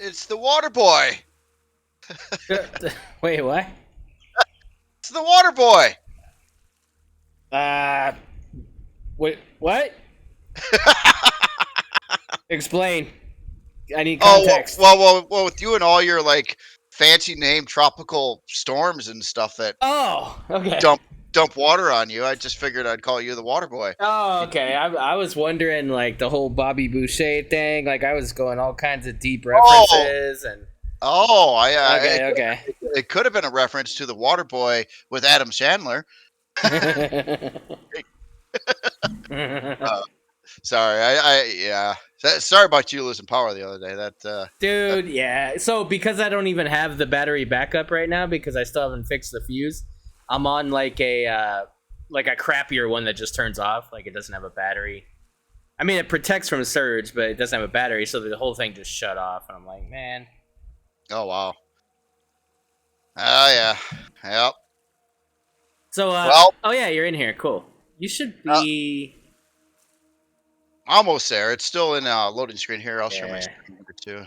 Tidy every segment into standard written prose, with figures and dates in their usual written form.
It's the water boy. Wait, what? It's the water boy. Wait, what? Explain. I need context. Well, with you and all your like fancy name tropical storms and stuff that Okay. dump water on you, I just figured I'd call you the water boy. Oh, okay. I was wondering, like, the whole Bobby Boucher thing. Like, I was going all kinds of deep references and. Okay. It could have been a reference to the water boy with Adam Sandler. Sorry, sorry about you losing power the other day. Dude, yeah. So because I don't even have the battery backup right now because I still haven't fixed the fuse, I'm on like a crappier one that just turns off. Like it doesn't have a battery. I mean, it protects from surge, but it doesn't have a battery, so the whole thing just shut off. And I'm like, man. Oh wow. Oh yeah. Yep. So oh yeah, you're in here. Cool. You should be. Almost there. It's still in loading screen here. I'll share my screen number too.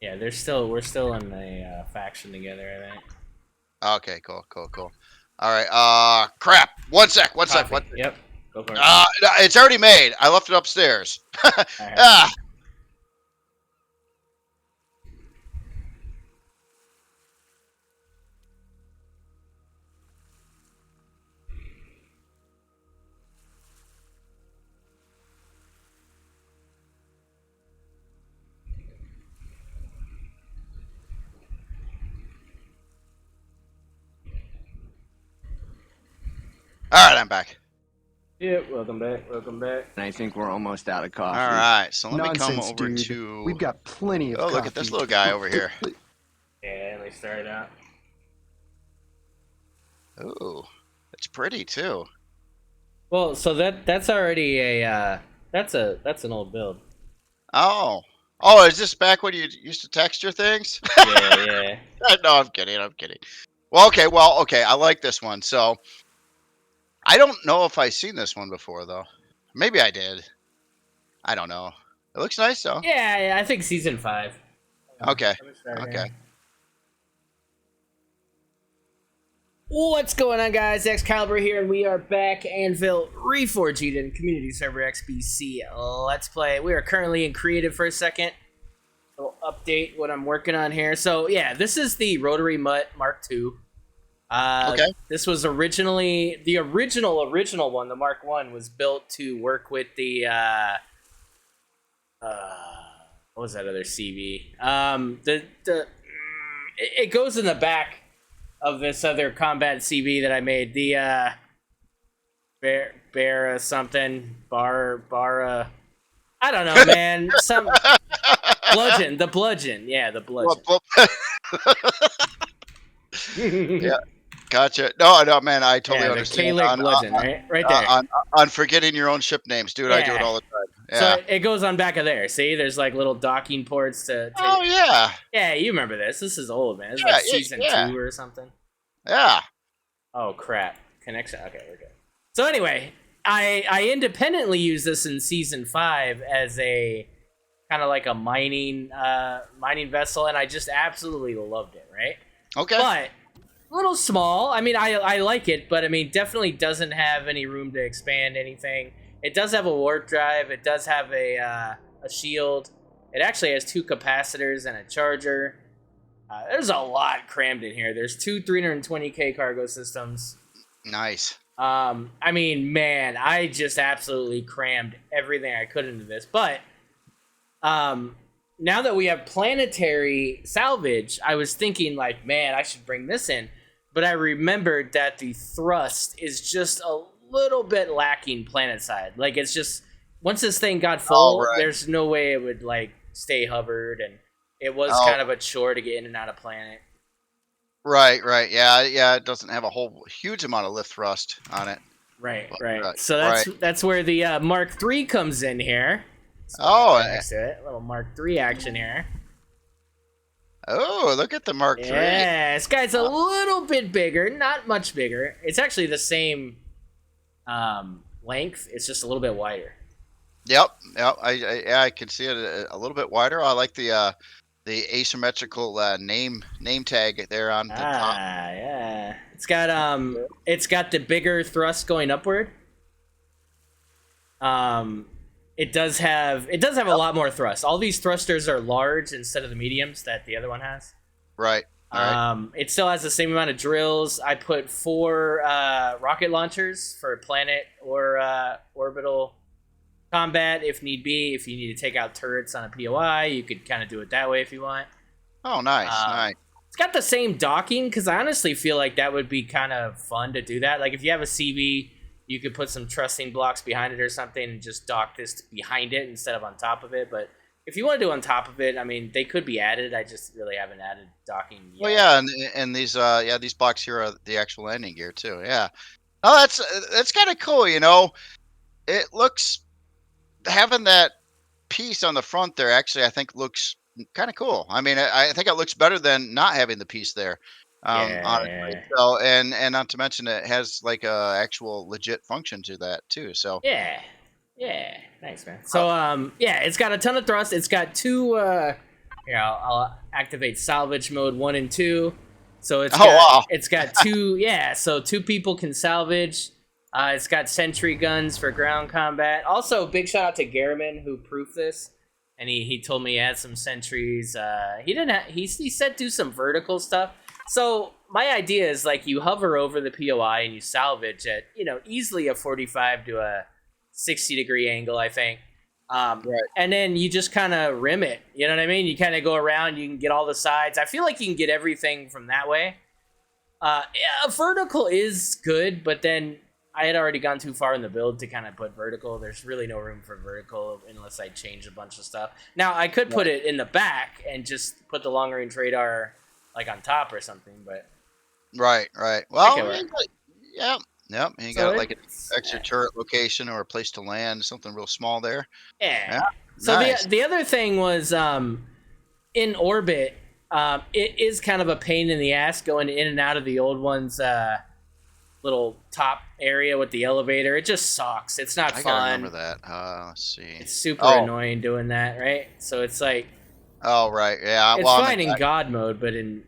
Yeah, we're still in the faction together, I think. Okay, cool. All right. Crap. One sec. Yep. Go for it. It's already made. I left it upstairs. Right. All right, I'm back. Yep, welcome back. And I think we're almost out of coffee. All right, so let me come Nonsense, over dude. to. We've got plenty of Oh, coffee. look at this little guy over here. Yeah, let me start out. Ooh, it's pretty too. Well, so that's already a that's an old build. Oh, is this back when you used to text your things? Yeah. No, I'm kidding. Well, okay. I like this one. So, I don't know if I've seen this one before though. Maybe I did. I don't know. It looks nice though. Yeah, I think season 5. Okay. Here. What's going on, guys? Excalibur here, and we are back. ANVIL Reforged in Community Server XBC. Let's play. We are currently in creative for a second. I'll update what I'm working on here. So, yeah, this is the Rotary Mutt Mark II. Okay. This was originally the original one. The Mark I was built to work with the what was that other CV? It goes in the back of this other combat CV that I made. The bear something bar I don't know, man. Some bludgeon. The bludgeon. Yeah, the bludgeon. Yeah. Gotcha. No, man, I totally understand. The Kalik bludgeon, right there. On forgetting your own ship names, dude. Yeah. I do it all the time. So it goes on back of there. See, there's like little docking ports to. Oh yeah. Yeah, you remember this. This is old, man. This is Yeah, like season 2 or something. Yeah. Oh crap! Connection. Okay, we're good. So anyway, I independently use this in season 5 as a kind of like a mining vessel, and I just absolutely loved it. Right. Okay. But a little small. I mean, I like it, but I mean, definitely doesn't have any room to expand anything. It does have a warp drive. It does have a shield. It actually has 2 capacitors and a charger. There's a lot crammed in here. There's 2 320k cargo systems. Nice. I mean, man, I just absolutely crammed everything I could into this. But now that we have planetary salvage, I was thinking like, man, I should bring this in. But I remembered that the thrust is just a little bit lacking planet side. Like, it's just, once this thing got full, there's no way it would like stay hovered, and it was kind of a chore to get in and out of planet. Right. Yeah. It doesn't have a whole huge amount of lift thrust on it. Right. So that's where the Mark III comes in here. So next to it, a little Mark III action here. Oh, look at the Mark III. Yeah, this guy's a little bit bigger, not much bigger. It's actually the same length. It's just a little bit wider. Yep. I can see it a little bit wider. I like the asymmetrical name tag there on the top. Yeah. It's got the bigger thrust going upward. It does have a lot more thrust. All these thrusters are large instead of the mediums that the other one has. Right. It still has the same amount of drills. I put 4 rocket launchers for planet or orbital combat if need be. If you need to take out turrets on a POI, you could kind of do it that way if you want. Oh, nice. It's got the same docking, because I honestly feel like that would be kind of fun to do that. Like, if you have a CV, you could put some trussing blocks behind it or something and just dock this behind it instead of on top of it. But if you want to do on top of it, I mean, they could be added. I just really haven't added docking yet. Well, yeah, and these these blocks here are the actual landing gear too. Yeah. Oh, that's kind of cool. You know, it looks, having that piece on the front there actually, I think looks kind of cool. I mean, I think it looks better than not having the piece there. Honestly. So, and not to mention it has like a actual legit function to that too. So yeah, thanks, man. So it's got a ton of thrust. It's got 2 I'll activate salvage mode 1 and 2. So it's got 2 so 2 people can salvage. It's got sentry guns for ground combat. Also, big shout out to Garriman who proofed this, and he told me he had some sentries. He said do some vertical stuff. So my idea is, like, you hover over the POI and you salvage at, easily a 45 to a 60-degree angle, I think. Right. And then you just kind of rim it. You know what I mean? You kind of go around. You can get all the sides. I feel like you can get everything from that way. Vertical is good, but then I had already gone too far in the build to kind of put vertical. There's really no room for vertical unless I change a bunch of stuff. Now, I could put it in the back and just put the long-range radar like on top or something, but right. Well, yeah. You got like an extra turret location or a place to land, something real small there. Yeah. So nice. the other thing was in orbit, it is kind of a pain in the ass going in and out of the old one's little top area with the elevator. It just sucks. It's not fun. I gotta remember that. Let's see. It's super annoying doing that, right? So it's like. Oh right, yeah. It's fine in God mode, but in.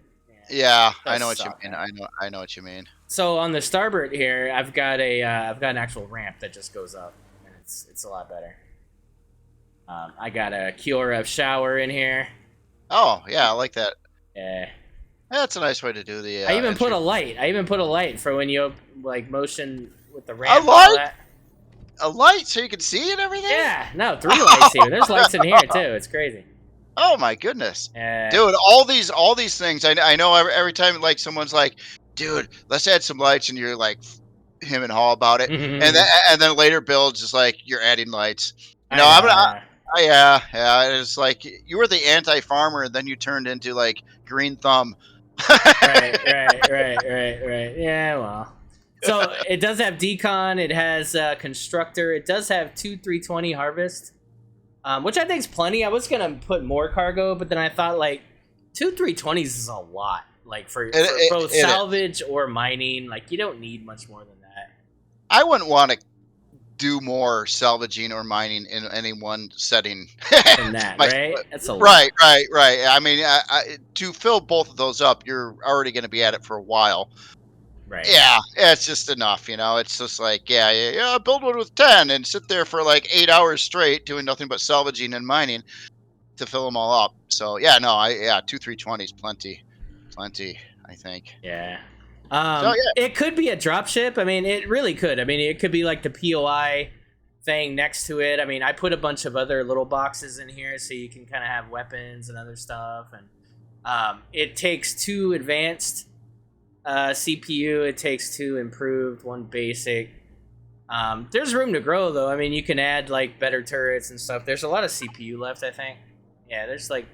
Yeah, I know what you mean. I know what you mean. So on the starboard here, I've got an actual ramp that just goes up, and it's a lot better. I got a QRF shower in here. Oh yeah, I like that. Yeah. That's a nice way to do the. I even put a light for when you motion with the ramp. A light? A light so you can see and everything? Yeah, no, 3 lights even. There's lights in here too. It's crazy. Oh my goodness, dude! All these things. I know every time like someone's like, dude, let's add some lights, and you're like, him and haw about it, and then later builds just like you're adding lights. Yeah. It's like you were the anti-farmer, and then you turned into like Green Thumb. right. Yeah, well. So it does have decon. It has constructor. It does have 2 320 harvest. which I think is plenty. I was gonna put more cargo, but then I thought like 2 320s is a lot. Like for both salvage or mining, like you don't need much more than that. I wouldn't want to do more salvaging or mining in any one setting Than that, right? That's a lot. right. I mean, to fill both of those up, you're already going to be at it for a while. Right. Yeah, it's just enough, It's just like, yeah, build one with 10 and sit there for like 8 hours straight doing nothing but salvaging and mining to fill them all up. So yeah, no, 2 320s, plenty, I think. Yeah. So yeah, It could be a dropship. I mean, it really could. I mean, it could be like the POI thing next to it. I mean, I put a bunch of other little boxes in here so you can kind of have weapons and other stuff. And it takes 2 advanced CPU. It takes 2 improved, 1 basic. There's room to grow though. I mean, you can add like better turrets and stuff. There's a lot of CPU left, I think. Yeah, there's like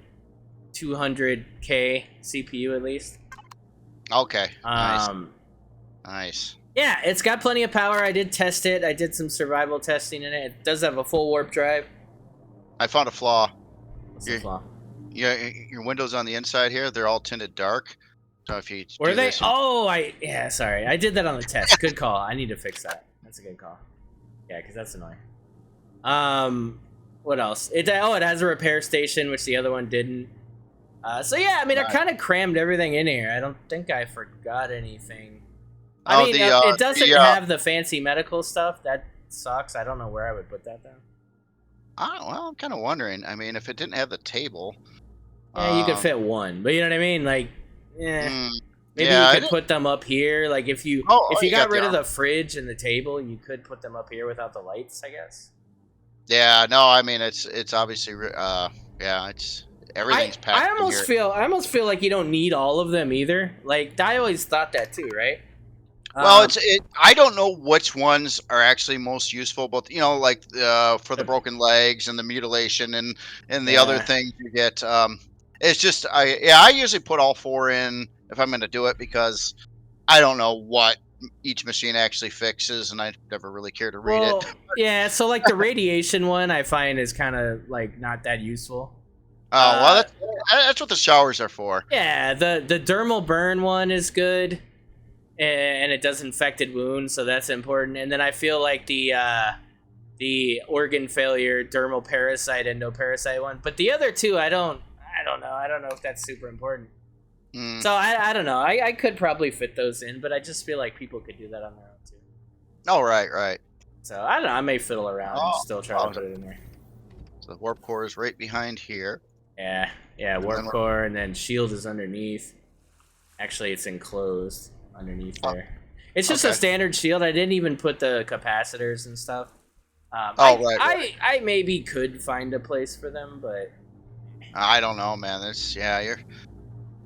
200k CPU at least. okay, nice. Yeah, it's got plenty of power. I did test it. I did some survival testing in it. It does have a full warp drive. I found a flaw. What's the flaw? Yeah, your windows on the inside here, they're all tinted dark. So if you Were do they? this, Sorry. I did that on the test. Good call. I need to fix that. That's a good call. Yeah, because that's annoying. What else? It has a repair station, which the other one didn't. So yeah, I mean, I kind of crammed everything in here. I don't think I forgot anything. I mean, it doesn't have the fancy medical stuff. That sucks. I don't know where I would put that though. Well, I'm kind of wondering. I mean, if it didn't have the table, yeah, you could fit 1, but you know what I mean. Like, maybe yeah, you could put them up here. Like if you got rid of the fridge and the table, you could put them up here without the lights, I guess. Yeah, no, I mean it's obviously it's everything's packed. I almost feel like you don't need all of them either. Like I always thought that too, right? Well, I don't know which ones are actually most useful, but like for the broken legs and the mutilation and the other things you get. It's just I usually put all 4 in if I'm going to do it because I don't know what each machine actually fixes, and I never really care to read it. Yeah, so like the radiation one, I find is kind of like not that useful. Oh well, that's what the showers are for. Yeah, the dermal burn one is good, and it does infected wounds, so that's important. And then I feel like the organ failure, dermal parasite, endoparasite one, but the other 2, I don't know. I don't know if that's super important. So I don't know. I could probably fit those in, but I just feel like people could do that on their own too. Oh, right. So I don't know. I may fiddle around and still try to put it in there. So the warp core is right behind here. Yeah, warp core, and then shield is underneath. Actually, it's enclosed underneath there. It's just a standard shield. I didn't even put the capacitors and stuff. Right. I maybe could find a place for them, but I don't know, man.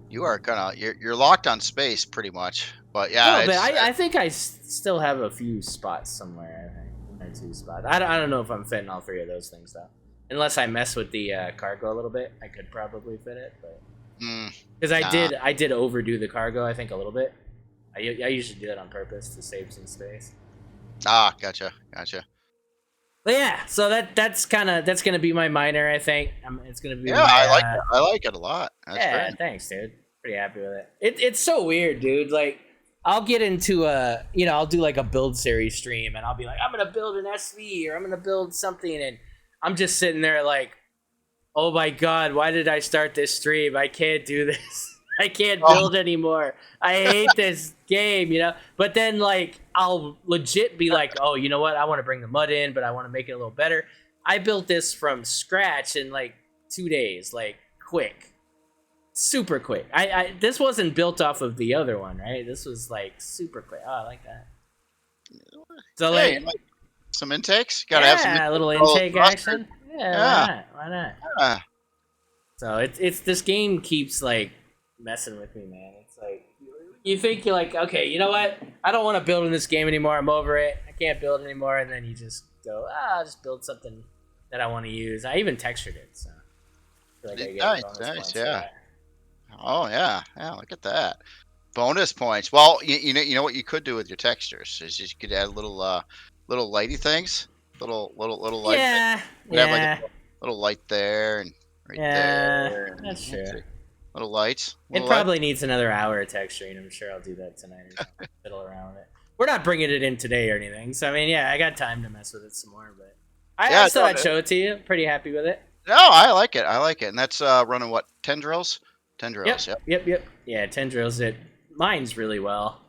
You're locked on space pretty much. But yeah, no, but I think I still have a few spots somewhere. I think 1 or 2 spots. I don't know if I'm fitting all 3 of those things though. Unless I mess with the cargo a little bit, I could probably fit it. But because I did overdo the cargo, I think a little bit. I usually do that on purpose to save some space. Gotcha. But yeah, so that's gonna be my minor. I think it's gonna be. Yeah, I like it a lot. That's great. Thanks, dude. Pretty happy with it. It's so weird, dude. Like, I'll get into I'll do like a build series stream, and I'll be like, I'm gonna build an SV or I'm gonna build something, and I'm just sitting there like, oh my god, why did I start this stream? I can't do this. I can't build anymore. I hate this game, But then, like, I'll legit be like, oh, you know what? I want to bring the mud in, but I want to make it a little better. I built this from scratch in, like, 2 days. Like, quick. Super quick. This wasn't built off of the other one, right? This was, like, super quick. Oh, I like that. So, like some intakes? Gotta have some a little intake action. Yeah. Why not? Yeah. So, it's this game keeps, like, messing with me, man. It's like you think you're like, okay, you know what? I don't want to build in this game anymore. I'm over it. I can't build anymore. And then you just go, I'll just build something that I want to use. I even textured it, so I feel like I get nice, yeah. Oh yeah, look at that. Bonus points. Well, you know what you could do with your textures is you could add little lighty things, little light. Yeah. Have little light there and right Yeah, there. And that's true. Little lights. It Little lights. probably needs another hour of texturing. I'm sure I'll do that tonight or something. Fiddle around with it. We're not bringing it in today or anything. So, I mean, yeah, I got time to mess with it some more. But I just thought I'd show it to you. Pretty happy with it. No, I like it. I like it. And that's running what? 10 drills? 10 drills, Yep. Yeah, 10 drills. It mines really well.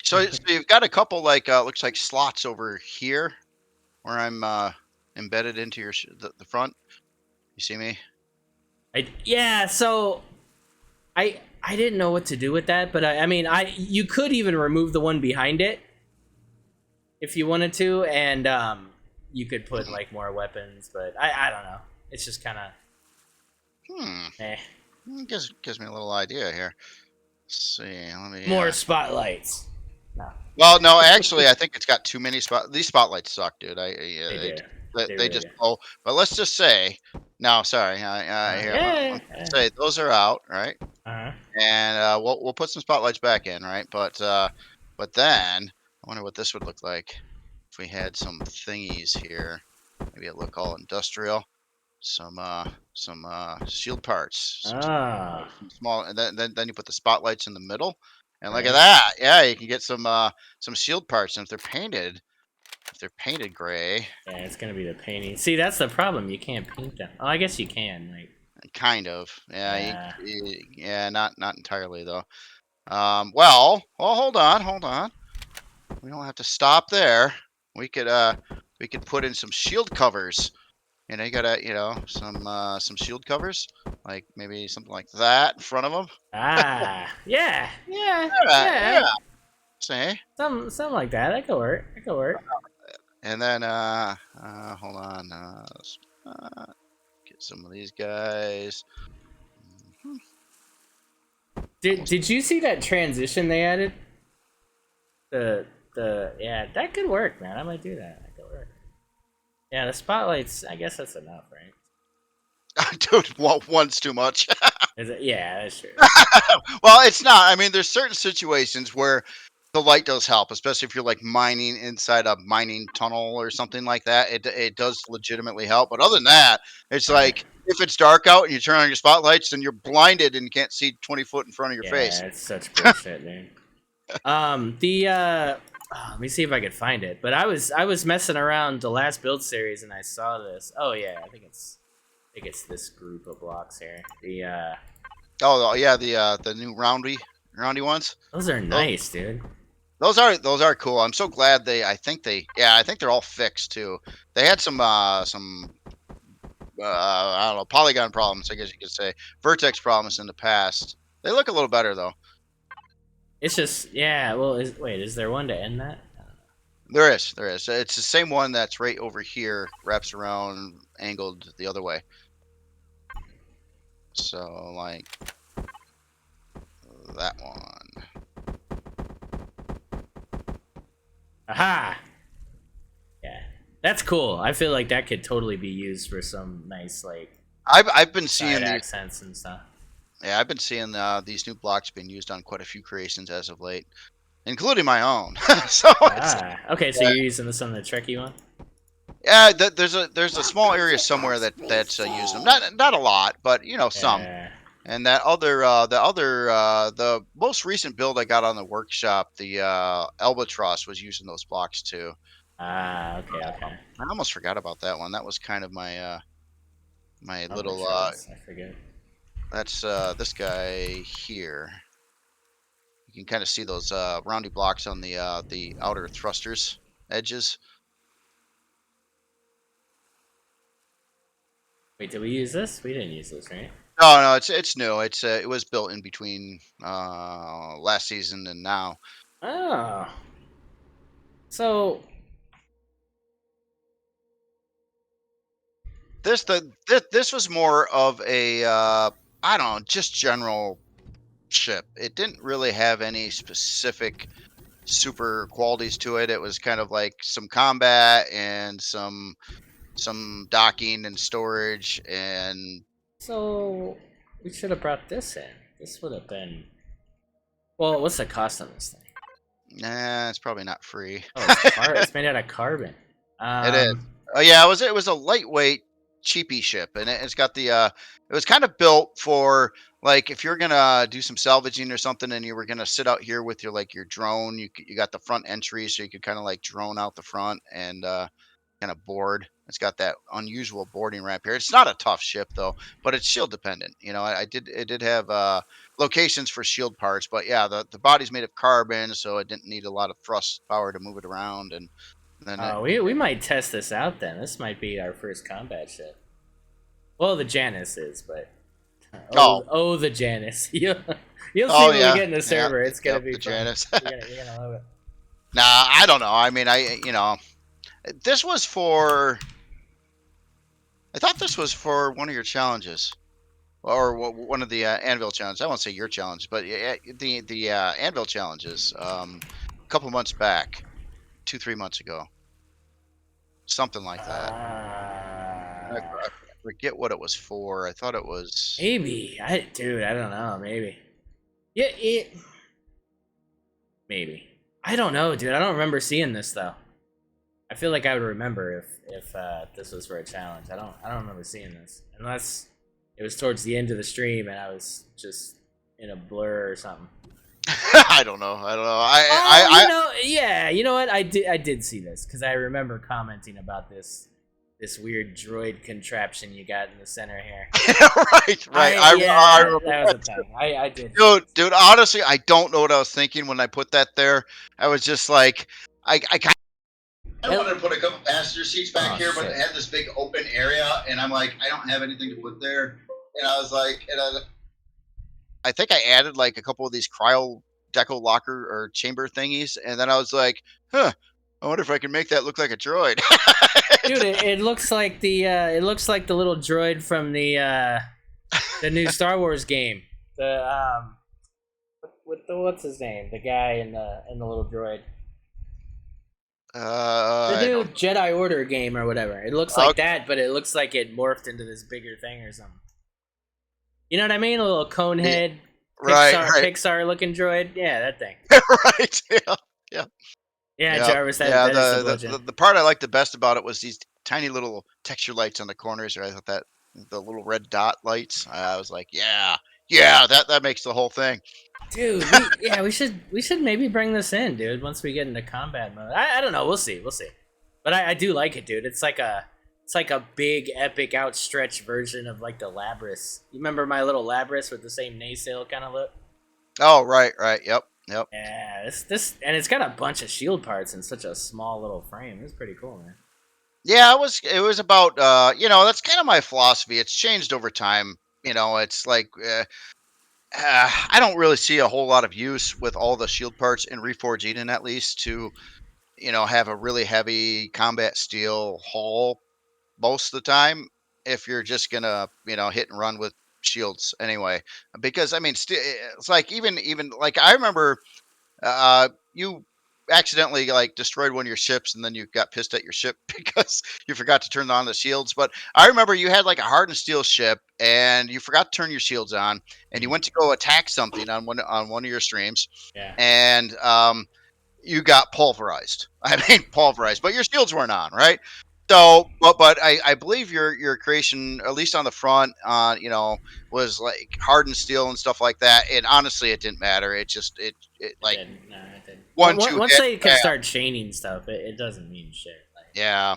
So you've got a couple, like, looks like slots over here where I'm embedded into your the front. You see me? So I didn't know what to do with that, but I mean, you could even remove the one behind it if you wanted to, and you could put like more weapons, but I don't know. It's just kind of Gives me a little idea here. Let's see. Let me more spotlights. No. Well, no, actually, I think it's got too many these spotlights suck, dude. They just oh, but let's just say, no, sorry, here, say those are out, right? And we'll put some spotlights back in, right? But then I wonder what this would look like if we had some thingies here. Maybe it look all industrial. Some shield parts. Some small, and then you put the spotlights in the middle. And look at that! Yeah, you can get some shield parts, and if they're painted gray. Yeah, it's gonna be the painting. See, that's the problem. You can't paint them. Oh, I guess you can. Like, kind of. Yeah. Not entirely though. Well, hold on. We don't have to stop there. We could put in some shield covers. You know, you gotta, some shield covers, like maybe something like that in front of them. Yeah. Say Something like that. That could work. And then, hold on. Get some of these guys. Did you see that transition they added? Yeah, that could work, man. I might do that. That could work. Yeah, the spotlights. I guess that's enough, right? Dude, one's too much. Is it? Yeah, that's true. Well, it's not. I mean, there's certain situations where the light does help, especially if you're like mining inside a mining tunnel or something like that. It does legitimately help. But other than that, it's like if it's dark out and you turn on your spotlights, then you're blinded and you can't see 20 foot in front of your face. Yeah, it's such bullshit, dude. Let me see if I could find it. But I was messing around the last build series and I saw this. Oh yeah, I think it's this group of blocks here. The new roundy ones. Those are nice, dude. Those are cool. I'm so glad I think they're all fixed too. They had some I don't know, polygon problems, I guess you could say, vertex problems in the past. They look a little better though. It's just, yeah. Well, is there one to end that? There is. It's the same one that's right over here, wraps around, angled the other way. So like that one. Aha! Yeah, that's cool. I feel like that could totally be used for some nice like. I've been seeing accents and stuff. Yeah, I've been seeing these new blocks being used on quite a few creations as of late, including my own. Okay, so you're using this on the Trekkie one? Yeah, there's a small area somewhere that's using them. Not a lot, but some. And that the most recent build I got on the workshop, the Albatross, was using those blocks too. Okay. I almost forgot about that one. That was kind of my my little. I forget. That's this guy here. You can kind of see those roundy blocks on the outer thrusters edges. Wait, did we use this? We didn't use this, right? No, it's new. It was built in between last season and now. Oh, so this was more of a I don't know, just general ship. It didn't really have any specific super qualities to it. It was kind of like some combat and some docking and storage. And so we should have brought this in. This would have been. Well, what's the cost on this thing? Nah, it's probably not free. Oh, it's made out of carbon. It is. Oh yeah, it was a lightweight cheapy ship, and it's got the it was kind of built for like if you're gonna do some salvaging or something, and you were gonna sit out here with your like your drone. You got the front entry, so you could kind of like drone out the front and kind of board. It's got that unusual boarding ramp here. It's not a tough ship though, but it's shield dependent. You know, it did have locations for shield parts, but yeah, the body's made of carbon, so it didn't need a lot of thrust power to move it around. And then We might test this out then. This might be our first combat ship. Well, the Janus is, but the Janus. You'll see when we get in the server. It's gonna be the fun. Janus. You're gonna love it. Nah, I don't know. I mean, this was for. I thought this was for one of your challenges, or one of the Anvil challenges. I won't say your challenge, but the Anvil challenges. A couple months back, 2-3 months ago, something like that. I forget what it was for. I thought it was maybe. I don't know. Maybe. Yeah. Maybe. I don't know, dude. I don't remember seeing this though. I feel like I would remember if this was for a challenge. I don't remember seeing this unless it was towards the end of the stream and I was just in a blur or something. I don't know. You know what? I did see this because I remember commenting about this weird droid contraption you got in the center here. right. I remember that was a thing. I did. Dude, honestly, I don't know what I was thinking when I put that there. I was just like, I wanted to put a couple passenger seats back here, but it had this big open area, and I'm like, I don't have anything to put there. And I was like, I think I added like a couple of these cryo deco locker or chamber thingies, and then I was like, I wonder if I can make that look like a droid. Dude, it looks like the little droid from the new Star Wars game. The what's his name? The guy in the little droid. The new Jedi Order game or whatever. It looks like that, but it looks like it morphed into this bigger thing or something. You know what I mean? A little cone head, Pixar looking droid. Yeah, that thing. Right. Yeah, Jarvis. That is the part I liked the best about it was these tiny little texture lights on the corners. Or I thought that the little red dot lights. I was like, yeah, that makes the whole thing. Dude, we should maybe bring this in, dude. Once we get into combat mode, I don't know. We'll see. But I do like it, dude. It's like a big, epic, outstretched version of like the Labris. You remember my little Labris with the same nacelle kind of look? Oh, right. Yep. Yeah, this, and it's got a bunch of shield parts in such a small little frame. It's pretty cool, man. Yeah, it was about that's kind of my philosophy. It's changed over time. It's like. I don't really see a whole lot of use with all the shield parts in Reforged Eden, at least, to have a really heavy combat steel hull most of the time. If you're just gonna hit and run with shields anyway, because I mean, it's like even like I remember you accidentally like destroyed one of your ships and then you got pissed at your ship because you forgot to turn on the shields. But I remember you had like a hardened steel ship and you forgot to turn your shields on and you went to go attack something on one of your streams. Yeah. And you got pulverized. But your shields weren't on, right? So, but I believe your creation, at least on the front, was like hardened steel and stuff like that. And honestly, it didn't matter. It just it like it didn't. Once they can start chaining stuff, it doesn't mean shit. Like, yeah.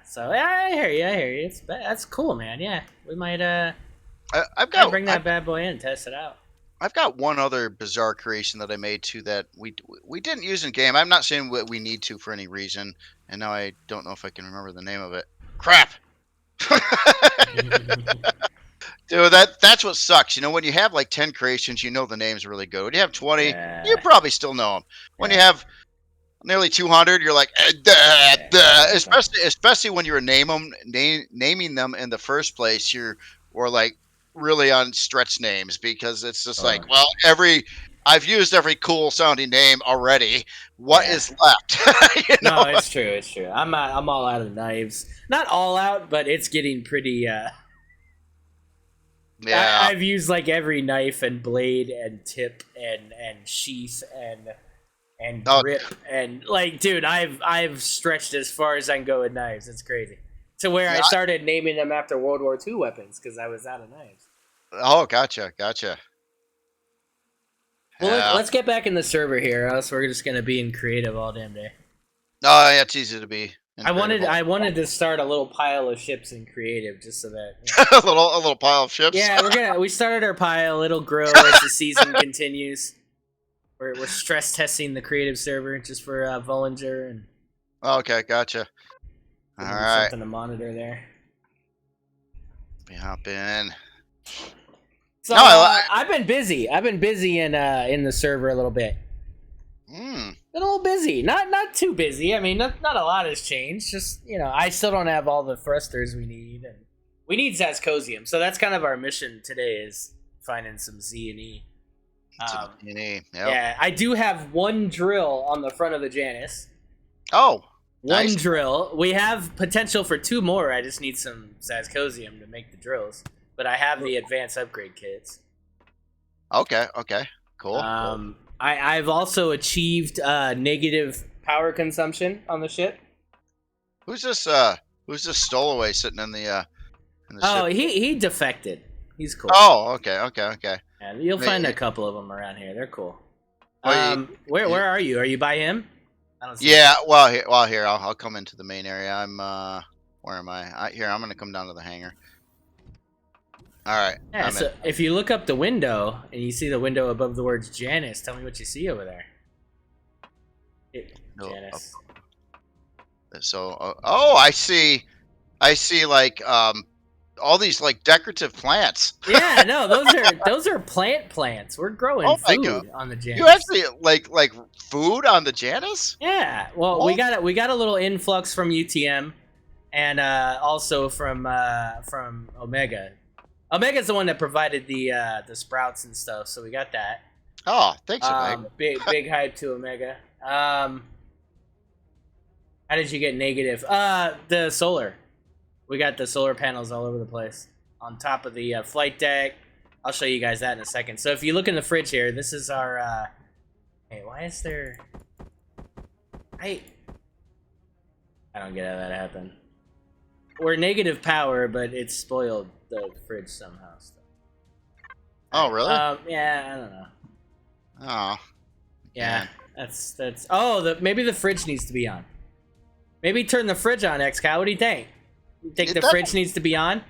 So I hear you. That's cool, man. Yeah, we might I've got bring that bad boy in, test it out. I've got one other bizarre creation that I made too that we didn't use in game. I'm not saying we need to for any reason, and now I don't know if I can remember the name of it. Crap. Dude, that's what sucks. When you have like 10 creations, the name's really good. When you have 20, you probably still know them. When you have nearly 200, you're like, especially when you're naming them in the first place. Or like really on stretch names because it's just like, well, I've used every cool sounding name already. What is left? No, it's true. I'm all out of knives. Not all out, but it's getting pretty. Yeah, I've used like every knife and blade and tip and sheath and grip and like, dude, I've stretched as far as I can go with knives. It's crazy. to where I Yeah. started naming them after World War II weapons because I was out of knives. Oh, gotcha. Well, Yeah. let's get back in the server here, or else we're just gonna be in creative all damn day. Oh, yeah, it's easy to be. I wanted to start a little pile of ships in creative just so that a little pile of ships. yeah, we started our pile. It'll grow as the season continues. We're stress testing the creative server just for Vollinger and Okay, gotcha. All right, something to monitor there. we hop in. So No, I've been busy. I've been busy in the server a little bit. Been a little busy. Not too busy. I mean, not a lot has changed. Just I still don't have all the thrusters we need, and we need Zascosium. So that's kind of our mission today is finding some Z and E. Yep. Yeah, I do have one drill on the front of the Janus. Oh, one nice. drill. We have potential for 2 more. I just need some Zascosium to make the drills. But I have the advanced upgrade kits. Okay, cool. I've also achieved negative power consumption on the ship. Who's this stowaway sitting in the Oh, ship? he defected. He's cool. Oh, okay. Yeah, you'll find a couple of them around here. They're cool. Well, where are you? Are you by him? I don't see yeah. Well, here I'll come into the main area. I'm where am I? Here, I'm gonna come down to the hangar. All right. Yeah, so if you look up the window and you see the window above the words Janus, tell me what you see over there. Janus. So, I see like all these like decorative plants. Yeah, no, those are plants. We're growing food on the Janus. You actually like food on the Janus? Yeah. Well, we got a little influx from UTM, and also from Omega. Omega's the one that provided the sprouts and stuff, so we got that. Oh, thanks, Omega. Big hype to Omega. How did you get negative? The solar. We got the solar panels all over the place on top of the flight deck. I'll show you guys that in a second. So if you look in the fridge here, this is our. Hey, why is there? I don't get how that happened. We're negative power, but it's spoiled the fridge somehow. Oh, really? Yeah, I don't know. Oh. Yeah, that's. Oh, maybe the fridge needs to be on. Maybe turn the fridge on, XCOW. What do you think? You think the fridge needs to be on?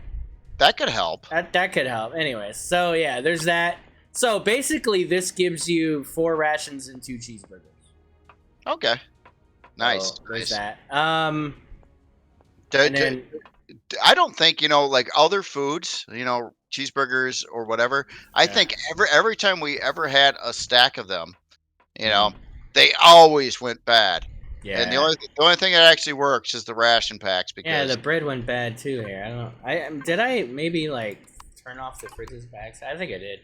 That could help. That could help. Anyways, so yeah, there's that. So basically, this gives you 4 rations and 2 cheeseburgers. Okay. Nice. So there's nice. that. I don't think like other foods, cheeseburgers or whatever. I think every time we ever had a stack of them, they always went bad. Yeah. And the only thing that actually works is the ration packs because the bread went bad too here. I don't know. Did I maybe like turn off the fridge's backs? I think I did.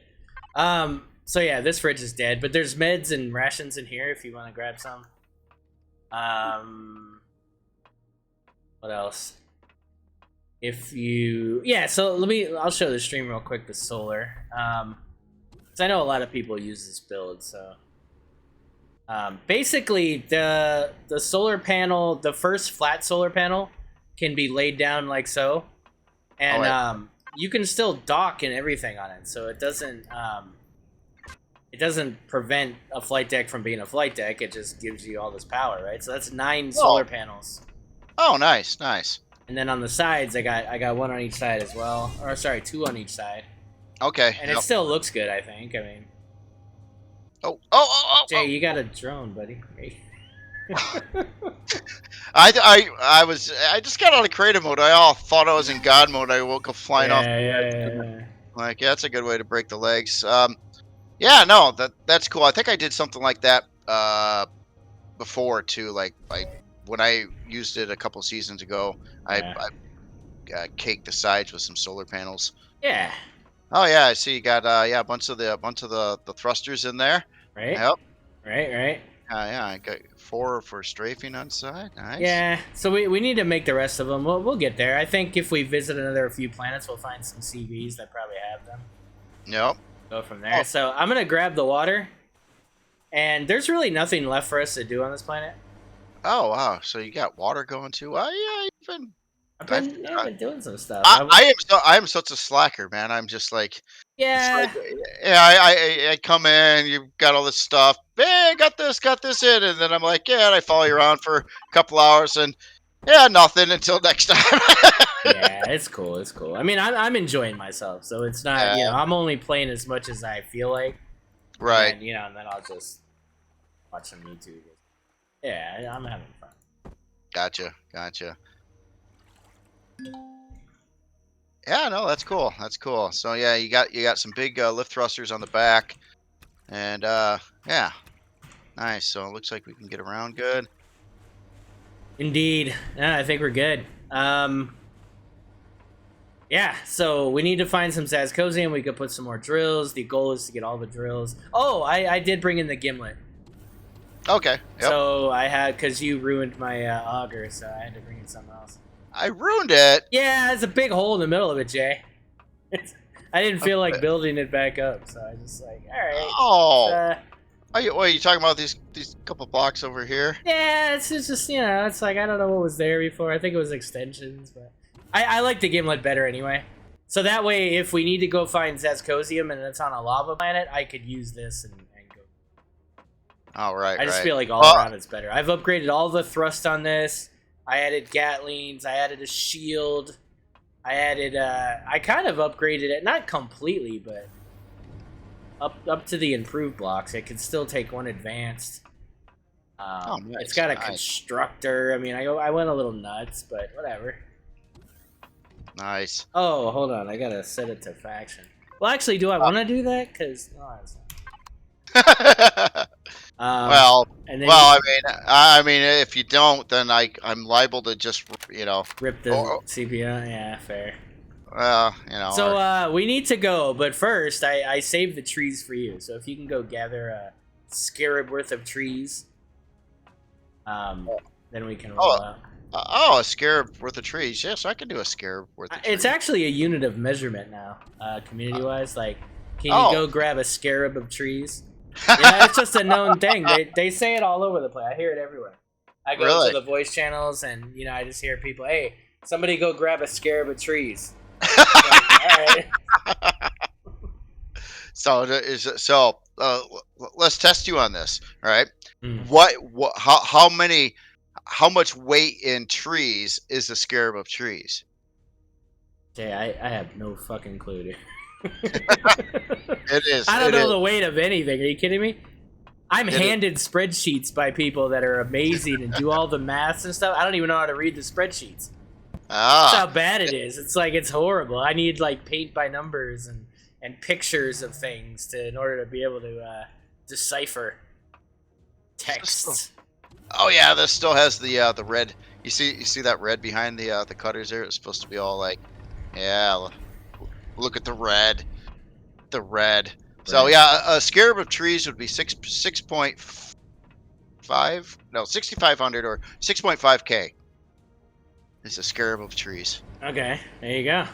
So yeah, this fridge is dead, but there's meds and rations in here if you want to grab some. What else? So I'll show the stream real quick, the solar. So I know a lot of people use this build, so basically the solar panel, the first flat solar panel can be laid down like so, and you can still dock and everything on it, so it doesn't prevent a flight deck from being a flight deck. It just gives you all this power, right? So that's 9 solar panels. Oh, nice. And then on the sides, I got 1 on each side as well. Or sorry, 2 on each side. Okay. And it still looks good, I think. I mean. Jay, you got a drone, buddy. I just got out of creative mode. I thought I was in God mode. I woke up flying off. Yeah. Like, that's a good way to break the legs. That's cool. I think I did something like that before too. Like when I used it a couple seasons ago, I caked the sides with some solar panels. Yeah. Oh yeah, I see you got a bunch of the thrusters in there. Right. Yep. Right. Yeah, I got 4 for strafing on side. Nice. Yeah. So we need to make the rest of them. We'll get there. I think if we visit another few planets, we'll find some CVs that probably have them. Yep. Go from there. So I'm gonna grab the water, and there's really nothing left for us to do on this planet. Oh wow! So you got water going too? Yeah, I've been doing some stuff. I am such a slacker, man. I'm just like, it's like, Yeah, yeah, I come in, you've got all this stuff. Hey, got this in, and then I'm like, yeah, and I follow you around for a couple hours, and yeah, nothing until next time. yeah, it's cool. It's cool. I mean, I'm enjoying myself, so it's not. Yeah, I'm only playing as much as I feel like. right. And, and then I'll just watch some YouTube. Yeah, I'm having fun. Gotcha. Yeah, no, that's cool. That's cool. So yeah, you got some big lift thrusters on the back, and yeah, nice. So it looks like we can get around good. Indeed. Yeah, I think we're good. Yeah, so we need to find some Zazcosium. We could put some more drills. The goal is to get all the drills. Oh, I did bring in the gimlet. Okay. Yep. So I had, because you ruined my auger, so I had to bring in something else. I ruined it. Yeah, there's a big hole in the middle of it, Jay. I didn't feel like Okay. building it back up, so I just like, all right. Oh. Are you talking about these couple blocks over here? Yeah, it's just it's like I don't know what was there before. I think it was extensions, but I like the gimlet better anyway. So that way, if we need to go find Zazcosium and it's on a lava planet, I could use this and go. Oh, right. I just right. feel like all around it's better. I've upgraded all the thrust on this. I added Gatlings. I added a shield. I added. I kind of upgraded it, not completely, but up to the improved blocks. It can still take one advanced. Nice, It's got a nice. constructor. I mean, I went a little nuts, but whatever. Nice. Oh, hold on. I gotta set it to faction. Well, actually, do I want to do that? Because Well, and then I mean, if you don't, then I'm liable to just, rip the CPU. Yeah, fair. So we need to go, but first, I saved the trees for you. So if you can go gather a scarab worth of trees, then we can roll out. a scarab worth of trees. Yes, I can do a scarab worth of trees. It's actually a unit of measurement now, community-wise. Like, can you go grab a scarab of trees? Yeah, it's just a known thing. They say it all over the place. I hear it everywhere. I go to the voice channels, and I just hear people, "Hey, somebody go grab a scarab of trees." Like, all right. So let's test you on this. All right. Mm. How much weight in trees is the scarab of trees? Jay, I have no fucking clue, dude. It is. I don't know the weight of anything. Are you kidding me? I'm handed spreadsheets by people that are amazing and do all the maths and stuff. I don't even know how to read the spreadsheets. That's how bad it is. It's like, it's horrible. I need like paint by numbers and pictures of things in order to be able to decipher texts. Oh yeah, this still has the red. You see that red behind the cutters there? It's supposed to be all like, yeah. Look at the red. The red. So yeah, a scarab of trees would be 6,500 or 6.5K. It's a scarab of trees. Okay, there you go.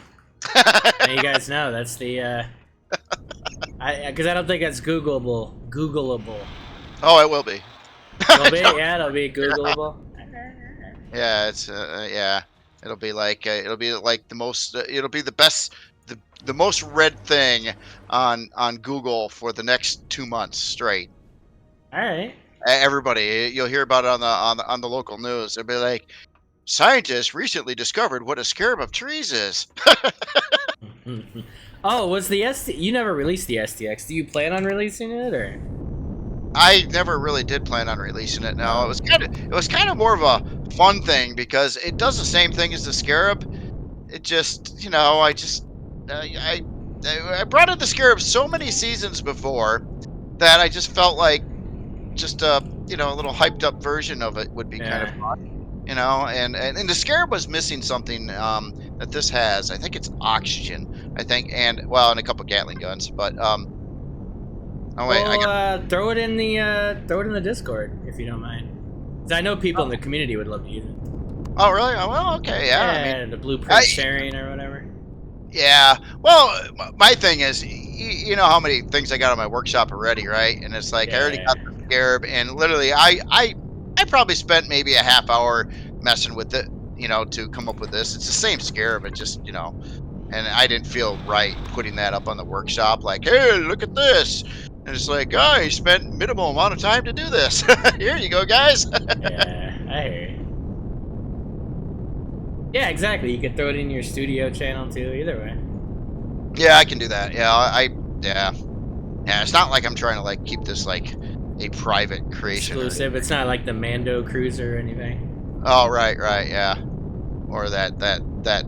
Now you guys know that's the. Because I don't think that's Googleable. Oh, it will be. Will be? Yeah, it'll be Googleable. Yeah, it's yeah. It'll be like the most. It'll be the best. The most read thing on Google for the next 2 months straight. All right. Everybody, you'll hear about it on the local news. They'll be like, scientists recently discovered what a scarab of trees is. Oh, was the you never released the STX? Do you plan on releasing it, or? I never really did plan on releasing it. No, it was kind of more of a fun thing because it does the same thing as the scarab. It just, I brought in the scarab so many seasons before that I just felt like just a little hyped up version of it would be kind of fun, and the scarab was missing something that this has. I think it's oxygen, and a couple Gatling guns, but oh wait, throw it in the Discord if you don't mind. 'Cause I know people in the community would love to use it. Oh really? Oh, well, okay, yeah. Yeah, I mean, the blueprint sharing or whatever. Yeah. Well, my thing is, you know how many things I got on my workshop already, right? And it's like I already got the scarab, and literally, I probably spent maybe a half hour messing with it, to come up with this. It's the same scarab, it just, and I didn't feel right putting that up on the workshop. Like, hey, look at this. And it's like, oh, you spent minimal amount of time to do this. Here you go, guys. Yeah, I hear you. Yeah, exactly. You could throw it in your studio channel too. Either way. Yeah, I can do that. Yeah, yeah. It's not like I'm trying to like keep this like a private creation. Exclusive. It's not like the Mando cruiser or anything. Oh, right, yeah. Or that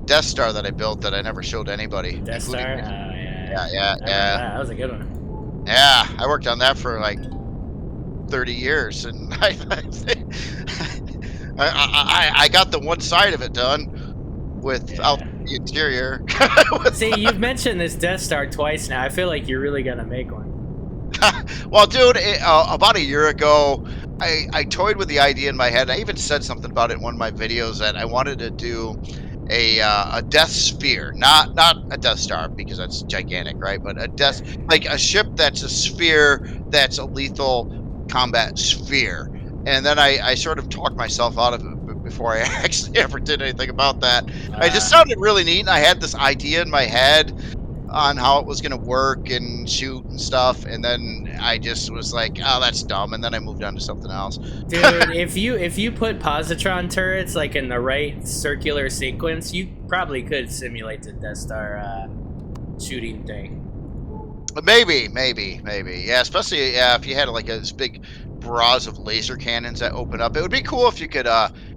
Death Star that I built that I never showed anybody. Death Star. Oh yeah. Yeah. That was a good one. Yeah, I worked on that for like 30 years, and I got the one side of it done without the interior. See, you've mentioned this Death Star twice now. I feel like you're really gonna make one. Well, dude, about a year ago, I toyed with the idea in my head. I even said something about it in one of my videos that I wanted to do a Death Sphere, not a Death Star because that's gigantic, right? But a Death, like a ship that's a sphere that's a lethal combat sphere. And then I sort of talked myself out of it before I actually ever did anything about that. It just sounded really neat, and I had this idea in my head on how it was going to work and shoot and stuff, and then I just was like, oh, that's dumb, and then I moved on to something else. Dude, if you put positron turrets like in the right circular sequence, you probably could simulate the Death Star shooting thing. Maybe. Yeah, especially if you had like this big barrage of laser cannons that open up. It would be cool if you could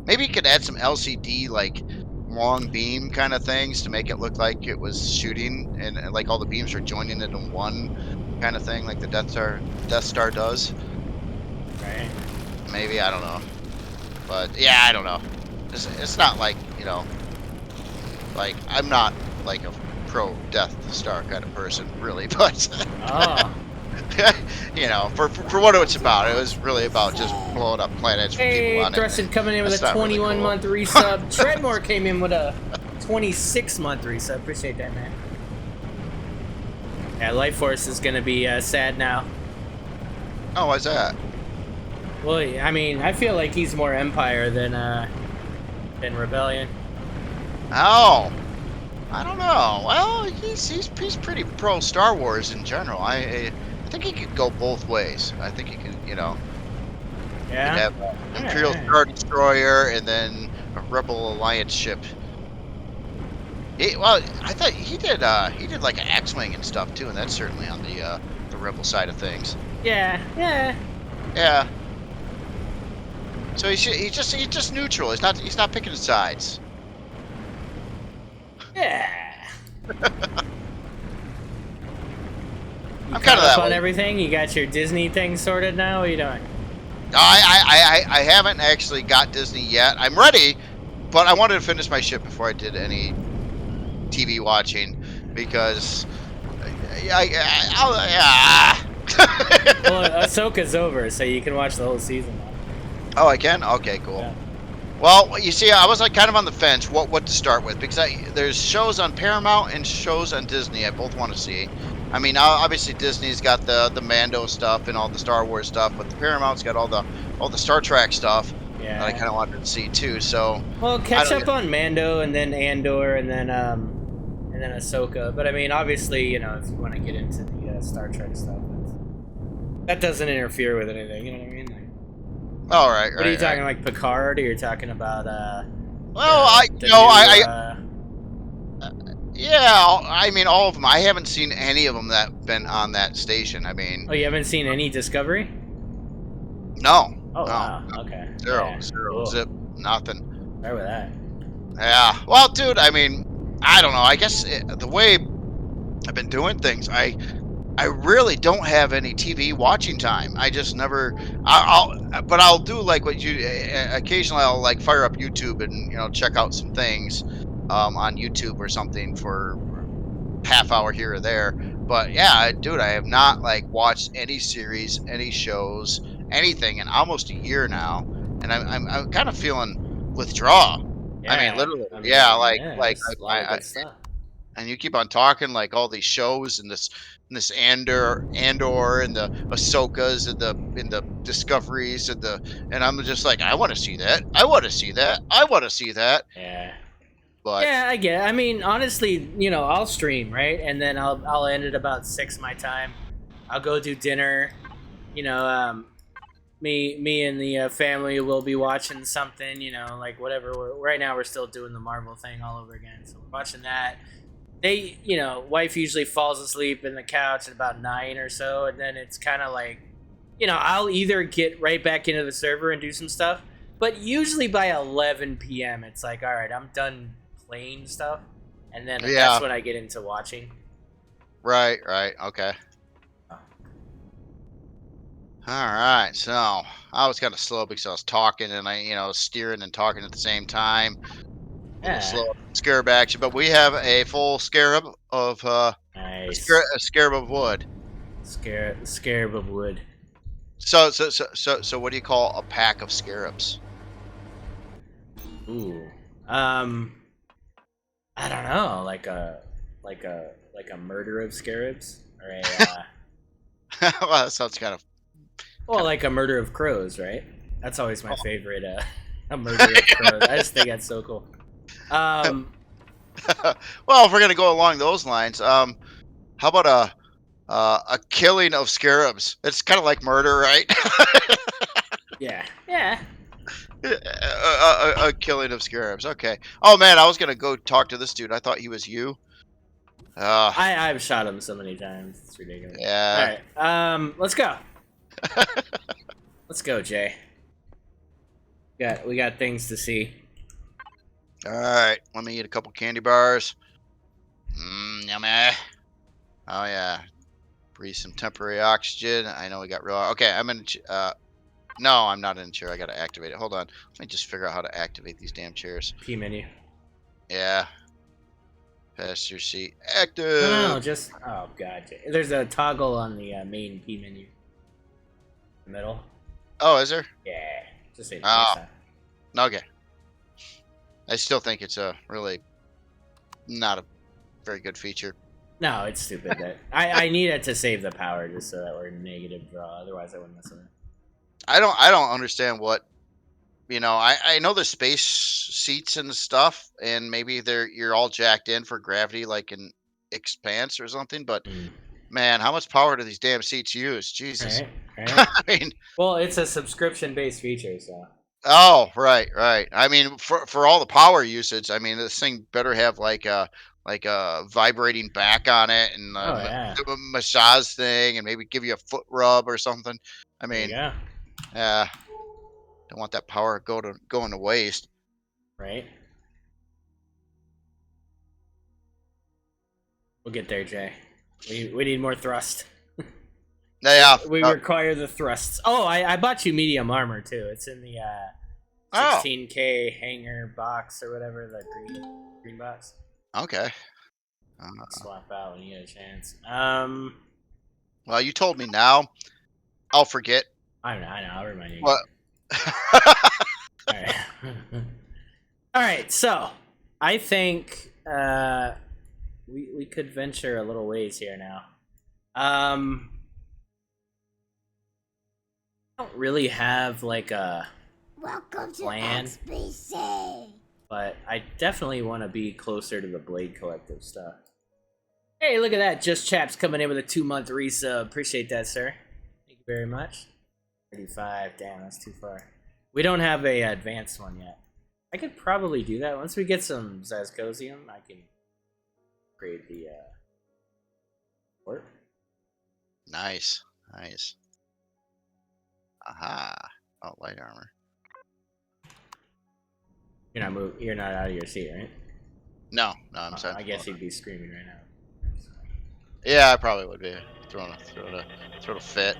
maybe you could add some LCD like long beam kind of things to make it look like it was shooting, and like all the beams are joining into one kind of thing, like the Death Star does. Right. Maybe, I don't know. But yeah, I don't know. It's not like, like I'm not like a pro Death Star kind of person, really, but Oh. for what it's about, it was really about just blowing up planets for Hey, people on Thrusted it. coming in with That's a not really 21-month resub. Treadmore came in with a 26-month resub. Appreciate that, man. Yeah, Life Force is gonna be sad now. Oh, why's that? Well, I mean, I feel like he's more Empire than Rebellion. Oh, I don't know. Well, he's pretty pro Star Wars in general. I think he could go both ways. I think he could, Yeah. He'd have an Imperial Star Destroyer and then a Rebel Alliance ship. Well, I thought he did like an X-wing and stuff too, and that's certainly on the Rebel side of things. Yeah. Yeah. So he's just neutral. He's not picking sides. Yeah. I'm kind of that on way. everything. You got your Disney thing sorted now. What are you doing? I haven't actually got Disney yet. I'm ready, but I wanted to finish my ship before I did any TV watching because Well, Ahsoka's over, so you can watch the whole season now. Oh, I can? Okay, cool. Yeah. Well, you see, I was like kind of on the fence what to start with because there's shows on Paramount and shows on Disney I both want to see. I mean, obviously Disney's got the Mando stuff and all the Star Wars stuff, but the Paramount's got all the Star Trek stuff that I kind of wanted to see too. So well, catch up on Mando and then Andor and then Ahsoka. But I mean, obviously, if you want to get into the Star Trek stuff, that doesn't interfere with anything. You know what I mean? Like, all right. What are you talking like Picard? Or you're talking about? Yeah, I mean all of them. I haven't seen any of them that been on that station. I mean, oh, you haven't seen any Discovery? No. Oh, no, wow. no. Okay. Zero, Yeah, cool. Zip, nothing. Where with that? Yeah. Well, dude, I mean, I don't know. I guess the way I've been doing things, I really don't have any TV watching time. I just never. But I'll do like what you. Occasionally, I'll like fire up YouTube and check out some things on YouTube or something for half hour here or there. But yeah, dude, I have not like watched any series, any shows, anything in almost a year now, and I'm kind of feeling withdrawal. Yeah, I mean, literally, I mean, yeah, that's a lot of good stuff. And you keep on talking like all these shows and this Andor and the Ahsokas and the Discoveries and I'm just like, I want to see that. I want to see that. I want to see that. Yeah. But Yeah, I get it. I mean, honestly, I'll stream, right? And then I'll end at about 6 my time. I'll go do dinner. You know, me and the family will be watching something, like whatever. Right now we're still doing the Marvel thing all over again. So we're watching that. They, wife usually falls asleep in the couch at about 9 or so, and then it's kind of like, I'll either get right back into the server and do some stuff, but usually by 11 p.m. it's like, all right, I'm done playing stuff, and then yeah, that's when I get into watching. right, okay. All right, so I was kind of slow because I was talking and I steering and talking at the same time. A little Yeah, slow scarab action, but we have a full scarab of nice. a scarab of wood. Scarab of wood. So what do you call a pack of scarabs? Ooh. I don't know, like a murder of scarabs, or Well, that sounds kind of like a murder of crows, right? That's always my favorite. A murder of crows. I just think that's so cool. well, if we're gonna go along those lines, how about a killing of scarabs? It's kind of like murder, right? Yeah. A killing of scarabs. Okay. Oh man, I was gonna go talk to this dude. I thought he was you. I've shot him so many times. It's ridiculous. Yeah. All right. Let's go. Let's go, Jay. We got things to see. All right. Let me eat a couple candy bars. Yummy. Oh yeah. Breathe some temporary oxygen. I know we got real. Okay, I'm in. No, I'm not in a chair. I gotta activate it. Hold on. Let me just figure out how to activate these damn chairs. P menu. Yeah. Passenger seat active. No, just oh god. Jay. There's a toggle on the main P menu. The middle. Oh, is there? Yeah. Just say it Oh. next time. Okay. I still think it's a really not a very good feature. No, it's stupid. That I need it to save the power just so that we're negative draw. Otherwise, I wouldn't mess with it. I don't understand what I know there's space seats and stuff, and maybe you're all jacked in for gravity like in Expanse or something, but man, how much power do these damn seats use? Jesus. Right. I mean, Well, it's a subscription-based feature, so. oh, right. I mean, for all the power usage, I mean, this thing better have like a vibrating back on it and Yeah. a massage thing, and maybe give you a foot rub or something. I mean, There yeah, don't want that power going to waste. right? We'll get there, Jay. We need more thrust. Yeah, We require the thrusts. Oh, I bought you medium armor too. It's in the 16K hanger box or whatever, the green box. Okay. Swap out when you get a chance. Well, you told me now. I'll forget. I know. I'll remind you. What? All right. All right. So I think we could venture a little ways here now. I don't really have like a Welcome to plan, XBC. but I definitely want to be closer to the Blade Collective stuff. Hey, look at that! Just Chaps coming in with a 2-month resub. Appreciate that, sir. Thank you very much. 35. Damn, that's too far. We don't have a advanced one yet. I could probably do that once we get some Zazcosium. I can create the port. Nice. Aha. Oh, light armor. You're not out of your seat, right? No, I'm sorry. I guess you'd be screaming right now. Yeah, I probably would be throwing a fit.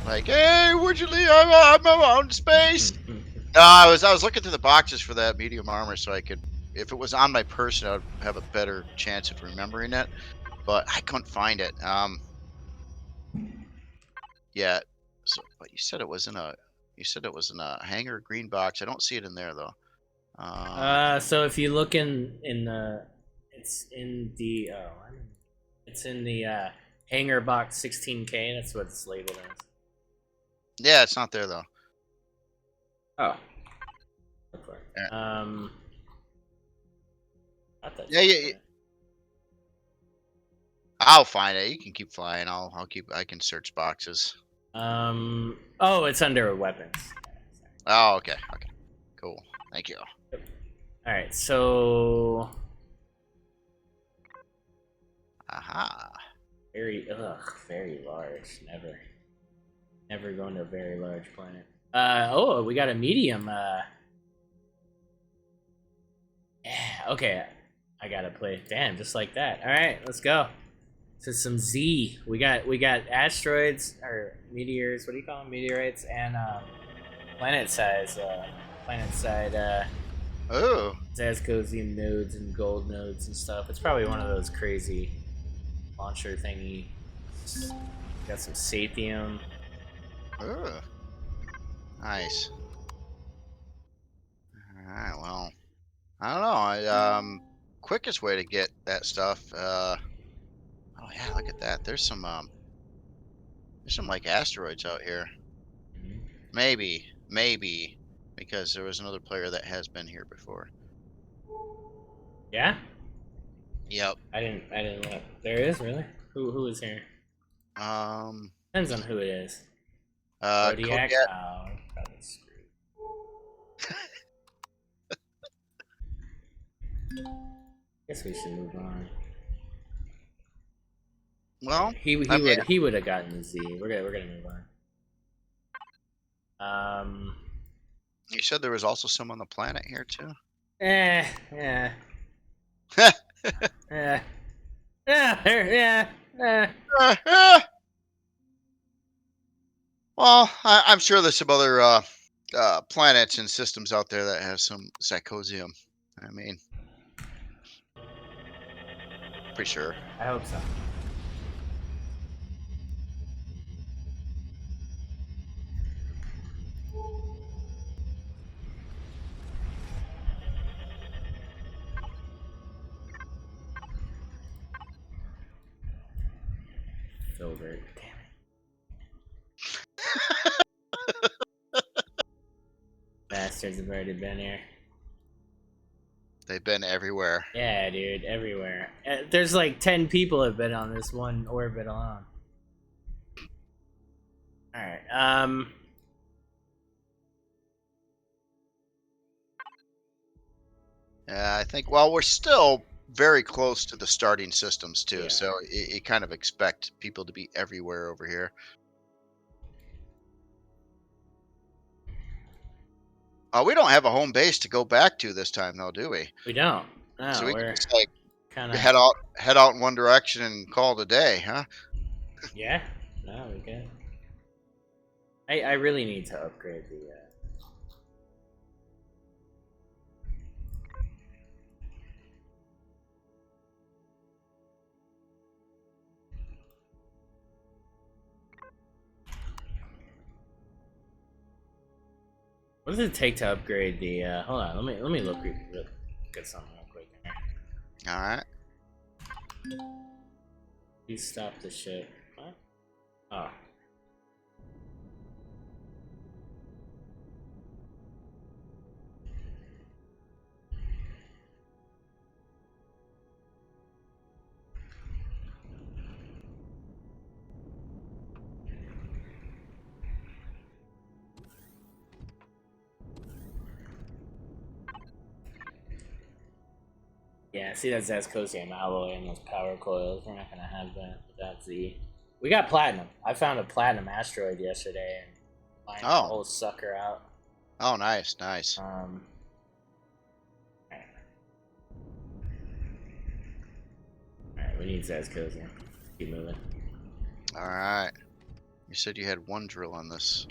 Like, hey, would you leave? I'm out in space. No, I was looking through the boxes for that medium armor so I could, if it was on my person, I'd have a better chance of remembering it. But I couldn't find it. Yeah. So, but you said it was in a hanger green box. I don't see it in there though. So if you look in It's in the it's in the hangar box 16K. That's what it's labeled as. Yeah, it's not there though. Oh. Look for it. Yeah. I thought Yeah, you yeah, said it. I'll find it. You can keep flying. I can search boxes. Oh, it's under weapons. Oh, okay. Okay. Cool. Thank you. All right, so Aha. very large. Never going to a very large planet. Oh, we got a medium. Yeah, okay. I gotta play. Damn, just like that. All right, let's go. So some Z. We got asteroids or meteors. What do you call them? Meteorites and planet side. Oh. Zascosium nodes and gold nodes and stuff. It's probably one of those crazy launcher thingy. Got some Sathium. Oh. Nice. All right. Well, I don't know. Quickest way to get that stuff. Oh yeah, look at that. There's some like asteroids out here. Maybe because there was another player that has been here before. Yeah, Yep. I didn't look. There is really. Who is here? Depends on who it is. Kodiak. Kodiak. Oh, probably screwed. Guess we should move on. Well, He would have gotten the Z. We're gonna move on. You said there was also some on the planet here too. Yeah. Well, I'm sure there's some other planets and systems out there that have some Psychosium. I mean, pretty sure. I hope so. Filbert, damn it. Bastards have already been here. They've been everywhere. Yeah, dude, everywhere. There's like 10 people have been on this one orbit alone. Alright, I think. Well, we're still very close to the starting systems too, Yeah. so you kind of expect people to be everywhere over here. We don't have a home base to go back to this time, though, do we? we don't. No, So we can we're just like kind of... head out in one direction and call it a day, huh? Yeah, no, we good. I really need to upgrade the... What does it take to upgrade the? Hold on, let me look at something real quick. All right. Please stop the shit. What? Oh. Yeah, see that Zascosium alloy and those power coils. We're not gonna have that without Z. We got platinum. I found a platinum asteroid yesterday and mined the whole sucker out. Oh, nice. Alright, we need Zascosium. Keep moving. All right. You said you had one drill on this.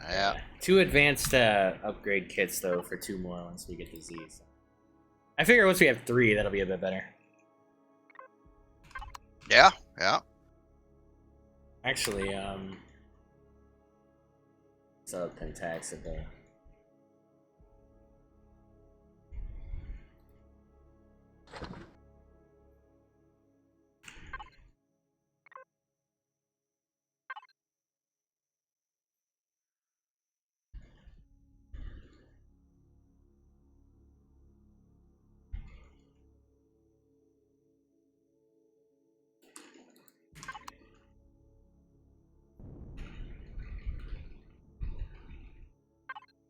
Yeah. 2 advanced upgrade kits though for 2 more once we get the Z. So. I figure once we have 3, that'll be a bit better. Yeah. Actually, so Pentax at the...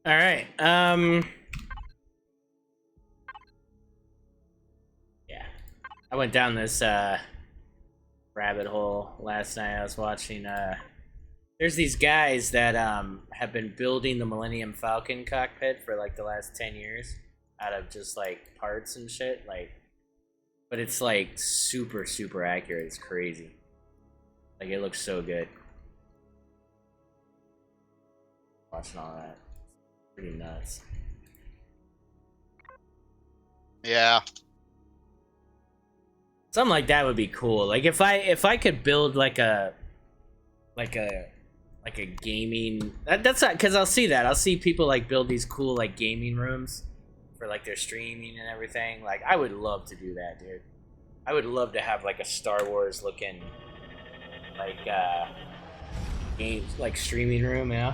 All right. Yeah. I went down this rabbit hole last night. I was watching there's these guys that have been building the Millennium Falcon cockpit for like the last 10 years out of just like parts and shit, like, but it's like super accurate. It's crazy. Like, it looks so good. Watching all that. Pretty nuts. Yeah. Something like that would be cool. Like if I could build like a gaming, that's not, because I'll see people like build these cool like gaming rooms for like their streaming and everything. Like, I would love to do that, dude. I would love to have like a Star Wars looking like game, like streaming room, you know?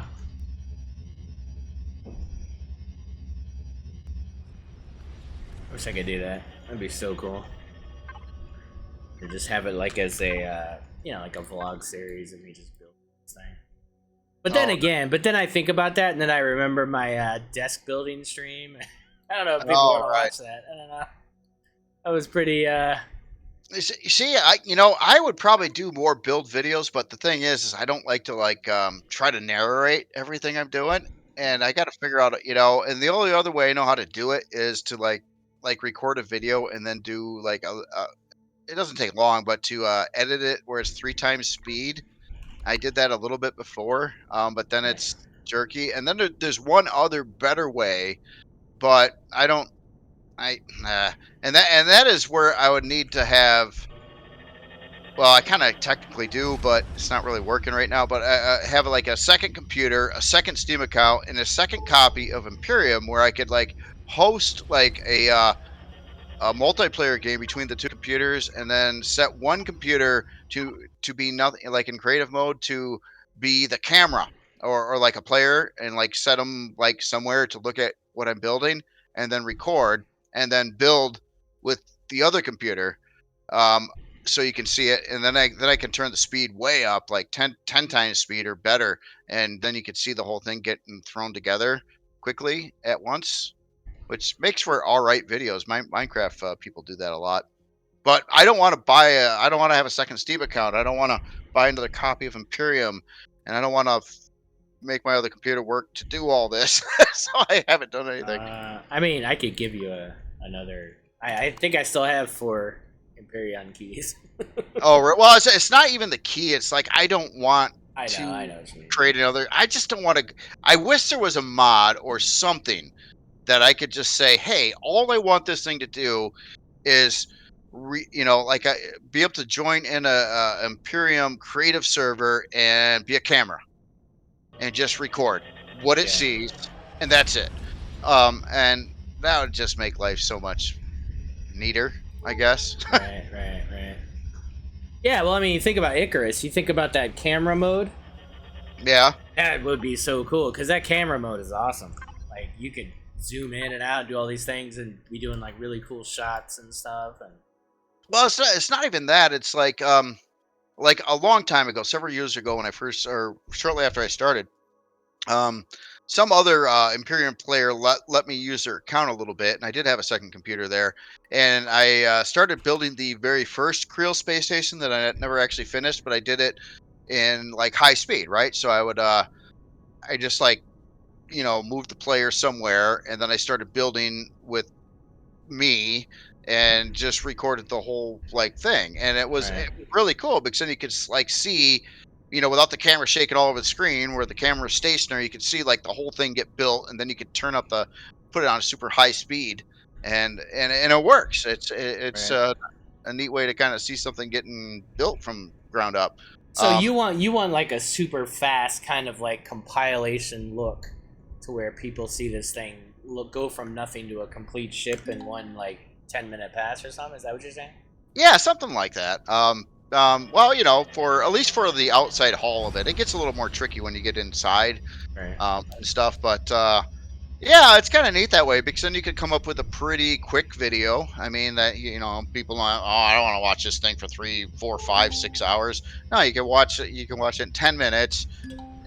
Wish I could do that. That'd be so cool. Or just have it like as a like a vlog series of me just building this thing. But then I think about that and then I remember my desk building stream. I don't know if people want to watch that. I don't know. That was pretty You see, I would probably do more build videos, but the thing is I don't like to try to narrate everything I'm doing, and I got to figure out, and the only other way I know how to do it is to like record a video and then do like it doesn't take long, but to edit it where it's 3 times speed. I did that a little bit before, but then it's jerky. And then there's one other better way, but I don't. And that is where I would need to have. Well, I kind of technically do, but it's not really working right now. But have like a second computer, a second Steam account, and a second copy of Imperium, where I could like host like a multiplayer game between the 2 computers, and then set one computer to be nothing, like in creative mode, to be the camera or like a player, and like set them like somewhere to look at what I'm building, and then record, and then build with the other computer, so you can see it, and then I can turn the speed way up, like 10 times speed or better, and then you can see the whole thing getting thrown together quickly at once, which makes for all right videos. Minecraft people do that a lot. But I don't want to I don't want to have a second Steam account. I don't want to buy another copy of Imperium, and I don't want to make my other computer work to do all this. So I haven't done anything. I mean, I could give you another. I think I still have 4 Imperium keys. Oh, well, it's not even the key. It's like I don't want I know to what you mean. create another. I just don't want to. I wish there was a mod or something that I could just say, hey, all I want this thing to do is, be able to join in a Imperium creative server and be a camera and just record what it sees, and that's it. And that would just make life so much neater, I guess. Right. Yeah, well, I mean, you think about Icarus. You think about that camera mode. Yeah. That would be so cool, because that camera mode is awesome. Like, you could zoom in and out and do all these things and be doing like really cool shots and stuff. And well, it's not even that. It's like a long time ago, several years ago, when I first, or shortly after I started, some other Imperium player let me use their account a little bit, and I did have a second computer there, and I started building the very first Creel space station that I never actually finished, but I did it in like high speed, right? So I would I just like move the player somewhere, and then I started building with me and just recorded the whole like thing, and it was really cool, because then you could like see, without the camera shaking all over the screen, where the camera is stationary, you could see like the whole thing get built, and then you could put it on a super high speed, and it works. It's a neat way to kind of see something getting built from ground up. So you want like a super fast kind of like compilation look, to where people see this thing go from nothing to a complete ship in one like 10-minute pass or something. Is that what you're saying? Yeah, something like that. Well, for at least for the outside hull of it, it gets a little more tricky when you get inside, and stuff. But yeah, it's kind of neat that way, because then you could come up with a pretty quick video. I mean, that people are, I don't want to watch this thing for 3, 4, 5, 6 hours. No, you can watch it. You can watch it in 10 minutes,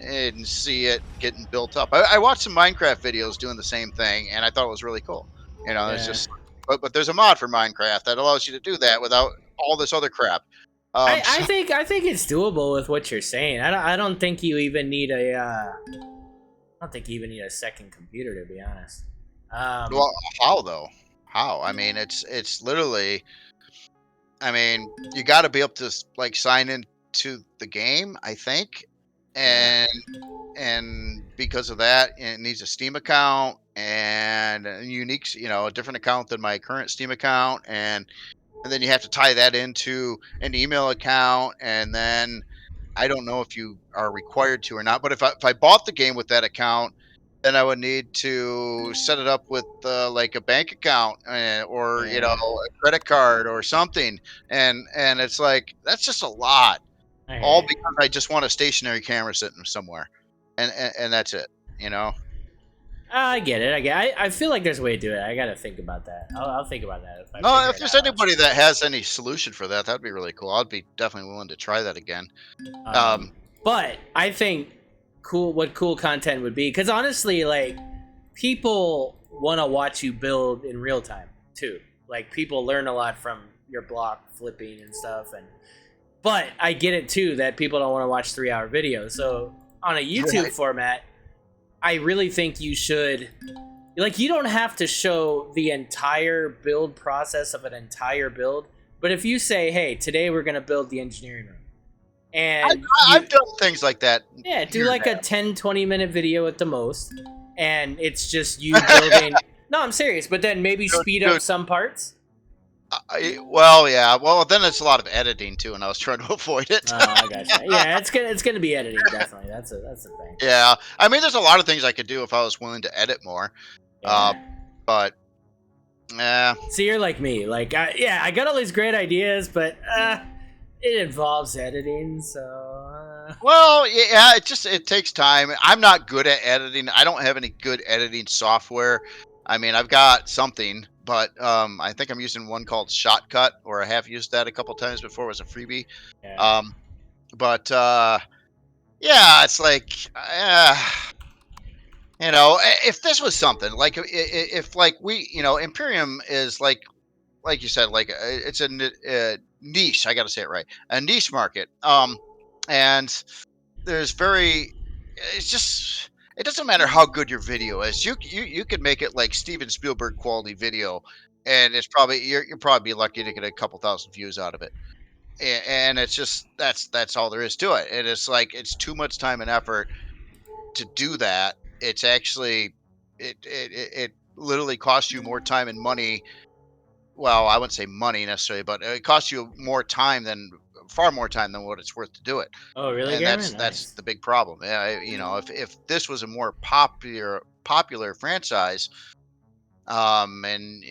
and see it getting built up. I watched some Minecraft videos doing the same thing, and I thought it was really cool. It's Yeah. just, but there's a mod for Minecraft that allows you to do that without all this other crap. I think it's doable with what you're saying. I don't think you even need I don't think you even need a second computer, to be honest. Well, how though? How? I mean, it's literally. I mean, you got to be able to like sign into the game, I think, Yeah. and because of that, it needs a Steam account and a unique, a different account than my current Steam account, and then you have to tie that into an email account, and then I don't know if you are required to or not, but if I bought the game with that account, then I would need to set it up with like a bank account, or Yeah. a credit card or something, and it's like that's just a lot, I hear all you. because I just want a stationary camera sitting somewhere, and that's it, you know. I get it. I feel like there's a way to do it. I gotta think about that. I'll think about that if I No, figure if it there's out. anybody that has any solution for that, that'd be really cool. I'd be definitely willing to try that again. Um, But I think what cool content would be, because honestly, like, people want to watch you build in real time too. Like, people learn a lot from your block flipping and stuff, but I get it too that people don't want to watch 3-hour videos. So on a YouTube Right. format, I really think you should, like, you don't have to show the entire build process of an entire build, but if you say, hey, today we're going to build the engineering room, and I've done things like that. yeah, do here like and a 10-20 minute video at the most, and it's just you building. No, I'm serious, but then maybe speed up dude. some parts. Well, yeah. Well, then it's a lot of editing too, and I was trying to avoid it. Oh, I gotcha. Yeah, it's gonna be editing, definitely. That's a thing. Yeah, I mean, there's a lot of things I could do if I was willing to edit more. Yeah. But yeah, So you're like me, like, I got all these great ideas, but it involves editing, so. well, yeah, it takes time. I'm not good at editing. I don't have any good editing software. I mean, I've got something, but I think I'm using one called Shotcut, or I have used that a couple times before. It was a freebie. Yeah. But yeah, it's like, if this was something like if like we, Imperium is like you said, like it's a niche. I got to say it right, a niche market. And there's very, it's just, it doesn't matter how good your video is. You could make it like Steven Spielberg quality video, and it's probably you're probably lucky to get a couple thousand views out of it. And it's just that's all there is to it. And it's like it's too much time and effort to do that. It's actually it literally costs you more time and money. Well, I wouldn't say money necessarily, but it costs you far more time than what it's worth to do it. Oh, really, And Gavin? that's Nice. the big problem. Yeah, if this was a more popular franchise, and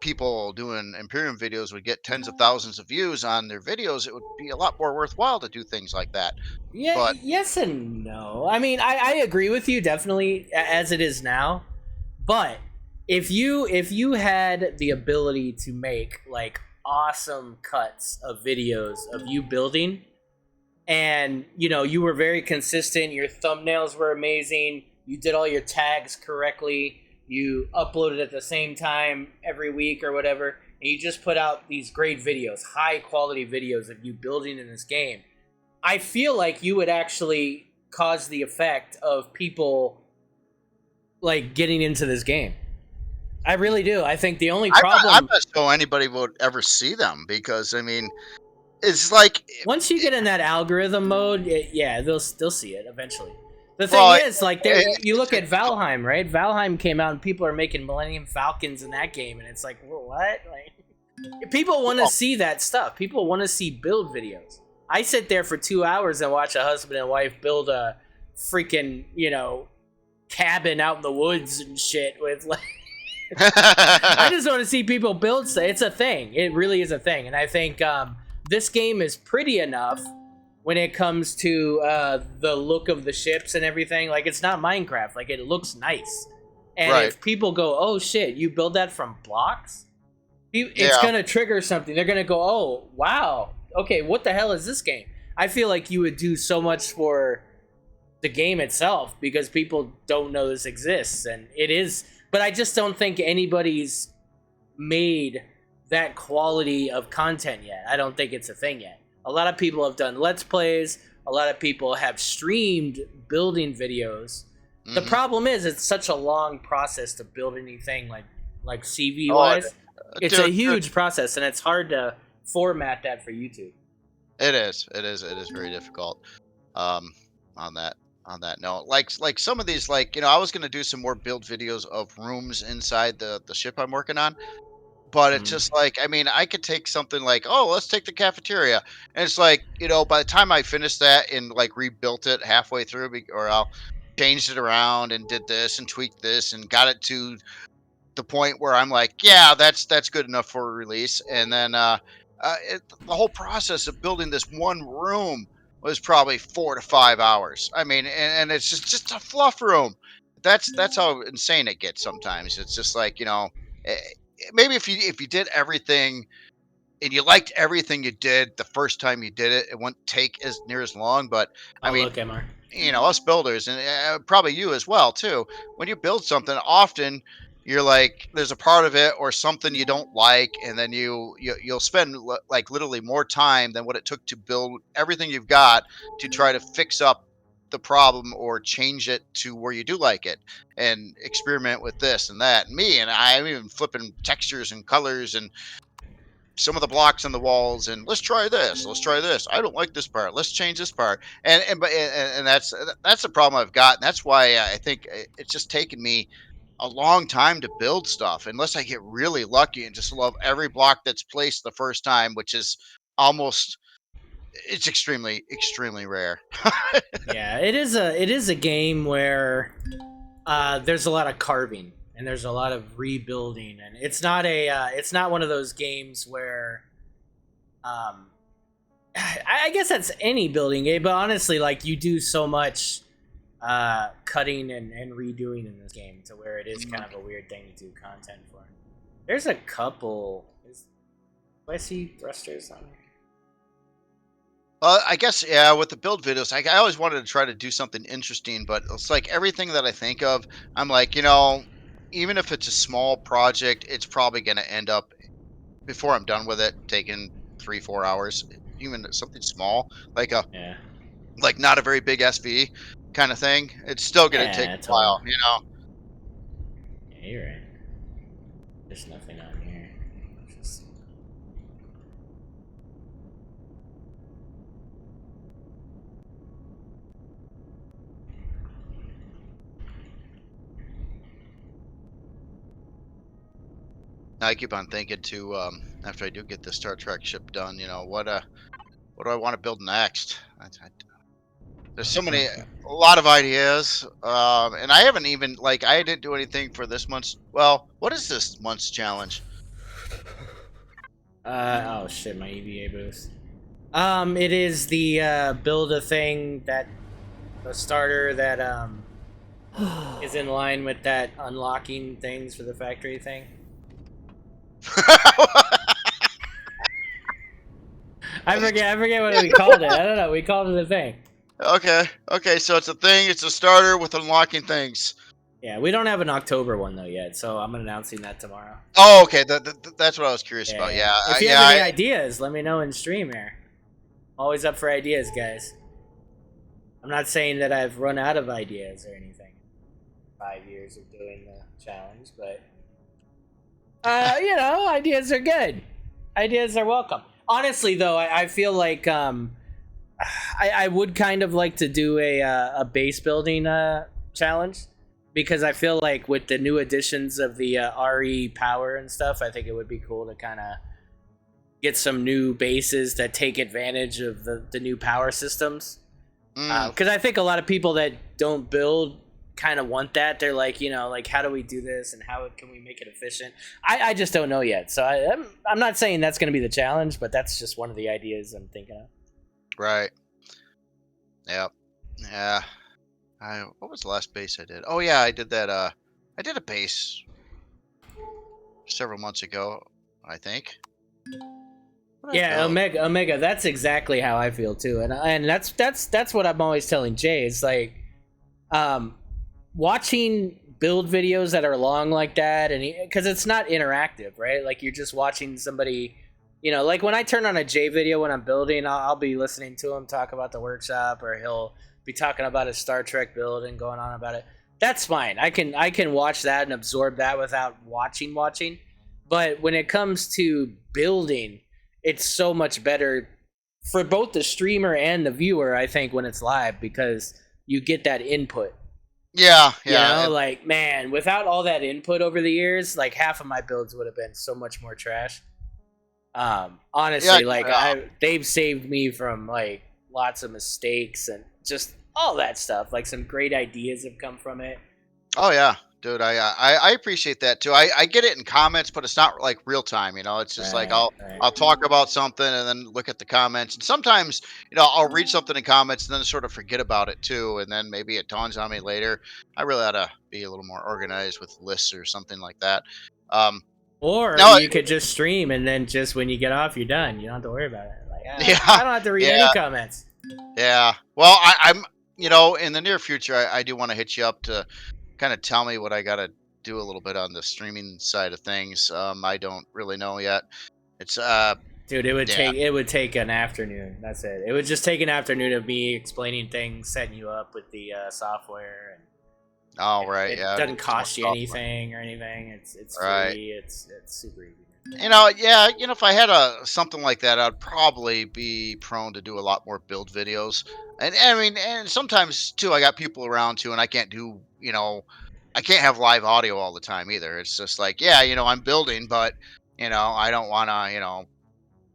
people doing Imperium videos would get tens of thousands of views on their videos, it would be a lot more worthwhile to do things like that. Yeah, But yes and no. I mean, I agree with you definitely as it is now, but if you had the ability to make like awesome cuts of videos of you building, and you were very consistent, your thumbnails were amazing, you did all your tags correctly, you uploaded at the same time every week or whatever, and you just put out these great videos, high quality videos of you building in this game, I feel like you would actually cause the effect of people like getting into this game. I really do. I think the only problem I'm not sure anybody would ever see them, because I mean, it's like, once you get in that algorithm mode, they'll see it eventually. The thing Well, is, like, you look at Valheim, right? Valheim came out and people are making Millennium Falcons in that game, and it's like, well, what? Like, people want to see that stuff. People want to see build videos. I sit there for 2 hours and watch a husband and wife build a freaking, cabin out in the woods and shit with like. I just want to see people build stuff. It's a thing. It really is a thing, and I think this game is pretty enough when it comes to the look of the ships and everything. Like, it's not Minecraft. Like, it looks nice, and Right. if people go, "Oh shit, you build that from blocks," it's gonna trigger something. They're gonna go, "Oh wow, okay, what the hell is this game?" I feel like you would do so much for the game itself because people don't know this exists, and it is. But I just don't think anybody's made that quality of content yet. I don't think it's a thing yet. A lot of people have done Let's Plays. A lot of people have streamed building videos. Mm-hmm. The problem is it's such a long process to build anything like CV wise. It's a huge process, and it's hard to format that for YouTube. It is very difficult. On that note, like some of these, like, you know, I was gonna do some more build videos of rooms inside the ship I'm working on. But it's just like, I mean, I could take something like, oh, let's take the cafeteria. And it's like, you know, by the time I finished that and like rebuilt it halfway through, or I'll changed it around and did this and tweaked this and got it to the point where I'm like, yeah, that's good enough for a release. And then the whole process of building this one room was probably 4 to 5 hours. I mean, and it's just a fluff room. That's how insane it gets sometimes. It's just like, you know, maybe if you did everything and you liked everything you did the first time you did it, it wouldn't take as near as long. But I mean, look, MR. You know, us builders, and probably you as well too. When you build something, often you're like, there's a part of it or something you don't like, and then you'll spend like literally more time than what it took to build everything you've got to try to fix up the problem or change it to where you do like it, and experiment with this and that. And I'm even flipping textures and colors and some of the blocks on the walls, and let's try this. I don't like this part, let's change this part. And that's the problem I've got, and that's why I think it's just taken me a long time to build stuff, unless I get really lucky and just love every block that's placed the first time, which is almost, it's extremely rare. Yeah, it is a game where there's a lot of carving and there's a lot of rebuilding, and it's not one of those games where I guess that's any building game, but honestly, like, you do so much cutting and redoing in this game to where it is kind of a weird thing to do content for. There's a couple. Do I see thrusters on there? I guess, yeah, with the build videos, I always wanted to try to do something interesting, but it's like everything that I think of, I'm like, you know, even if it's a small project, it's probably going to end up, before I'm done with it, taking 3-4 hours. Even something small, like like not a very big SV kind of thing, it's still going to take a while, you know. Yeah, you're right. There's nothing on here. I keep on thinking too, after I do get the Star Trek ship done, you know, what do I want to build next? There's so many, a lot of ideas, and I haven't even, like, I didn't do anything for this month's. Well, what is this month's challenge? Oh shit, my EVA boost. It is the build a thing that the starter that is in line with that unlocking things for the factory thing. I forget what we called it. I don't know. We called it a thing. Okay, so it's a thing. It's a starter with unlocking things. Yeah, we don't have an October one though yet, so I'm announcing that tomorrow. Oh, okay. That's what I was curious about. Yeah. If you have any ideas, let me know in stream here. Always up for ideas, guys. I'm not saying that I've run out of ideas or anything. 5 years of doing the challenge, but you know, ideas are good. Ideas are welcome. Honestly, though, I feel like I would kind of like to do a base building challenge, because I feel like with the new additions of the RE power and stuff, I think it would be cool to kind of get some new bases that take advantage of the new power systems. Because I think a lot of people that don't build kind of want that. They're like, you know, like, how do we do this and how can we make it efficient? I just don't know yet. So I'm not saying that's going to be the challenge, but that's just one of the ideas I'm thinking of. Right. Yep. Yeah. What was the last base I did? Oh yeah, I did that. I did a base several months ago, I think. Yeah, Omega. That's exactly how I feel too, and that's what I'm always telling Jay. It's like, Watching build videos that are long like that, and because it's not interactive, right? Like you're just watching somebody, like when I turn on a Jay video when I'm building, I'll be listening to him talk about the workshop, or he'll be talking about his Star Trek build and going on about it. That's fine. I can watch that and absorb that without watching. But when it comes to building, it's so much better for both the streamer and the viewer, I think, when it's live, because you get that input. Yeah. Like, man, without all that input over the years, like half of my builds would have been so much more trash. Honestly, they've saved me from like lots of mistakes and just all that stuff. Like some great ideas have come from it. Oh yeah, dude. I appreciate that too. I get it in comments, but it's not like real time. It's just like I'll talk about something and then look at the comments. And sometimes I'll read something in comments and then sort of forget about it too. And then maybe it dawns on me later. I really ought to be a little more organized with lists or something like that. Or you could just stream and then just when you get off, you're done. You don't have to worry about it. Like, I don't have to read any comments. Yeah. Well, I'm in the near future, I do want to hit you up to kind of tell me what I got to do a little bit on the streaming side of things. I don't really know yet. It's dude, it would take an afternoon. That's it. It would just take an afternoon of me explaining things, setting you up with the software, and it doesn't cost you anything or anything. It's free. It's super easy. If I had something like that, I'd probably be prone to do a lot more build videos. And I mean, and sometimes too, I got people around too, and I can't do, I can't have live audio all the time either. It's just like, I'm building, but I don't want to,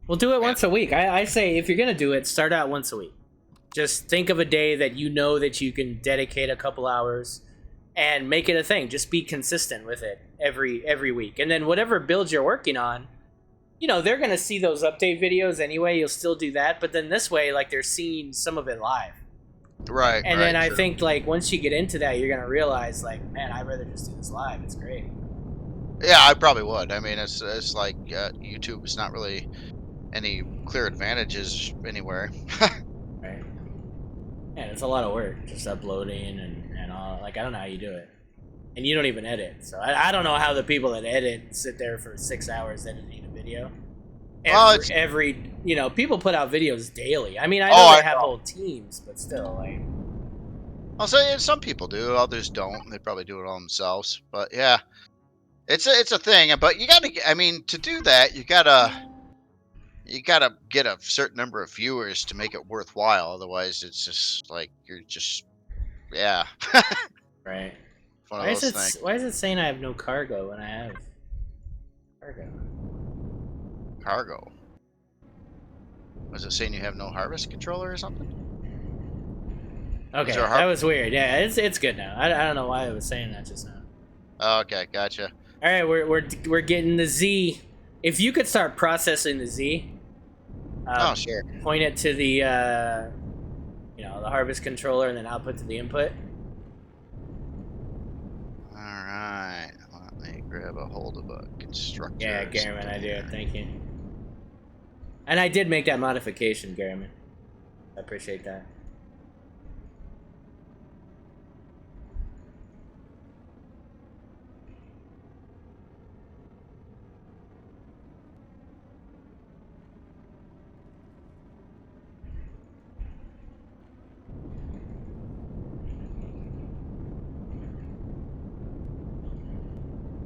Well, do it once a week. I say if you're gonna do it, start out once a week. Just think of a day that that you can dedicate a couple hours and make it a thing. Just be consistent with it every week. And then whatever build you're working on, they're going to see those update videos anyway. You'll still do that. But then this way, like, they're seeing some of it live. Right. And then I think, like, once you get into that, you're going to realize, like, man, I'd rather just do this live. It's great. Yeah, I probably would. I mean, it's like YouTube is not really any clear advantages anywhere. Right. And it's a lot of work, just uploading and all. Like, I don't know how you do it. And you don't even edit. So I don't know how the people that edit sit there for 6 hours editing a video. People put out videos daily. I mean, I know they have whole teams, but still, like. I'll say some people do, others don't. They probably do it all themselves. But yeah, it's a thing. But you gotta, I mean, to do that, you gotta get a certain number of viewers to make it worthwhile. Otherwise, it's just like Right. Why is it saying I have no cargo when I have cargo? Was it saying you have no harvest controller or something? Okay, that was weird. Yeah, it's good now. I don't know why it was saying that just now. Okay, gotcha. All right, we're getting the Z. If you could start processing the Z. Sure. Point it to the the harvest controller and then output to the input. All right. Let me grab a hold of a constructor. Yeah, Garriman, I do. Thank you. And I did make that modification, Garriman. I appreciate that.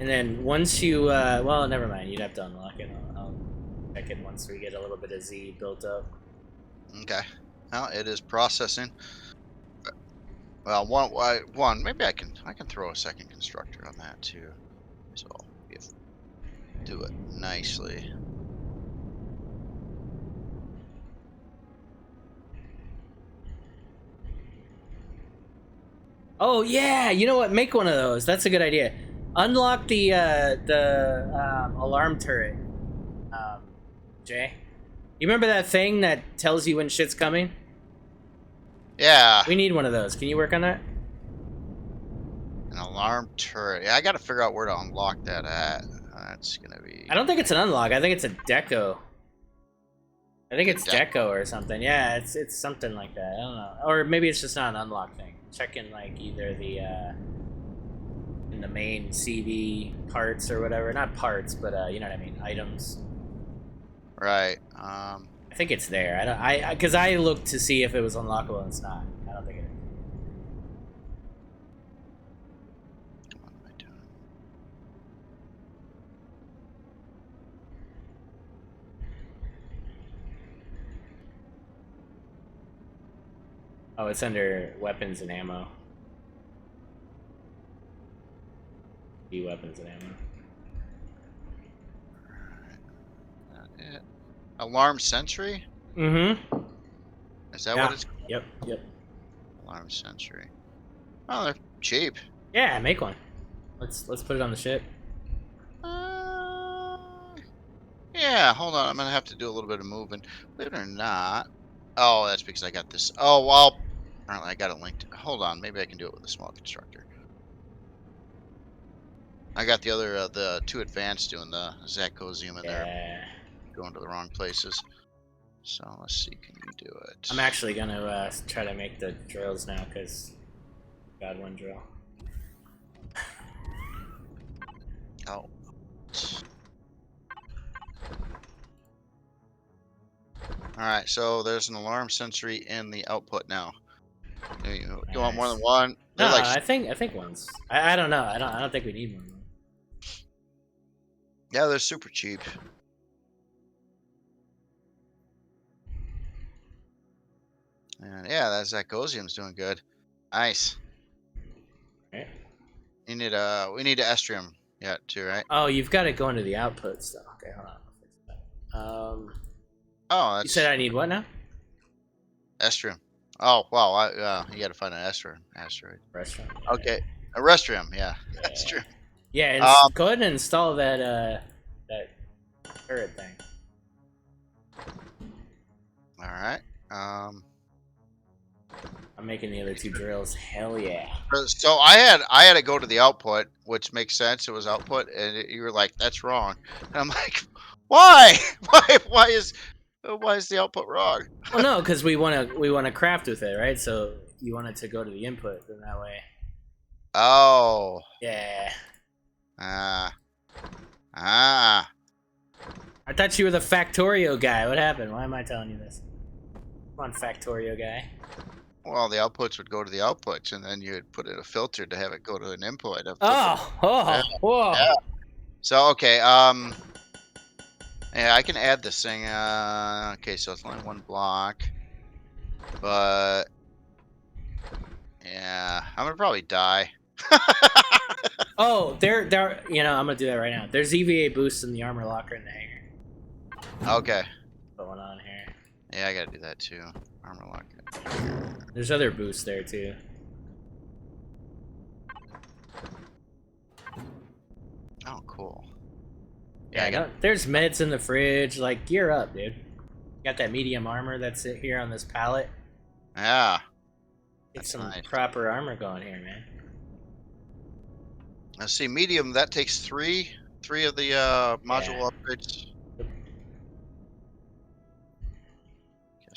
And then once you, well, never mind. You'd have to unlock it. I'll check it once we get a little bit of Z built up. Okay. Well, it is processing. Well, one. Maybe I can throw a second constructor on that too. So do it nicely. Oh yeah, you know what? Make one of those. That's a good idea. Unlock the alarm turret, Jay. You remember that thing that tells you when shit's coming? Yeah. We need one of those. Can you work on that? An alarm turret. Yeah, I got to figure out where to unlock that at. That's gonna be. I don't think it's an unlock. I think it's a deco. I think it's deco or something. Yeah, it's something like that. I don't know. Or maybe it's just not an unlock thing. checking like either the in the main CD parts or whatever. Not parts, but you know what I mean, items. Right. I think it's there. Because I looked to see if it was unlockable and it's not. I don't think it is. What am I doing? Oh, it's under weapons and ammo. Weapons and ammo. Alright. It. Alarm sentry? Mm-hmm. Is that what it's Yep. Alarm sentry? Oh, they're cheap. Yeah, make one. Let's put it on the ship. Yeah, hold on. I'm gonna have to do a little bit of moving. Believe it or not. Oh, that's because I got this. Oh, well, apparently I got it linked. Hold on. Maybe I can do it with a small constructor. I got the other, the 2 advanced doing the Zacosium in there. Going to the wrong places. So let's see. Can you do it? I'm actually gonna try to make the drills now because got one drill. Oh. Alright, so there's an alarm sentry in the output now. You want more than one? They're No, like, I think once. I don't know. I don't think we need one. yeah, they're super cheap. And yeah, that Zacosium's doing good. Nice. Right. You need we need Estrium yet too, right? Oh, you've got to go into the outputs though. Okay, hold on. Oh, that's You said I need what now? Estrium. Oh, wow. You got to find an asteroid. Restaurant. Okay, a Restrium. Yeah, that's true. Yeah, and go ahead and install that that turret thing. All right. I'm making the other 2 drills. Hell yeah. So I had to go to the output, which makes sense. It was output, and you were like, "That's wrong." And I'm like, "Why? Why is the output wrong?" Well, no, because we wanna craft with it, right? So you want it to go to the input, then that way. Oh. Yeah. Ah. I thought you were the Factorio guy. What happened? Why am I telling you this? Come on, Factorio guy. Well, the outputs would go to the outputs, and then you'd put in a filter to have it go to an input. Oh, whoa. Yeah. So okay, yeah, I can add this thing. Okay, so it's only 1 block, but yeah, I'm gonna probably die. Oh, there. You know, I'm gonna do that right now. There's EVA boosts in the armor locker in the hangar. Okay. What's going on here? Yeah, I gotta do that too. Armor lock. There's other boosts there too. Oh, cool. Yeah, there's meds in the fridge. Like, gear up, dude. Got that medium armor that's here on this pallet. Yeah. Get some nice. proper armor going here, man. Let's see, medium. That takes three of the module upgrades.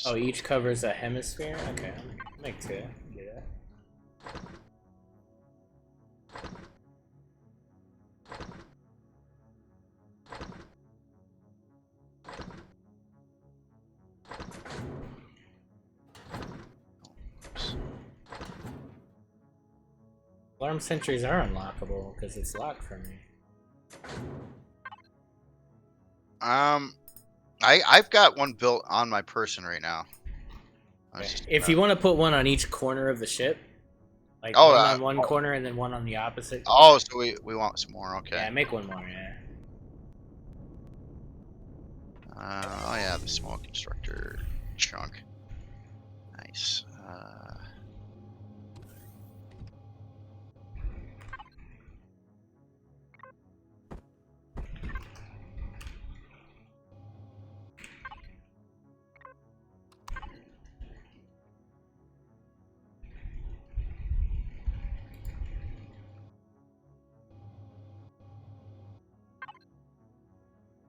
Oh, each covers a hemisphere? Okay, I'll make 2. Do that. Alarm sentries are unlockable because it's locked for me. I've got one built on my person right now. Okay. If you want to put one on each corner of the ship, like one on one corner and then one on the opposite corner. Oh, so we want some more. Okay. Yeah, make one more. Yeah. Oh yeah, the small constructor chunk. Nice.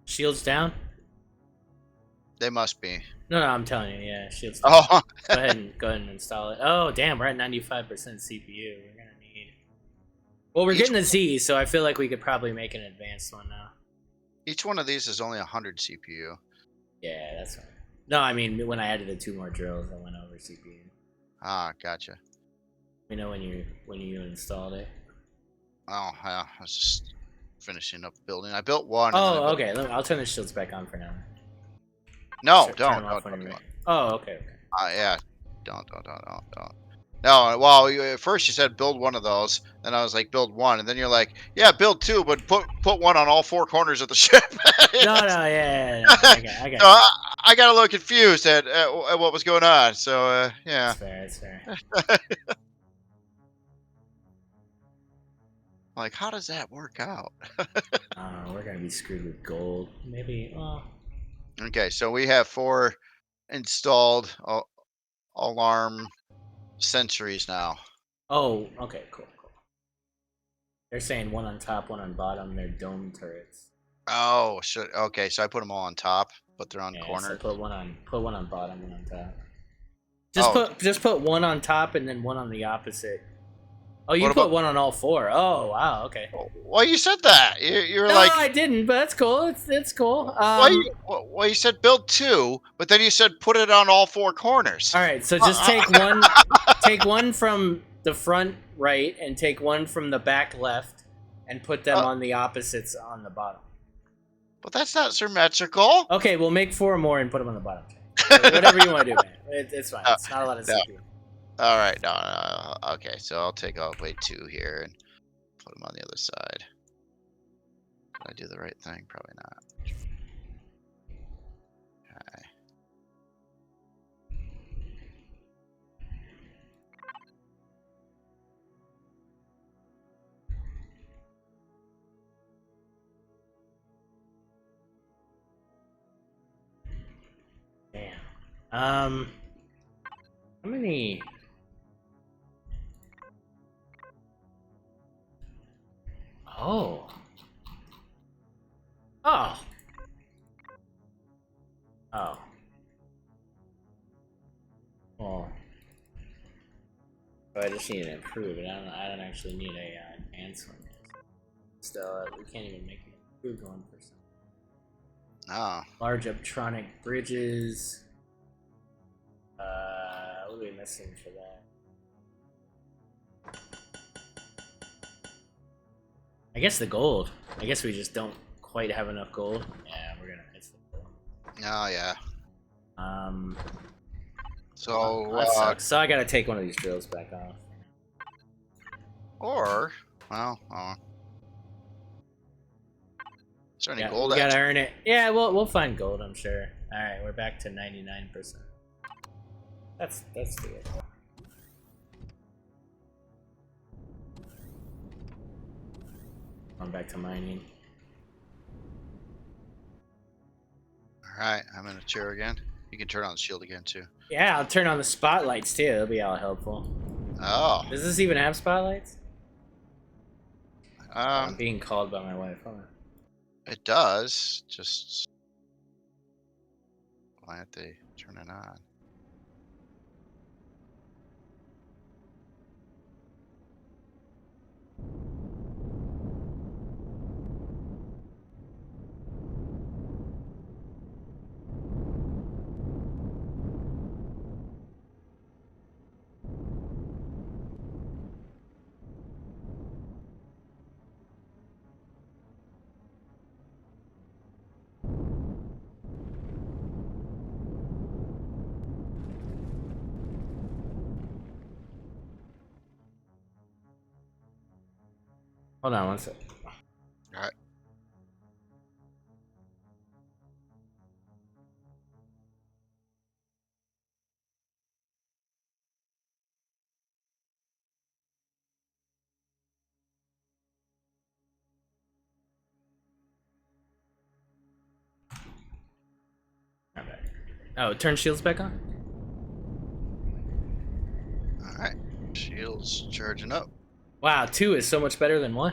Shields down. They must be. No, I'm telling you, yeah, shields. Oh, Go ahead and install it. Oh, damn, we're at 95% CPU. We're gonna need. Well, we're getting a Z, so I feel like we could probably make an advanced one now. each one of these is only 100 CPU. Yeah, that's fine. No, I mean when I added the 2 more drills, I went over CPU. Ah, gotcha. You know when you installed it. Oh, yeah. I was just finishing up building. I built one. And then I Oh, built... okay. I'll turn the shields back on for now. No, Turn don't. them off Don't. when you're ready. Oh, okay. Yeah. Don't. No, well, at first you said build one of those, then I was like build one, and then you're like, yeah, build 2, but put one on all 4 corners of the ship. No, yeah. I got So I got a little confused at what was going on. So yeah. That's fair. Like, how does that work out? We're gonna be screwed with gold. Maybe. Well. Okay, so we have 4 installed alarm sentries now. Oh, okay, cool. They're saying 1 on top, 1 on bottom. They're dome turrets. Oh, okay, so I put them all on top, but they're on Yeah, corner. so put one on bottom, 1 on top. Just put 1 on top and then 1 on the opposite. Oh, you put 1 on all 4. Oh, wow, okay. Well, you said that. You're no, like, I didn't, but that's cool. It's cool. Well, you said build 2, but then you said put it on all 4 corners. All right, so just take one from the front right and take 1 from the back left and put them on the opposites on the bottom. But that's not symmetrical. Okay, we'll make 4 more and put them on the bottom. Whatever you want to do, man. It's fine. It's not a lot of CPU. All right, no. Okay, so I'll take away 2 here and put them on the other side. Did I do the right thing? Probably not. Okay. Damn. How many? Oh. Oh. Oh. Well. I just need to improve it. I don't actually need a advanced one. Still, we can't even make an improved one for some. Oh. Large optronic bridges. What are we missing for that? I guess the gold. I guess we just don't quite have enough gold. Yeah, we're gonna miss the gold. Oh yeah. So that sucks. So I gotta take one of these drills back off. Or, well, is there any gold? We gotta earn it. Yeah, we'll find gold, I'm sure. All right, we're back to 99%. That's good. I'm back to mining. Alright, I'm in a chair again. You can turn on the shield again too. Yeah, I'll turn on the spotlights too. It'll be all helpful. Oh. Does this even have spotlights? I'm Um, being called by my wife. Hold on. it does. Just why aren't they turning on? Hold on one sec. Alright. Oh, turn shields back on? Alright. Shield's charging up. Wow, 2 is so much better than 1.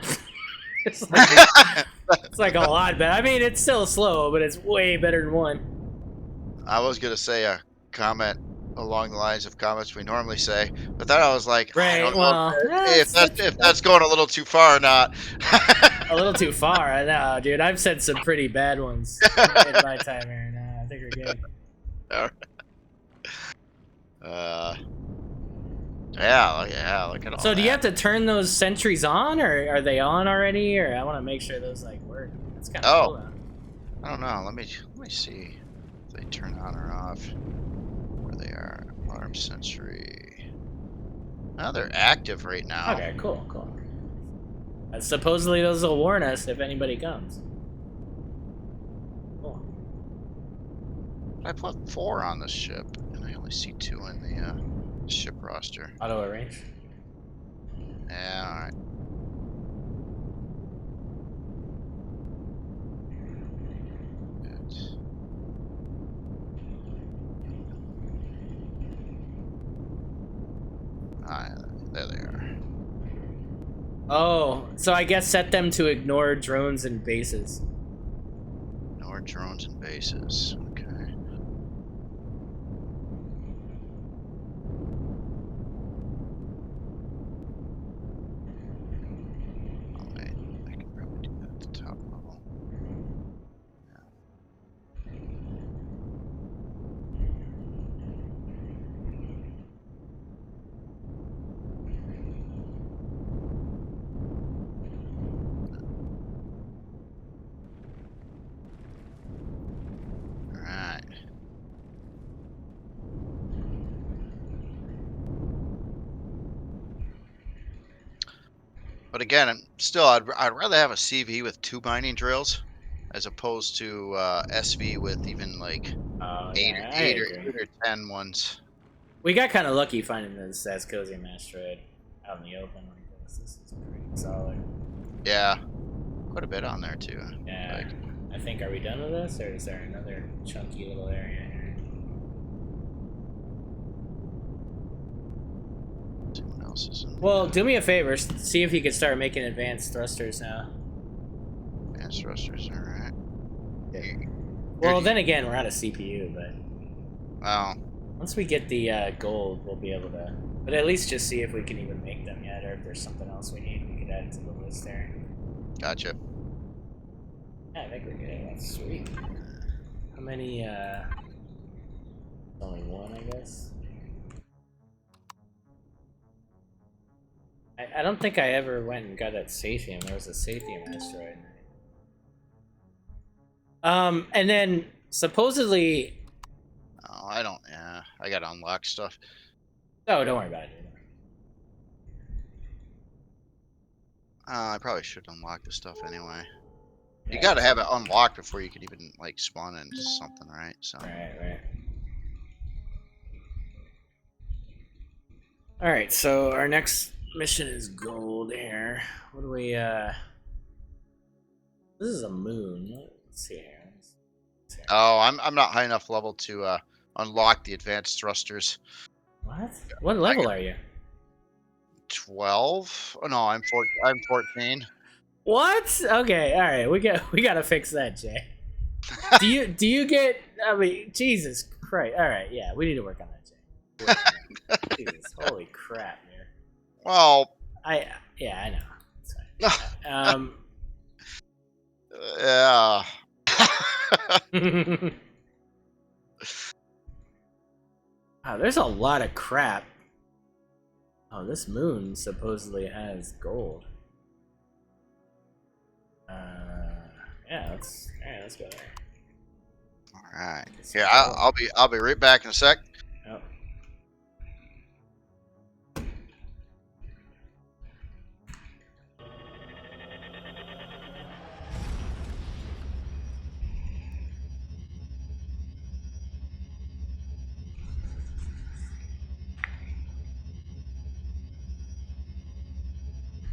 it's like a lot better. I mean, it's still slow, but it's way better than 1. I was gonna say a comment along the lines of comments we normally say, but then I was like, I Right. don't know Well, if that's going a little too far or not. a little too far. I know, dude. I've said some pretty bad ones in my time here. No, I think we're good. Yeah, look at all So, do you have that. to turn those sentries on, or are they on already? Or I want to make sure those like work. That's kind of cool, Oh, though. I don't know. Let me see if they turn on or off. Where they are. Alarm sentry. Oh, they're active right now. Okay, cool. Supposedly, those will warn us if anybody comes. Cool. I put 4 on this ship, and I only see 2 in the ship roster. Auto arrange. Yeah, all right. Good. Ah, there they are. Oh, so I guess set them to ignore drones and bases. Ignore drones and bases. Okay. Oh, wait. I can probably do that at the top level. All right. But again, I'd rather have a CV with 2 mining drills as opposed to SV with even like Oh, 8 yeah, I or 8 or agree. 8 or 10 ones. We got kind of lucky finding this Sascosium asteroid out in the open like this. This is pretty solid. Yeah, quite a bit on there too. Yeah. Like, I think, are we done with this, or is there another chunky little area here? see what else is in Well, do me a favor. See if you can start making advanced thrusters now. advanced thrusters. All right. Well, then again, we're out of CPU, but Oh, once we get the gold, we'll be able to. But at least just see if we can even make them yet, or if there's something else we need, we could add to the list there. gotcha. Yeah, I think we're good. That's sweet. How many, only one, I guess? I don't think I ever went and got that Sathium. There was a Sathium asteroid. And then, supposedly... Oh, I don't. Yeah, I gotta unlock stuff. Oh, don't worry about it. I probably should unlock the stuff anyway. You Yeah. gotta have it unlocked before you can even like spawn into something, right? So. Right. Alright, so our next mission is gold here. What do we, This is a moon. Let's see here. Oh, I'm not high enough level to unlock the advanced thrusters. What? What level are you? 12? Oh no, I'm 14. What? Okay, alright, we gotta fix that, Jay. Do you get, I mean, Jesus Christ. Alright, yeah, we need to work on that, Jay. Jesus, holy crap, man. Well, Yeah, I know. It's fine. yeah. Wow, there's a lot of crap. Oh, this moon supposedly has gold. Yeah, let's go there. All right. Here, I'll be right back in a sec. Oh.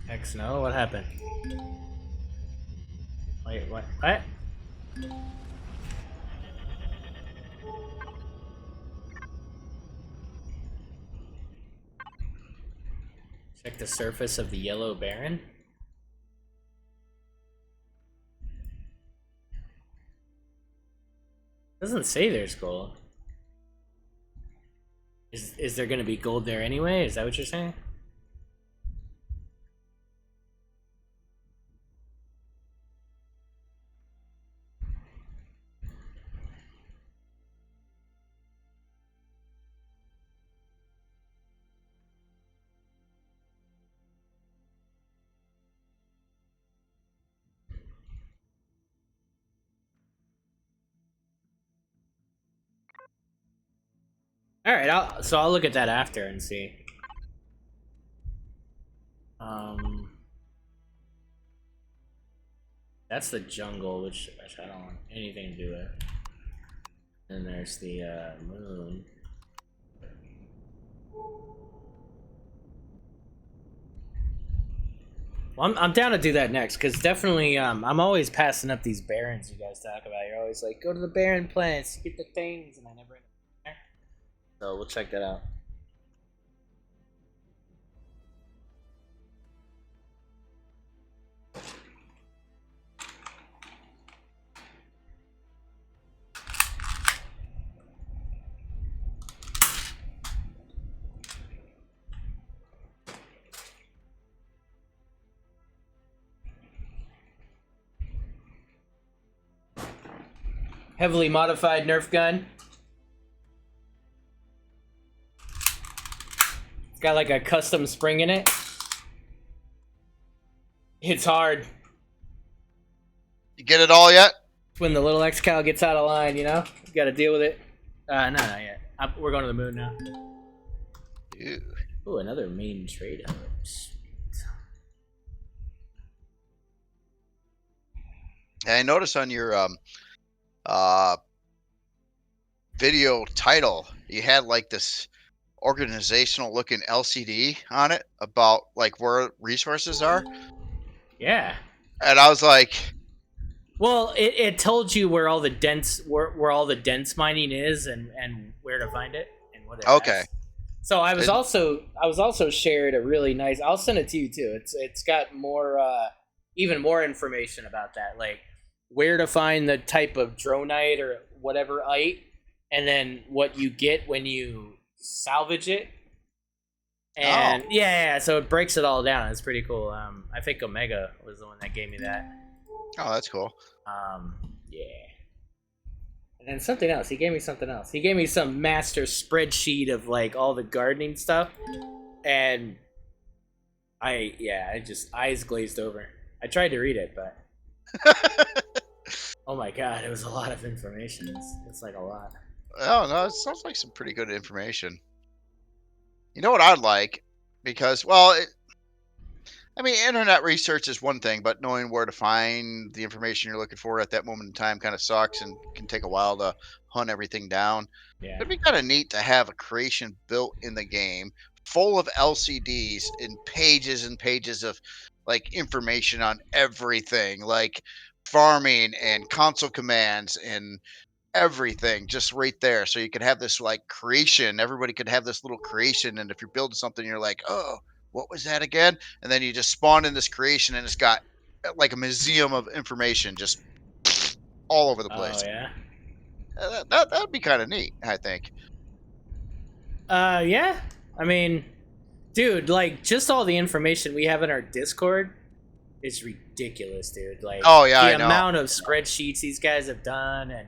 Hex no, what happened? Wait, what? What? Check the surface of the yellow baron. Doesn't say there's gold. Is there gonna be gold there anyway? Is that what you're saying? All right, I'll look at that after and see. That's the jungle, which I don't want anything to do with. And there's the moon. Well, I'm down to do that next, because definitely I'm always passing up these barrens you guys talk about. You're always like, go to the barren planets, get the things, and I never end up there. So we'll check that out. Heavily modified Nerf gun. It's got like a custom spring in it. Hits hard. You get it all yet? When the little X-Cal gets out of line, you know? You gotta deal with it. No, not yet. We're going to the moon now. Ew. Ooh, another main trade hub. I noticed on your video title, you had like this organizational looking LCD on it about like where resources are. Yeah. And I was like, well, it told you where all the dense where all the dense mining is and where to find it and what it okay. has. So I was also shared a really nice. I'll send it to you too. It's got more even more information about that, like where to find the type of dronite or whatever ite, and then what you get when you salvage it. And yeah, so it breaks it all down. It's pretty cool. I think Omega was the one that gave me that. Oh, that's cool. Yeah. And then something else. He gave me something else. He gave me some master spreadsheet of like all the gardening stuff, and I just eyes glazed over. I tried to read it, but oh my god, it was a lot of information. It's like a lot. Oh no, it sounds like some pretty good information. You know what I'd like? Because, well, I mean, internet research is one thing, but knowing where to find the information you're looking for at that moment in time kind of sucks and can take a while to hunt everything down. Yeah. It'd be kind of neat to have a creation built in the game full of LCDs and pages of like information on everything, like farming and console commands and everything just right there. So you could have this like creation. Everybody could have this little creation. And if you're building something, you're like, oh, what was that again? And then you just spawn in this creation and it's got like a museum of information just all over the place. Oh yeah. That'd be kind of neat, I think. Yeah. I mean, dude, like just all the information we have in our Discord is ridiculous, dude. Like, oh yeah, the I know. amount of spreadsheets these guys have done, and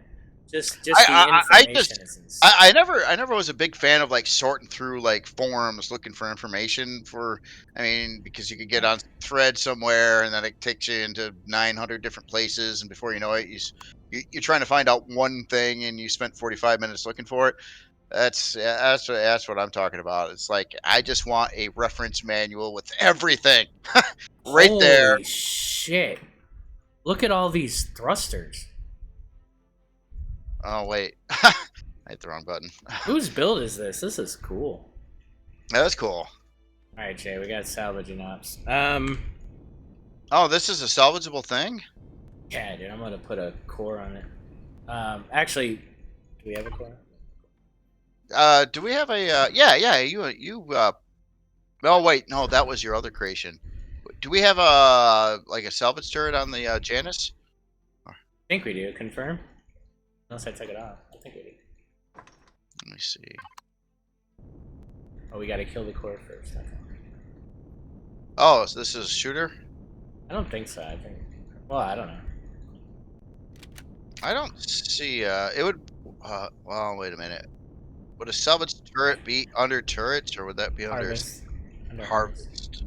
just the information is insane. I never was a big fan of like sorting through like forums looking for information for. I mean, because you could get on thread somewhere and then it takes you into 900 different places, and before you know it, you're trying to find out one thing and you spent 45 minutes looking for it. That's what I'm talking about. It's like I just want a reference manual with everything right there. Holy shit! Look at all these thrusters. Oh wait, I hit the wrong button. Whose build is this? This is cool. That's cool. All right, Jay, we got salvaging ops. Oh, this is a salvageable thing? Yeah, dude, I'm gonna put a core on it. Actually, do we have a core? Do we have a? Yeah. You. Oh wait, no, that was your other creation. Do we have a like a salvage turret on the Janus? I think we do. Confirm. Unless I took it off. I think we do. Let me see. Oh, we gotta kill the core first. Okay. Oh, so this is a shooter? I don't think so. I think. Well, I don't know. I don't see. It would. Well, wait a minute. Would a salvage turret be under turrets, or would that be under Harvest. Under harvest?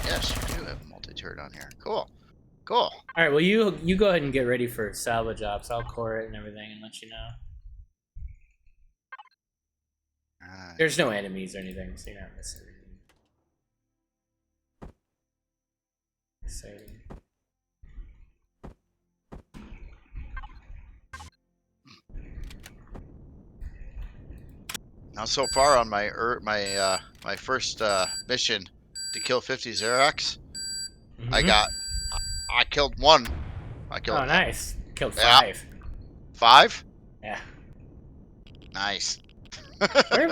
Yes, you do have multi-turret on here. Cool. Cool. All right. Well, you go ahead and get ready for salvage ops. I'll core it and everything and let you know. Alright. There's no enemies or anything, so you're not missing anything. Exciting. Now, so far on my my first mission to kill 50 Xerax, I killed one. I killed. Oh, nice. Killed Yeah. 5. 5? Yeah. Nice.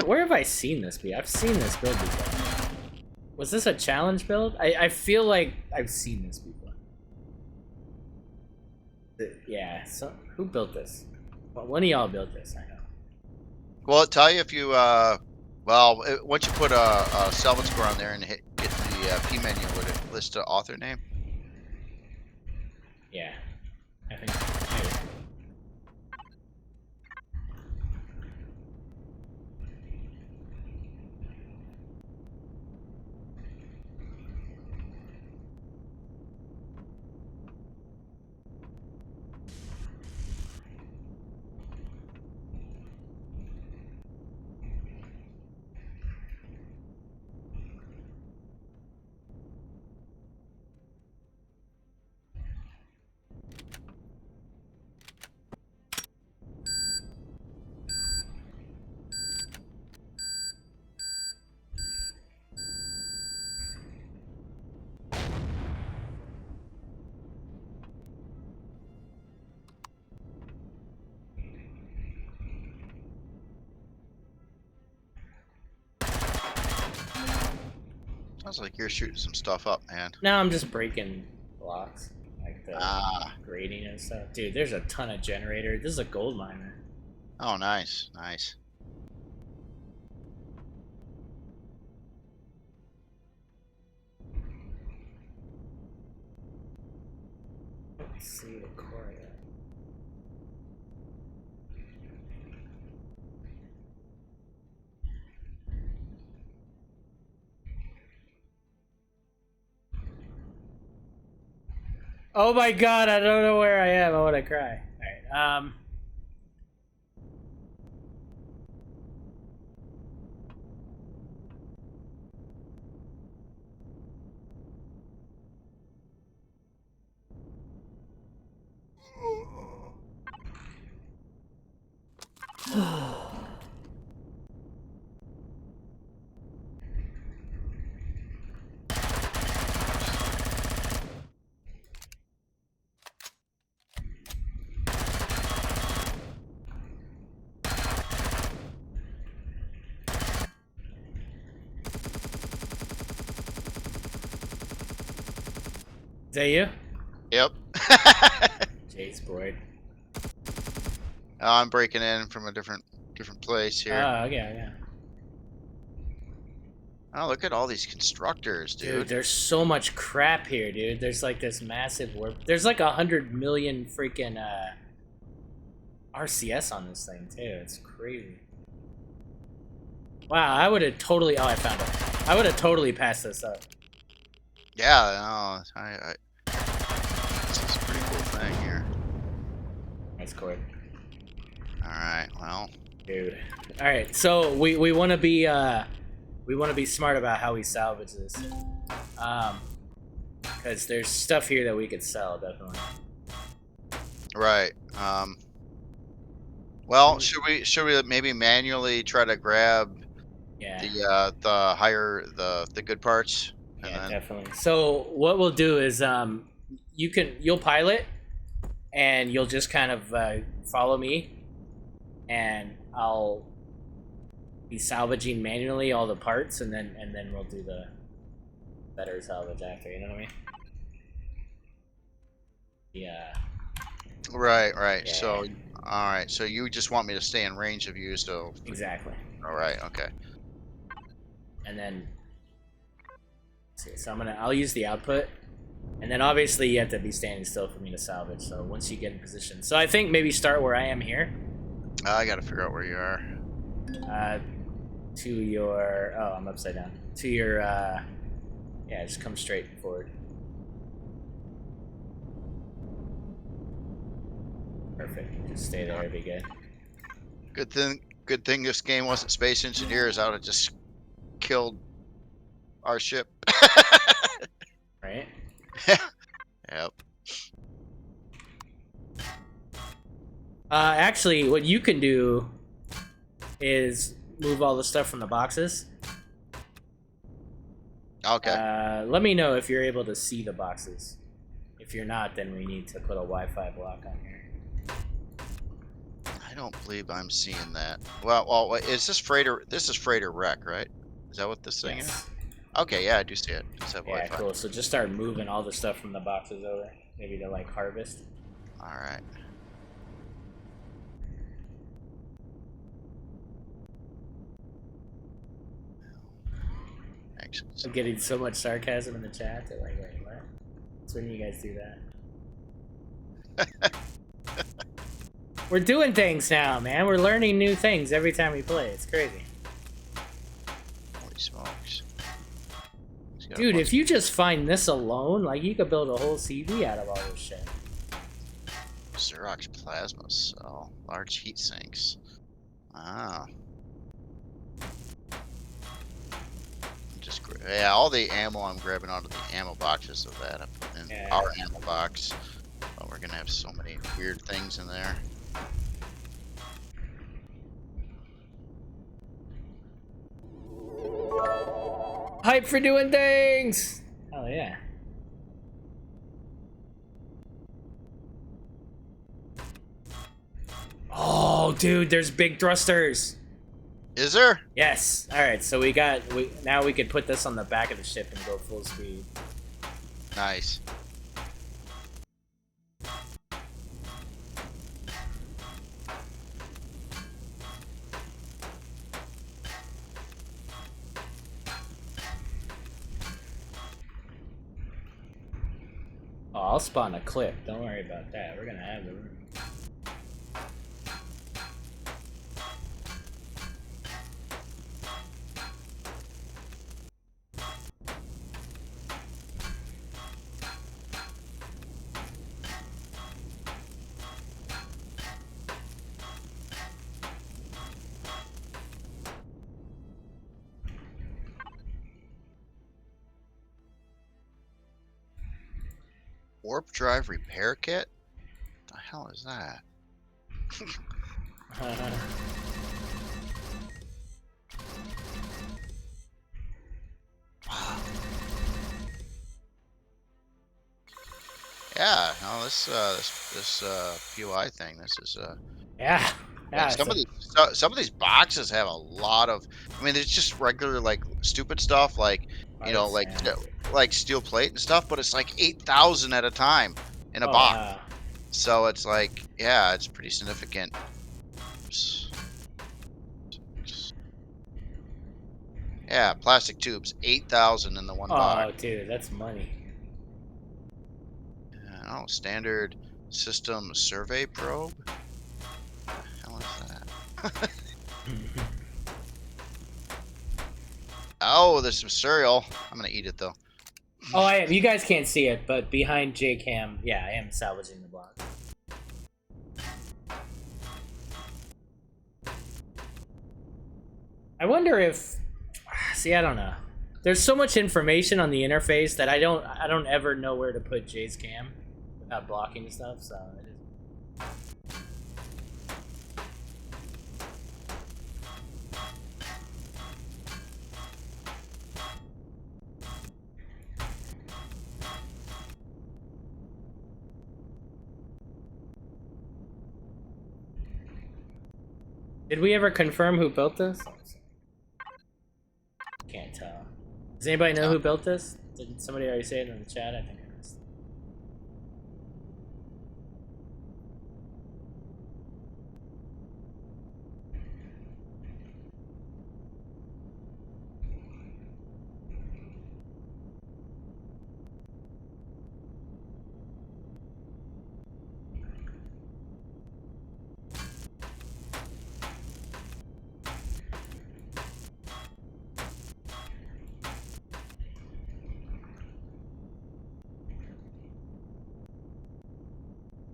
Where have I seen this be? I've seen this build before. Was this a challenge build? I feel like I've seen this before. Yeah. So who built this? Well, one of y'all built this. I know. Will it tell you if you once you put a salvage score on there and get the P menu, would it list the author name? Yeah. I think so. Maybe. Sounds like you're shooting some stuff up, man. Now I'm just breaking blocks, like the Ah. grading and stuff. Dude, there's a ton of generator. This is a gold miner. Oh, nice, nice. Let's see the core yet. Oh my god, I don't know where I am. I want to cry. Alright, Is that you? Yep. Jace Boyd. I'm breaking in from a different place here. Oh, yeah. Oh, look at all these constructors, Dude, dude. there's so much crap here, dude. There's like this massive warp. There's like 100 million freaking RCS on this thing too. It's crazy. Wow, I would have totally. Oh, I found it. I would have totally passed this up. Yeah, no, this is a pretty cool thing here. Nice cord, All right, well, dude. All right, so we want to be smart about how we salvage this, because there's stuff here that we could sell definitely. right. Well, should we maybe manually try to grab Yeah. the good parts? And Yeah, then, definitely. So what we'll do is you'll pilot and you'll just kind of follow me, and I'll be salvaging manually all the parts, and then we'll do the better salvage after. You know what I mean? Yeah. Right. Yeah. So, all right. So you just want me to stay in range of you, so. Exactly. All right. Okay. And then, see, so I'll use the output, and then obviously you have to be standing still for me to salvage. So once you get in position, so I think maybe start where I am here. I got to figure out where you are. To your I'm upside down. To your yeah, just come straight forward. Perfect. Just stay there. Be good. Good thing this game wasn't Space Engineers. I would have just killed our ship. Right. Yep. Actually, what you can do is move all the stuff from the boxes. Okay. Let me know if you're able to see the boxes. If you're not, then we need to put a Wi-Fi block on here. I don't believe I'm seeing that. Well, wait, is this freighter? This is freighter wreck, right? Is that what this thing is? Okay, yeah, I do see it. Does have Yeah, Wi-Fi. cool. So just start moving all the stuff from the boxes over, maybe to like harvest. All right. Actually, I'm getting so much sarcasm in the chat. They're like, wait, what? That's when you guys do that. We're doing things now, man. We're learning new things every time we play. It's crazy. holy smokes. Dude, if you just find this alone, like, you could build a whole CV out of all this shit. Xerox plasma cell, large heat sinks. Ah. Yeah, all the ammo I'm grabbing out of the ammo boxes of that. I put in our ammo box. But we're gonna have so many weird things in there. Hype for doing things! Oh yeah. Oh, dude, there's big thrusters. Is there? Yes. All right, so now we could put this on the back of the ship and go full speed. Nice. Oh, I'll spawn a clip. Don't worry about that. We're gonna have the room. Warp drive repair kit? What the hell is that? Wow. Yeah, no, this POI thing. This is Yeah. yeah, some of these boxes have a lot of. I mean, there's just regular like stupid stuff like like steel plate and stuff, but it's like 8,000 at a time in a box. Wow. So it's like, yeah, it's pretty significant. Yeah, plastic tubes, 8,000 in the one box. Oh, dude, that's money. Oh, standard system survey probe. What the hell is that? Oh, there's some cereal. I'm gonna eat it though. Oh, I am. You guys can't see it, but behind JCam, yeah, I am salvaging the block. I wonder if, see, I don't know. There's so much information on the interface that I don't ever know where to put Jay's cam without blocking stuff. So it is. Did we ever confirm who built this? Does anybody know who built this? Did somebody already say it in the chat? I think I missed.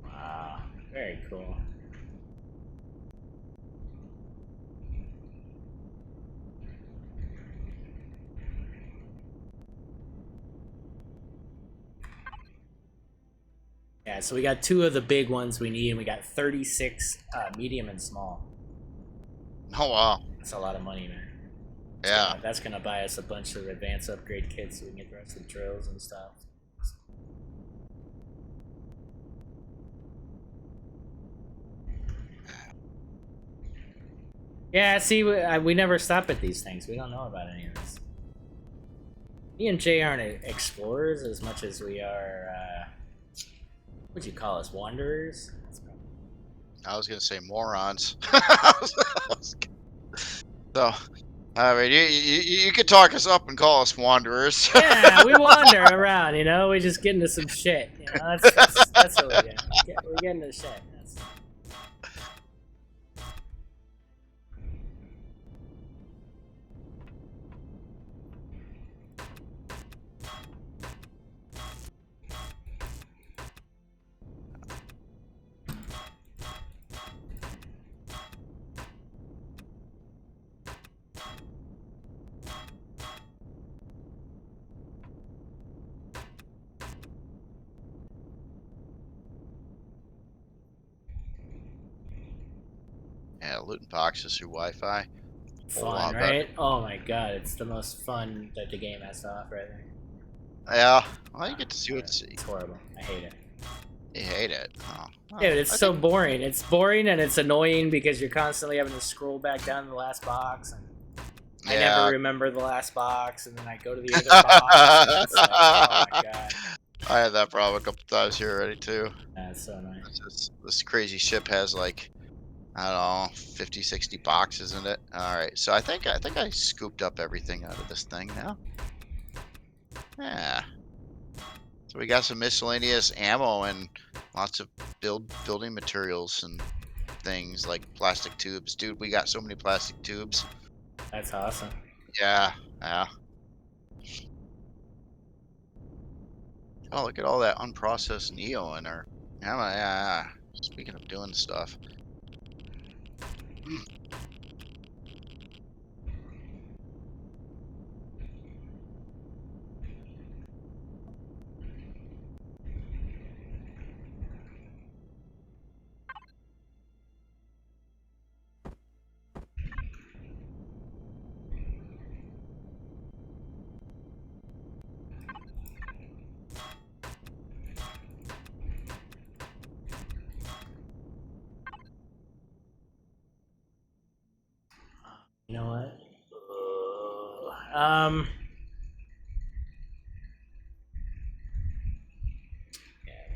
Wow, very cool. Yeah, so we got 2 of the big ones we need, and we got 36 medium and small. Oh wow. That's a lot of money, man. Yeah. That's gonna buy us a bunch of advanced upgrade kits so we can get the rest of the drills and stuff. Yeah, see, we never stop at these things. We don't know about any of this. Me and Jay aren't explorers as much as we are, what'd you call us, wanderers? I was gonna say morons. So, I mean, you could talk us up and call us wanderers. Yeah, we wander around, you know? We just get into some shit, you know? That's what we get. We get into shit. Yeah, looting boxes through Wi-Fi. Fun, right? Oh my god, it's the most fun that the game has to offer, I think. Yeah, well, you get to see what's. It's horrible. I hate it. You hate it. Oh, Dude, it's so boring. It's boring and it's annoying because you're constantly having to scroll back down to the last box, and I never remember the last box, and then I go to the other box. And it's like, oh my god. I had that problem a couple times here already too. That's so annoying. This crazy ship has like, I don't know, 50, 60 boxes in it. All right, so I think I scooped up everything out of this thing now. Yeah. So we got some miscellaneous ammo and lots of building materials and things like plastic tubes. Dude, we got so many plastic tubes. That's awesome. Yeah, yeah. Oh, look at all that unprocessed Neo in our. Yeah. Speaking of doing stuff. You know what?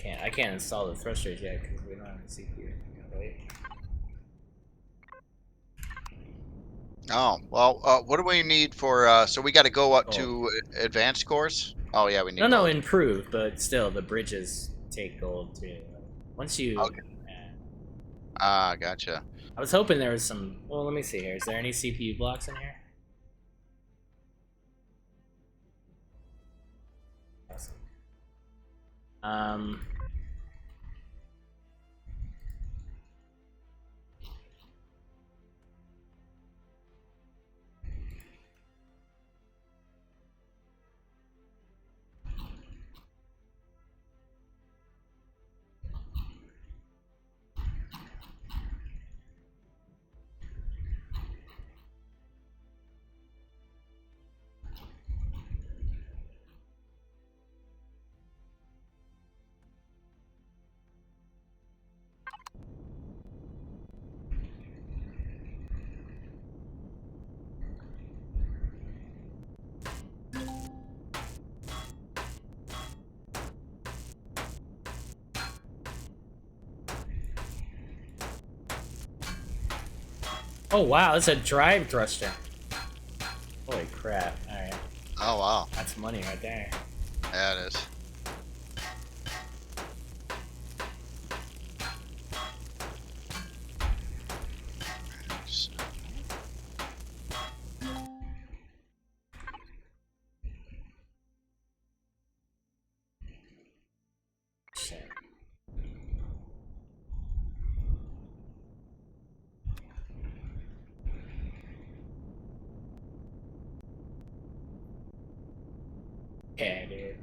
Yeah, I can't install the thrusters yet because we don't have the CPU. Wait. Oh, well, what do we need for, so we got to go up to advanced course? Oh, yeah, we need No, gold. improved, but still, the bridges take gold too. Once you... Okay. Ah, gotcha. I was hoping there was some... Well, let me see here. Is there any CPU blocks in here? Awesome. Oh wow, it's a drive thruster. Holy crap! All right, Oh wow. that's money right there. Yeah, it is. Shit. Yeah, dude.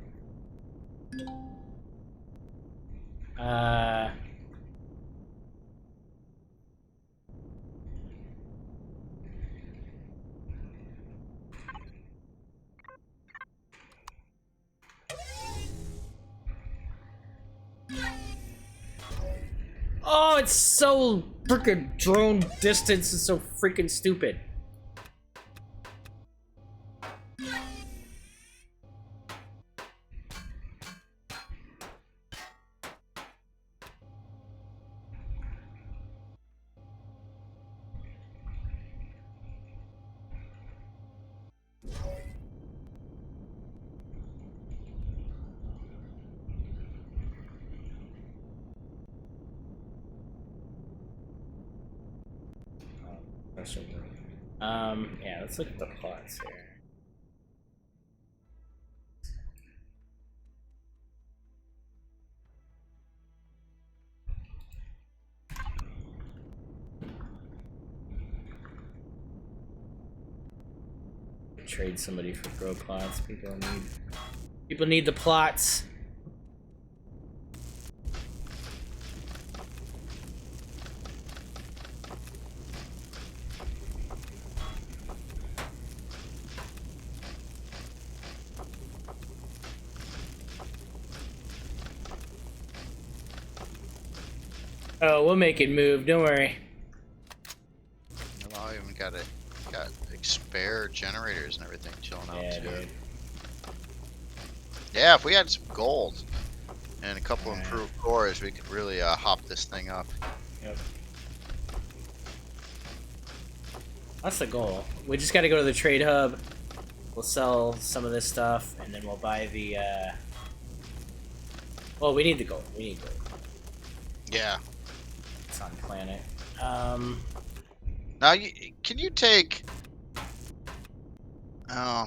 Uh. Oh, it's so freaking drone distance is so freaking stupid. Yeah, let's look at the plots here. Trade somebody for grow plots. People need the plots. Oh, we'll make it move. Don't worry. Well, I even got spare generators and everything chilling out Yeah, too. dude. Yeah, if we had some gold and a couple Alright. improved cores, we could really hop this thing up. Yep. That's the goal. We just got to go to the trade hub. We'll sell some of this stuff, and then we'll buy the. Well, we need the gold. We need gold. Yeah. It's on planet. Now, can you take? Oh.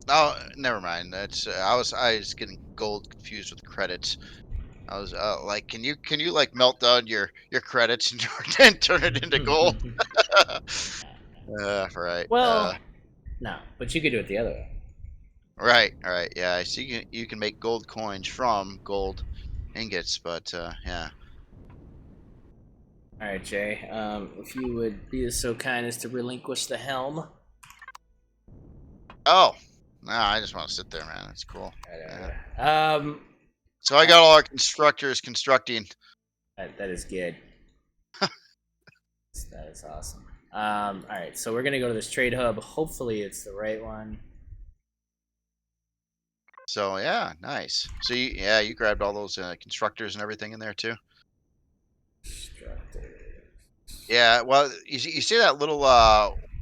Oh, never mind. That's I was getting gold confused with credits. I was like, can you like melt down your credits and turn it into gold? Right. Well, no, but you could do it the other way. Right. Right. Yeah. I see. You can make gold coins from gold ingots, but yeah. All right, Jay. If you would be so kind as to relinquish the helm. Oh, no, I just want to sit there, man. That's cool. Yeah. So I got all our constructors constructing. That is good. That is awesome. All right, so we're gonna go to this trade hub. Hopefully, it's the right one. So yeah, nice. So you grabbed all those constructors and everything in there too. Yeah. Well, you see that little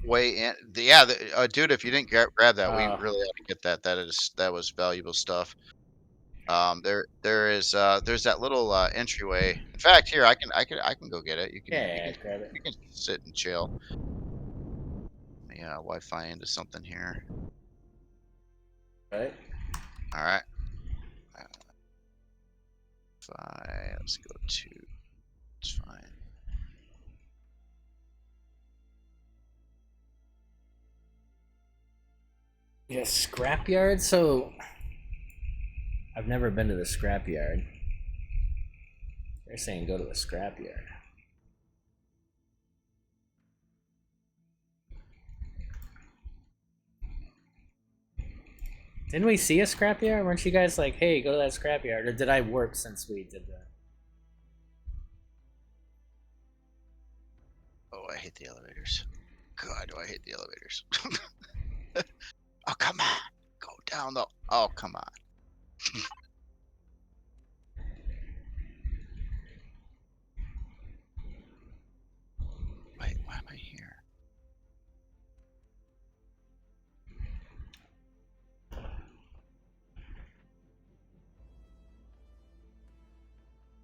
way in. Dude, if you didn't grab that, we really ought to get that. That was valuable stuff. There is there's that little entryway. In fact, here I can go get it. Yeah, grab it. You can sit and chill. Yeah, Wi-Fi into something here. Right. All right. Let's go to. It's fine. Yeah, scrapyard. So I've never been to the scrapyard. They're saying go to the scrapyard. Didn't we see a scrapyard? Weren't you guys like, hey, go to that scrapyard? Or did I warp since we did that? Oh, I hate the elevators. God, do I hate the elevators. Oh, come on. Go down the. Oh, come on.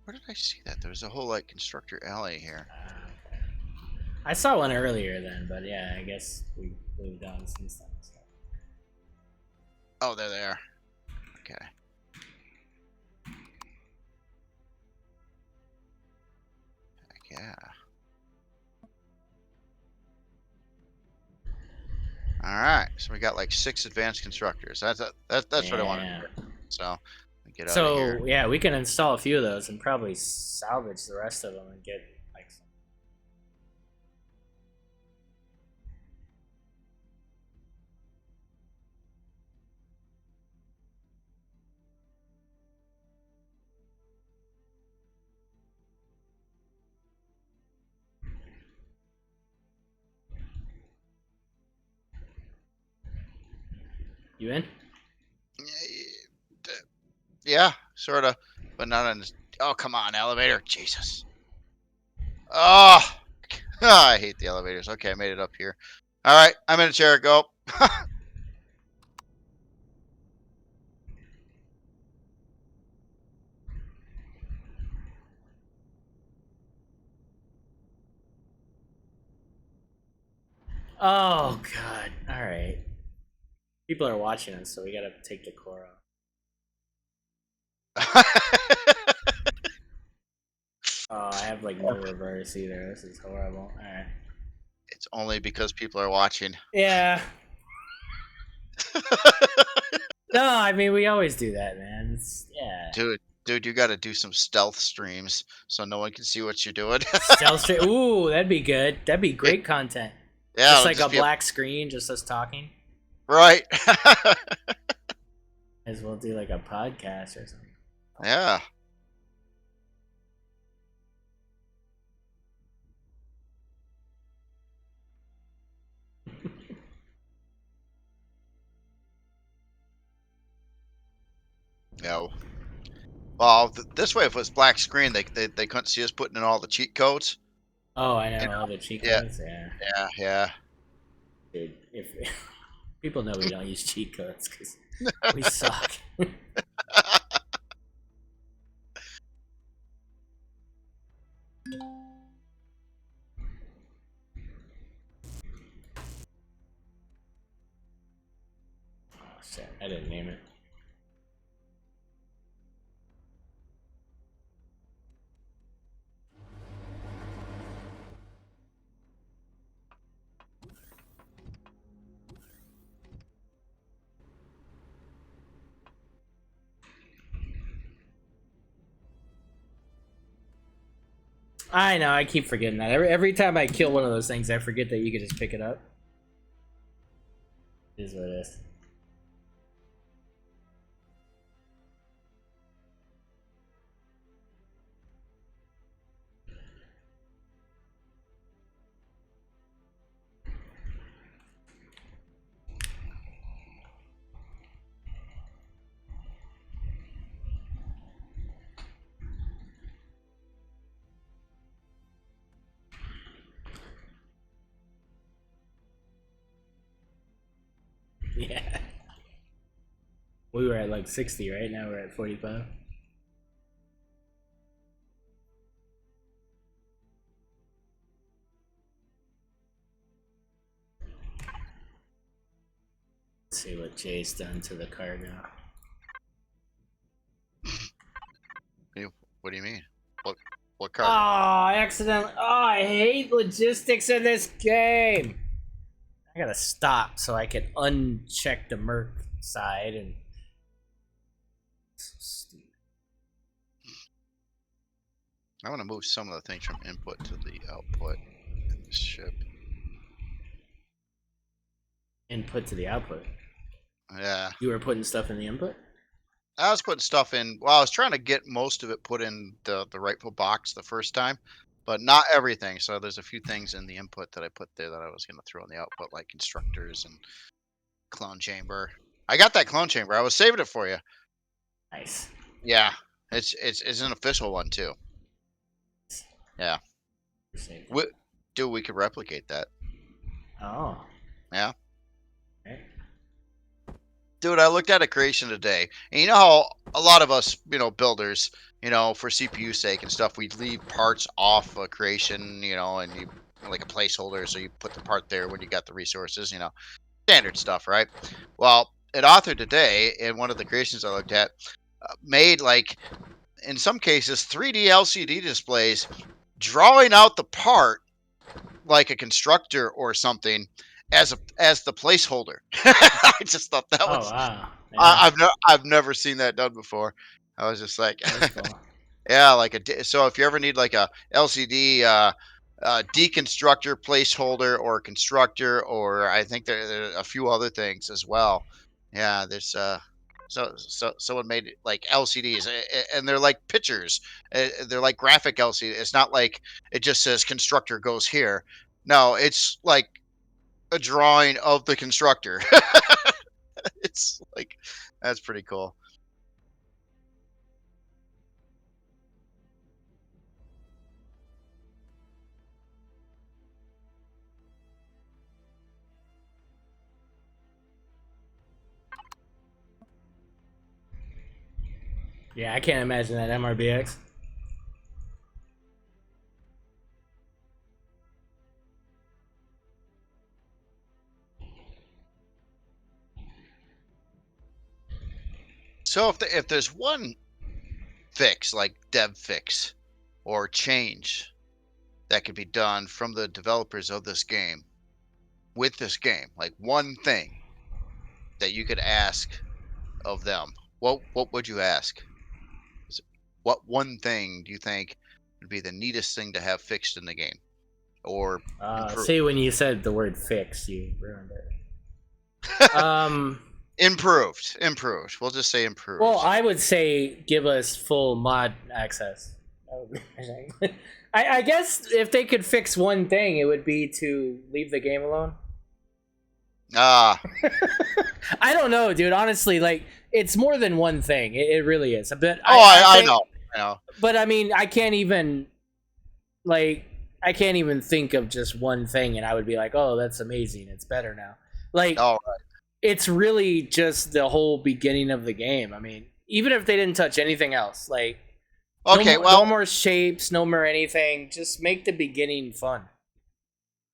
Where did I see that? There was a whole like constructor alley here. I saw one earlier then, but yeah, I guess we moved on since then. So. Oh, they're there. Okay. Heck yeah. All right. So we got like 6 advanced constructors. That's what I wanted. So get out of here. So yeah, we can install a few of those and probably salvage the rest of them and get like some. You in? Yeah, sort of, but not on. Oh, come on, elevator! Jesus. Oh, I hate the elevators. Okay, I made it up here. All right, I'm in a chair. Go. Oh god! All right. People are watching us, so we gotta take the core off. Oh, I have like no reverse either. This is horrible. All right. It's only because people are watching. Yeah. No, I mean we always do that, man. Yeah. Dude, you got to do some stealth streams so no one can see what you're doing. Stealth stream. Ooh, that'd be good. That'd be great content. Yeah, just like a black screen, just us talking. Right. As well do like a podcast or something. Yeah. No. Well, this way, if it was black screen, they couldn't see us putting in all the cheat codes. Oh, I know all the cheat codes. Yeah. Dude, if people know we don't use cheat codes because we suck. Oh shit! I didn't name it. I know, I keep forgetting that. Every time I kill one of those things, I forget that you can just pick it up. It is what it is. Yeah. We were at like 60, right? Now we're at 45. Let's see what Jay's done to the cargo. What do you mean? What Oh, cargo? I accidentally. Oh, I hate logistics in this game. I gotta stop so I can uncheck the Merc side and. I want to move some of the things from input to the output in this ship. Input to the output. Yeah. You were putting stuff in the input? I was putting stuff in. Well, I was trying to get most of it put in the rightful box the first time, but not everything. So there's a few things in the input that I put there that I was going to throw in the output, like constructors and clone chamber. I got that clone chamber. I was saving it for you. Nice. Yeah, it's an official one too. Yeah. Dude, we could replicate that. Oh. Yeah. Okay. Dude, I looked at a creation today, and you know how a lot of us, builders, for CPU sake and stuff, we leave parts off a creation, and you like a placeholder, so you put the part there when you got the resources, standard stuff, right? Well, an author today in one of the creations I looked at made like in some cases 3D LCD displays drawing out the part like a constructor or something as the placeholder. I just thought that Oh was wow. Yeah, I've never seen that done before. I was just like, that's cool. yeah, so if you ever need like a LCD deconstructor placeholder or constructor, or I think there are a few other things as well. Yeah, there's so someone made it like LCDs, and they're like pictures. They're like graphic LCD. It's not like it just says constructor goes here. No, it's like a drawing of the constructor. It's like that's pretty cool. Yeah, I can't imagine that MRBX. So if there's one fix, like dev fix or change that could be done from the developers of this game with this game, like one thing that you could ask of them, what would you ask? What one thing do you think would be the neatest thing to have fixed in the game or improved? See, when you said the word fix, you ruined it. Improved. We'll just say improved. Well, I would say give us full mod access. That would be amazing. I guess if they could fix one thing, it would be to leave the game alone. Ah, I don't know, dude. Honestly, like it's more than one thing. It really is. But I think, know. I know. But I mean, I can't even think of just one thing, and I would be like, "Oh, that's amazing. It's better now." Like, All right. it's really just the whole beginning of the game. I mean, even if they didn't touch anything else, like, Okay, no more shapes, no more anything. Just make the beginning fun.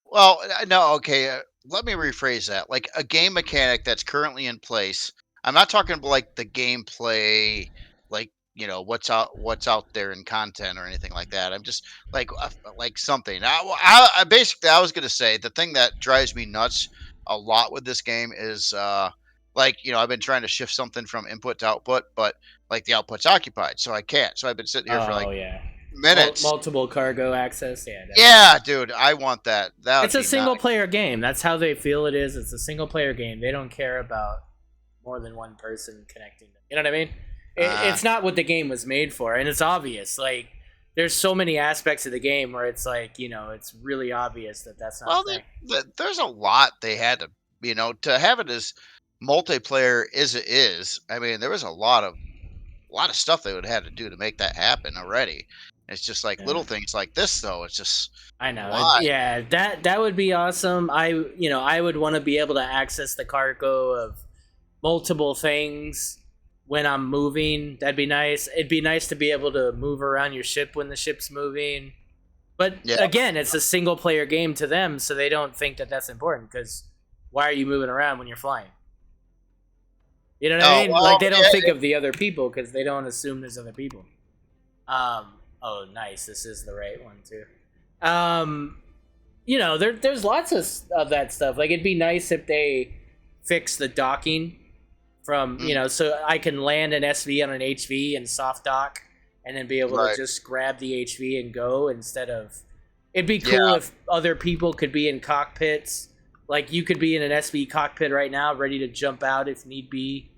Well, no, okay. Let me rephrase that. Like a game mechanic that's currently in place. I'm not talking about like the gameplay, like what's out there in content or anything like that. I'm just like something. I basically I was gonna say the thing that drives me nuts a lot with this game is I've been trying to shift something from input to output, but like the output's occupied, so I can't. So I've been sitting here for like Yeah. minutes. Multiple cargo access. Yeah. Yeah, dude, I want that. It's a single player game. That's how they feel it is. It's a single player game. They don't care about more than one person connecting them. You know what I mean? It's not what the game was made for, and it's obvious. Like, there's so many aspects of the game where it's like, it's really obvious that that's not. Well, there's a lot they had to have it as multiplayer as it is. I mean, there was a lot of stuff they would have to do to make that happen already. It's just like little things like this, though. It's just I know. why? Yeah, that would be awesome. I would want to be able to access the cargo of multiple things when I'm moving. That'd be nice. It'd be nice to be able to move around your ship when the ship's moving. But again, it's a single player game to them, so they don't think that that's important, because why are you moving around when you're flying? You know what I mean? Well, like, they don't think of the other people because they don't assume there's other people. Oh, nice. This is the right one, too. There's lots of that stuff. Like, it'd be nice if they fix the docking from, so I can land an SV on an HV and soft dock and then be able to just grab the HV and go instead of... It'd be cool if other people could be in cockpits. Like, you could be in an SV cockpit right now, ready to jump out if need be.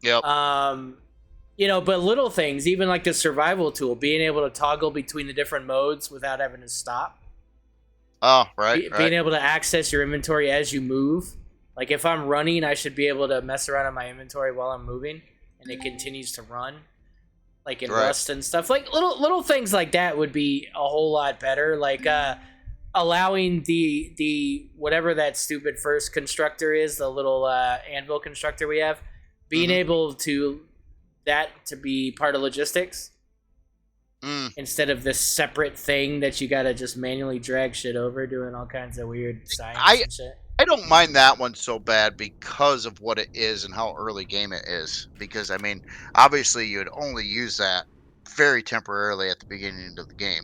Yep. But little things, even like the survival tool, being able to toggle between the different modes without having to stop. Oh, right. Being able to access your inventory as you move. Like, if I'm running, I should be able to mess around in my inventory while I'm moving, and it continues to run. Like in Rust and stuff. Like, little things like that would be a whole lot better. Like, allowing the whatever that stupid first constructor is, the little anvil constructor we have, being able to that to be part of logistics instead of this separate thing that you gotta just manually drag shit over, doing all kinds of weird science and shit. I don't mind that one so bad because of what it is and how early game it is. Because I mean, obviously you'd only use that very temporarily at the beginning of the game.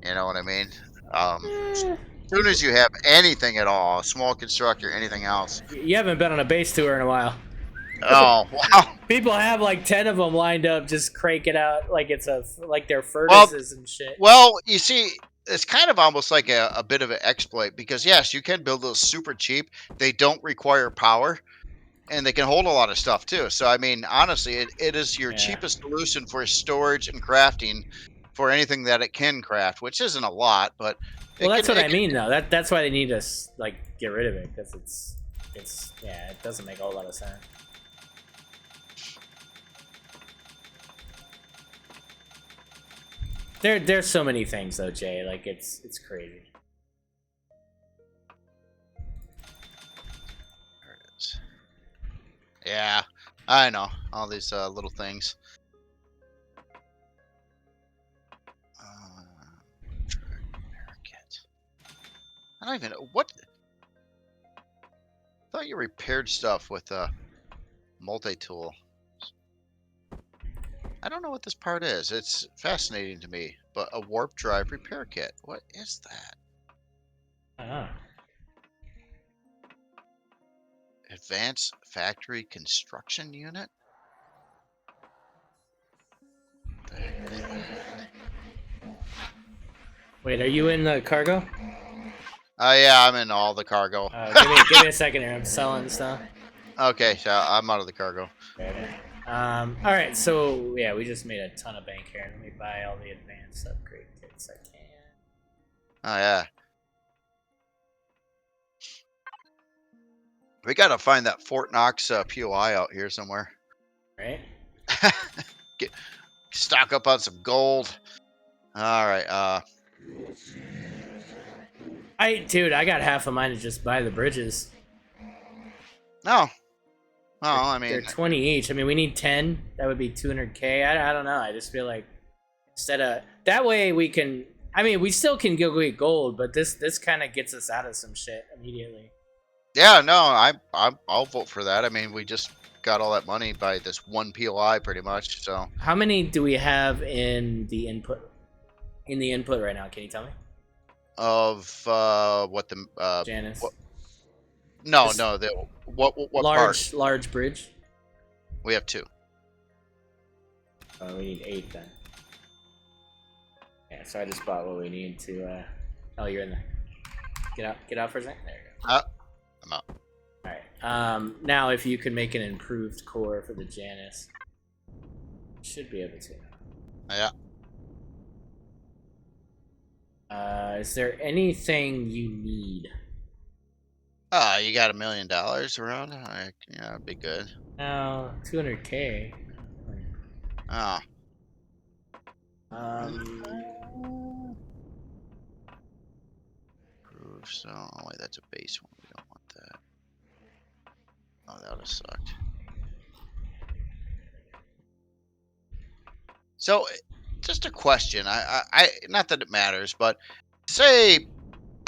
You know what I mean? As soon as you have anything at all, a small constructor, anything else. You haven't been on a base tour in a while. Oh wow! People have like 10 of them lined up, just crank it out like it's like they're furnaces and shit. Well, you see, it's kind of almost like a bit of an exploit because yes, you can build those super cheap. They don't require power, and they can hold a lot of stuff too. So I mean, honestly, it is your cheapest solution for storage and crafting for anything that it can craft, which isn't a lot, but well, that's what I mean though. That's why they need to like get rid of it, because it's it doesn't make a whole lot of sense. There's so many things though, Jay. Like it's crazy. There it is. Yeah, I know all these little things. I don't even know what. I thought you repaired stuff with a multi-tool. I don't know what this part is. It's fascinating to me. But a warp drive repair kit. What is that? Advanced factory construction unit? Wait, are you in the cargo? Yeah, I'm in all the cargo. Give me a second here. I'm selling stuff. Okay, so I'm out of the cargo. Okay. All right, so yeah, we just made a ton of bank here. Let me buy all the advanced upgrade kits I can. Oh yeah. We gotta find that Fort Knox POI out here somewhere. Right. Stock up on some gold. All right. Dude, I got half of mine to just buy the bridges. No. Well, I mean, they're 20 each. I mean, we need 10. That would be 200K. I don't know. I just feel like instead of that way we can. I mean, we still can go get gold, but this kind of gets us out of some shit immediately. Yeah, no, I'll vote for that. I mean, we just got all that money by this one POI, pretty much. So, how many do we have in the input? In the input right now, can you tell me? Of what the Janice? What, no, what large part? Large bridge. We have 2. Oh, we need 8 then. Yeah, so I just bought what we need to. Oh, you're in there. Get out for a second. There you go. I'm out. All right. Now, if you could make an improved core for the Janice, should be able to. Yeah. Is there anything you need? You got $1 million around? Yeah, it'd be good. No, 200K. Oh. So, oh wait, that's a base one. We don't want that. Oh, that would have sucked. So, just a question. I not that it matters, but say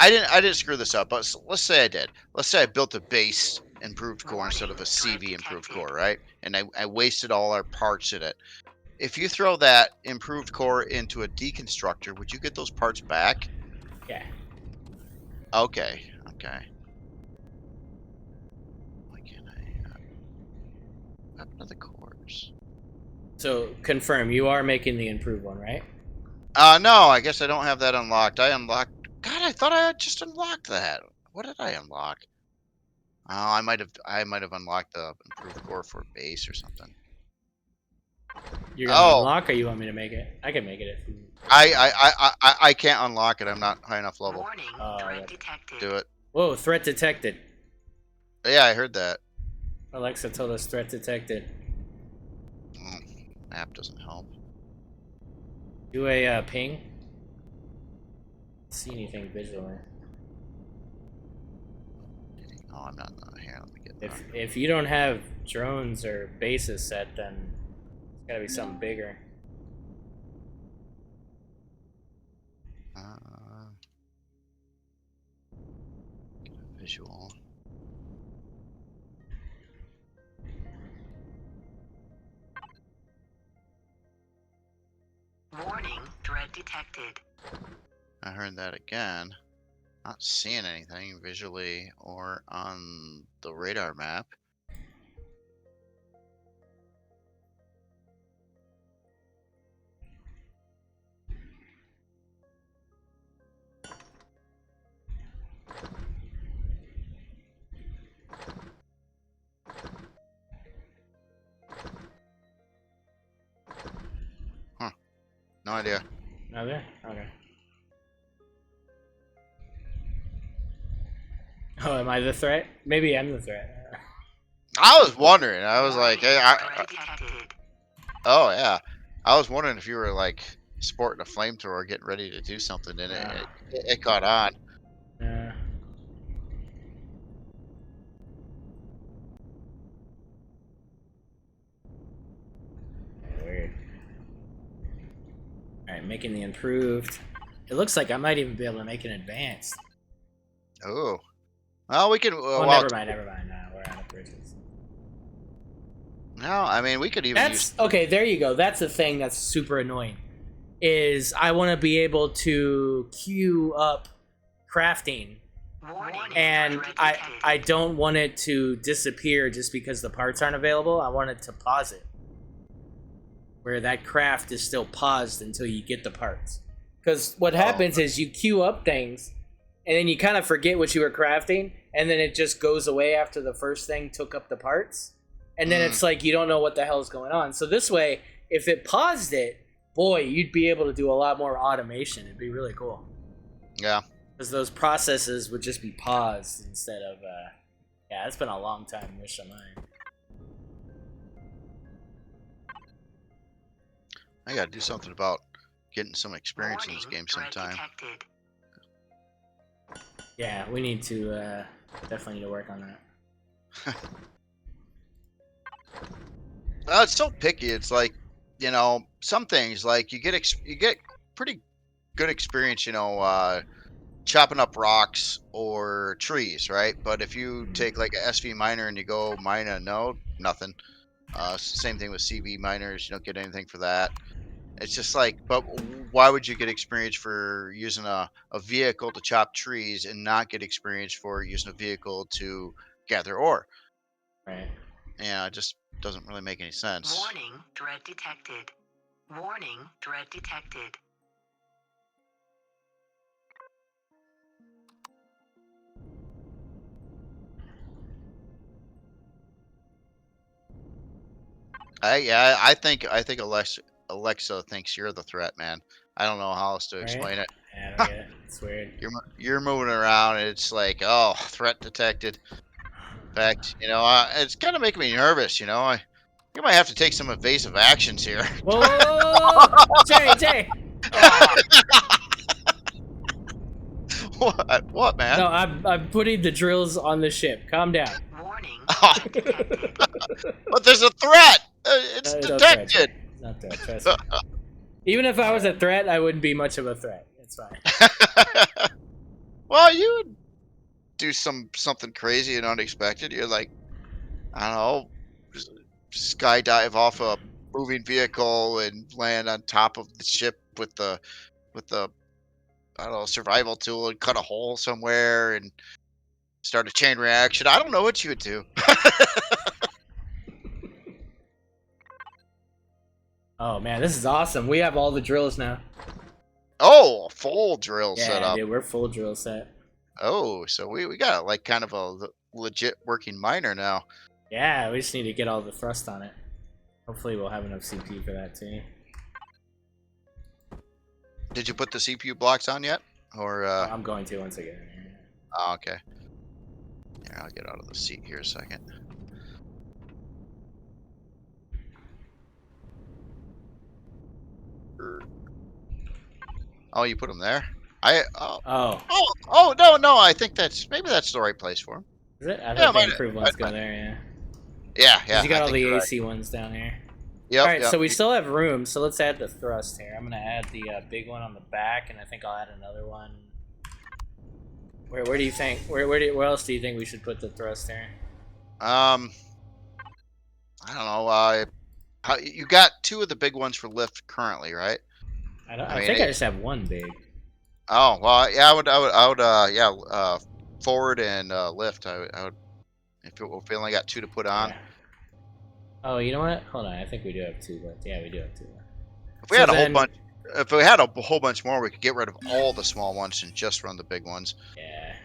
I didn't screw this up, but let's say I did. Let's say I built a base improved core instead of a CV improved core, right? And I wasted all our parts in it. If you throw that improved core into a deconstructor, would you get those parts back? Yeah. Okay. Why can't I? What are the cores? So confirm you are making the improved one, right? No, I guess I don't have that unlocked. I unlocked. God, I thought I had just unlocked that. What did I unlock? Oh, I might have unlocked the improved core for base or something. You're gonna unlock, or you want me to make it? I can make it if you. I can't unlock it. I'm not high enough level. Warning, threat detected. Do it. Whoa! Threat detected. Yeah, I heard that. Alexa told us threat detected. Map doesn't help. Do a ping. See anything visually? Oh, I'm not here. Let me get. If you don't have drones or bases set, then Gotta be something bigger. Visual. Warning, threat detected. I heard that again. Not seeing anything visually or on the radar map. Huh. No idea. No there? Okay. Oh, am I the threat? Maybe I'm the threat. I was wondering. I was like, hey, Threat detected. oh yeah. I was wondering if you were like sporting a flamethrower, getting ready to do something, and it caught on. Yeah. Weird. Alright, making the improved. It looks like I might even be able to make an advanced. Oh, well, we can. Oh, Well, never mind. No, we're out of bridges. no, I mean we could even use. That's okay. There you go. That's the thing that's super annoying. Is I want to be able to queue up crafting, Warning, and threat I detected. don't want it to disappear just because the parts aren't available. I want it to pause it, where that craft is still paused until you get the parts. Because what happens is you queue up things, and then you kind of forget what you were crafting, and then it just goes away after the first thing took up the parts. And then it's like you don't know what the hell is going on. So this way, if it paused it, boy, you'd be able to do a lot more automation. It'd be really cool. Yeah. Because those processes would just be paused instead of, yeah, it's been a long time wish of mine. I gotta do something about getting some experience in this Warning, game threat sometime. detected. Yeah, we need to, definitely need to work on that. It's so picky. It's like, you know, some things like you get pretty good experience, you know, chopping up rocks or trees, right? But if you take like a SV miner and you go mine a node, nothing. Same thing with CV miners. You don't get anything for that. It's just like, but why would you get experience for using a vehicle to chop trees and not get experience for using a vehicle to gather ore? Right. Yeah, it just doesn't really make any sense. Warning, threat detected. Warning, threat detected. I think Alexa thinks you're the threat, man. I don't know how else to Right? explain it. Yeah, I don't get it. It's weird. You're moving around, and it's like, oh, threat detected. In fact, you know, it's kind of making me nervous. You know, you might have to take some evasive actions here. Whoa, whoa, whoa, whoa, whoa! Jay! Ah. What, man? No, I'm putting the drills on the ship. Calm down. Warning, Oh, threat detected. but there's a threat. It's No threat, Jay. detected. It's not threat, trust me. Even if I was a threat, I wouldn't be much of a threat. It's fine. Well, you would do something crazy and unexpected. You're like, I don't know, skydive off a moving vehicle and land on top of the ship with the I don't know, survival tool and cut a hole somewhere and start a chain reaction. I don't know what you would do. Oh man, this is awesome. We have all the drills now. Oh, a full drill Yeah, setup. dude, we're full drill set. Oh, so we got like kind of a legit working miner now. Yeah, we just need to get all the thrust on it. Hopefully we'll have enough CPU for that too. Did you put the CPU blocks on yet? Or I'm going to once I get in here. oh, okay. Here, I'll get out of the seat here a second. Oh, you put them there? Oh no, I think maybe that's the right place for them. Is it? I Yeah, thought the might- improved ones go there, yeah. Yeah, 'Cause yeah. you got I all think the you're right. AC ones down here. Yep. All right, Yep. so we still have room. So let's add the thrust here. I'm gonna add the big one on the back, and I think I'll add another one. Where do you think? Where else do you think we should put the thrust here? I don't know. How you got 2 of the big ones for lift currently, right? I mean, think I just have one big. oh well, yeah, I would, yeah, forward and lift. I would, if we only got 2 to put on. Yeah. Oh, you know what? Hold on. I think we do have two left. Yeah, we do have two left. If we So had a whole then, bunch, if we had a whole bunch more, we could get rid of all the small ones and just run the big ones. yeah.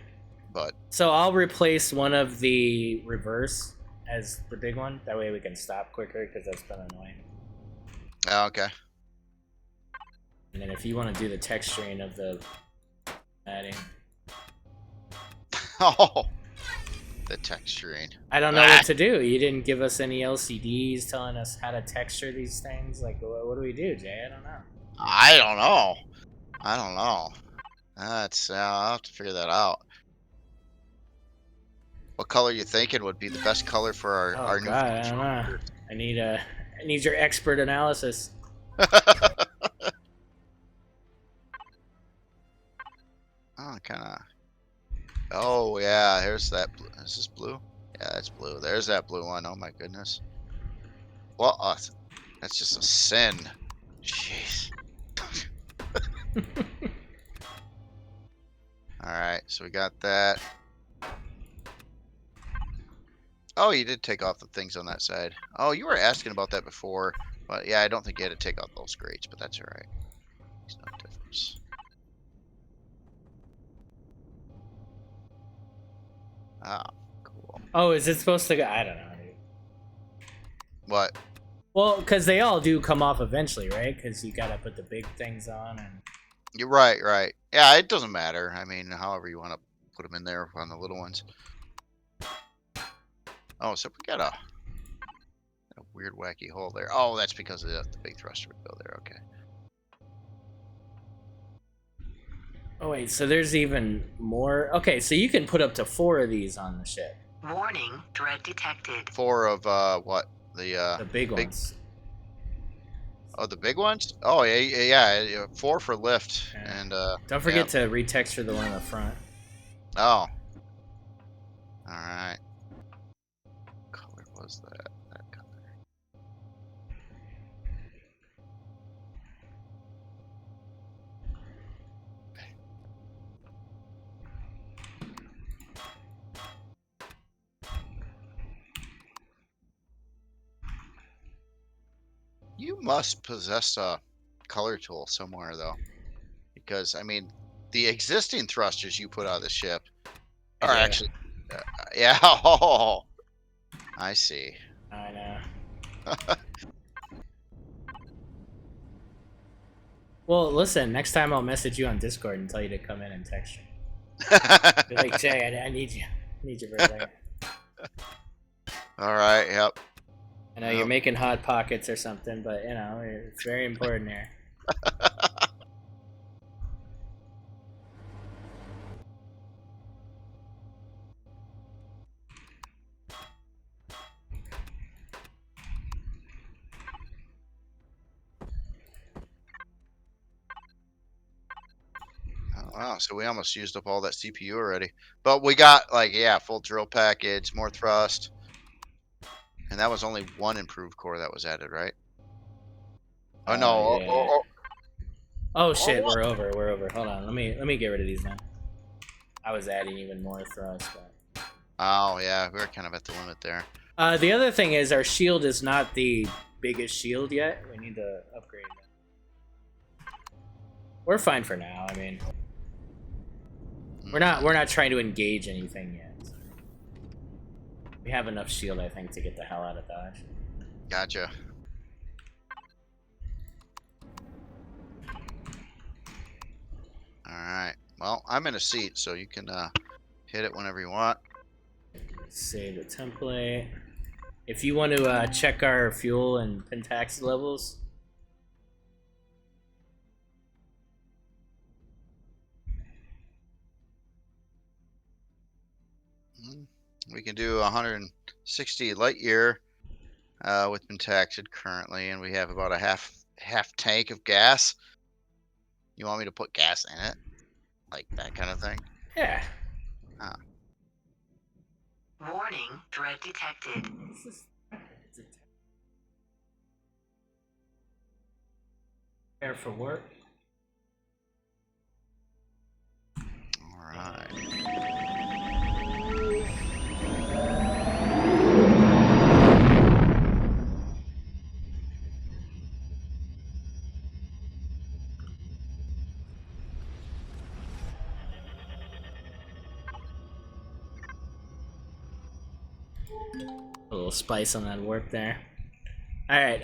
But So I'll replace one of the reverse as the big one. That way we can stop quicker because that's been annoying. okay. And then if you want to do the texturing of the adding, Oh, the texturing. I don't know what to do. You didn't give us any LCDs telling us how to texture these things. Like, what do we do, Jay? I don't know. I don't know. I don't know. That's I'll have to figure that out. What color you thinking would be the best color for our Oh new? God, I don't know. I need your expert analysis. Oh, kind of. Oh yeah, here's that. Is this blue? Yeah, that's blue. There's that blue one. Oh my goodness. Well, that's just a sin. Jeez. All right, so we got that. Oh, you did take off the things on that side. Oh, you were asking about that before, but yeah, I don't think you had to take off those grates, but that's all right. It's no difference. Ah, cool. Oh, is it supposed to go? I don't know, dude. What? Well, because they all do come off eventually, right? Because you gotta put the big things on and. You're right, right. Yeah, it doesn't matter. I mean, however you want to put them in there on the little ones. Oh, so we got a weird, wacky hole there. Oh, that's because the big thruster would go there. Okay. Oh wait, so there's even more. Okay, so you can put up to 4 of these on the ship. Warning, dread detected. 4 of what? The big ones. Oh, the big ones? Oh, yeah. 4 for lift Yeah. and Don't forget to retexture the one on the front. Oh. All right. What color was that? That color. You must possess a color tool somewhere, though, because I mean, the existing thrusters you put out of the ship are Yeah. actually, yeah. Oh, I see. I know. Well, listen. Next time I'll message you on Discord and tell you to come in and texture. Be like, Jay, I need you. I need you for a second. All right. Yep. I know you're making hot pockets or something, but you know it's very important here. Oh, wow. So we almost used up all that CPU already, but we got like full drill package, more thrust, and that was only one improved core that was added, right? Oh no. Yeah. Oh shit, we're over. We're over. Hold on. Let me get rid of these now. I was adding even more thrust. But... Oh yeah, we were kind of at the limit there. The other thing is our shield is not the biggest shield yet. We need to upgrade it. We're fine for now. I mean, we're not trying to engage anything yet. We have enough shield, I think, to get the hell out of Dodge. Gotcha. All right. Well, I'm in a seat, so you can hit it whenever you want. Save the template. If you want to check our fuel and pentax levels. We can do 160 light year. What's been taxed currently, and we have about a half tank of gas. You want me to put gas in it, like that kind of thing? Yeah. Warning, threat detected. Prepare for work. All right. A little spice on that work there. All right.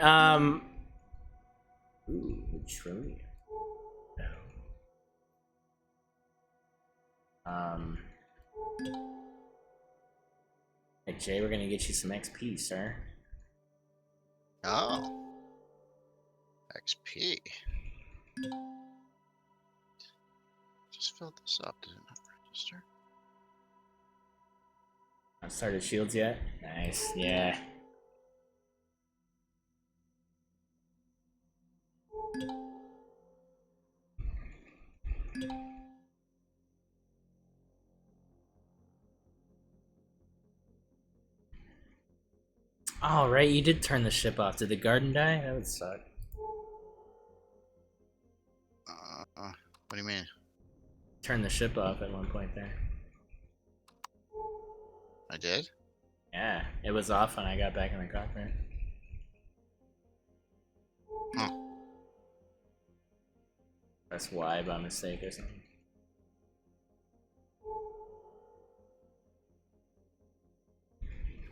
Ooh, trillium. Hey Jay, we're gonna get you some XP, sir. Oh, XP. Just filled this up. Did it not register? Not started shields yet? Nice. Yeah. Oh, right, you did turn the ship off. Did the garden die? That would suck. What do you mean? Turn the ship off at one point there. I did? Yeah, it was off when I got back in the cockpit. Huh. Press Y by mistake or something.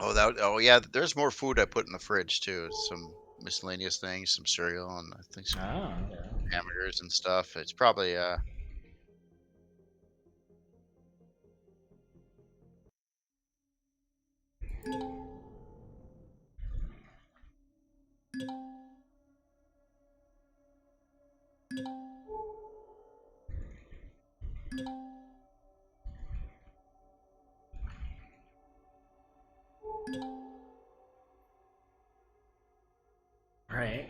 Oh yeah. There's more food I put in the fridge too. Some miscellaneous things, some cereal, and I think some Oh, okay. hamburgers and stuff. It's probably Alright.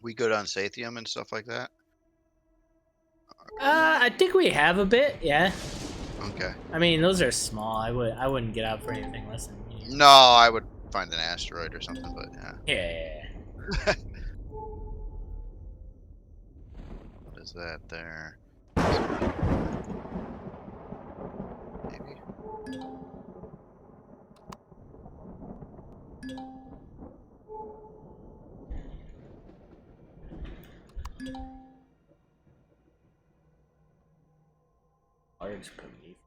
we good on Sathium and stuff like that. I think we have a bit, yeah. Okay. I mean, those are small. I wouldn't get out for anything less than medium. No, I would find an asteroid or something, but yeah. Yeah. What is that there? Maybe. Large Prometheus.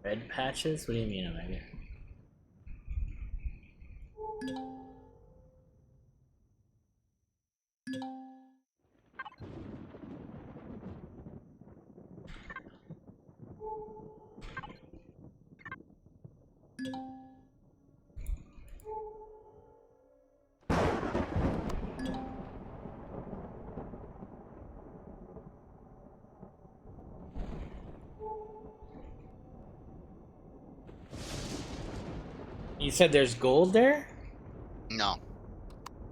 Red patches? What do you mean, Omega? You said there's gold there? No.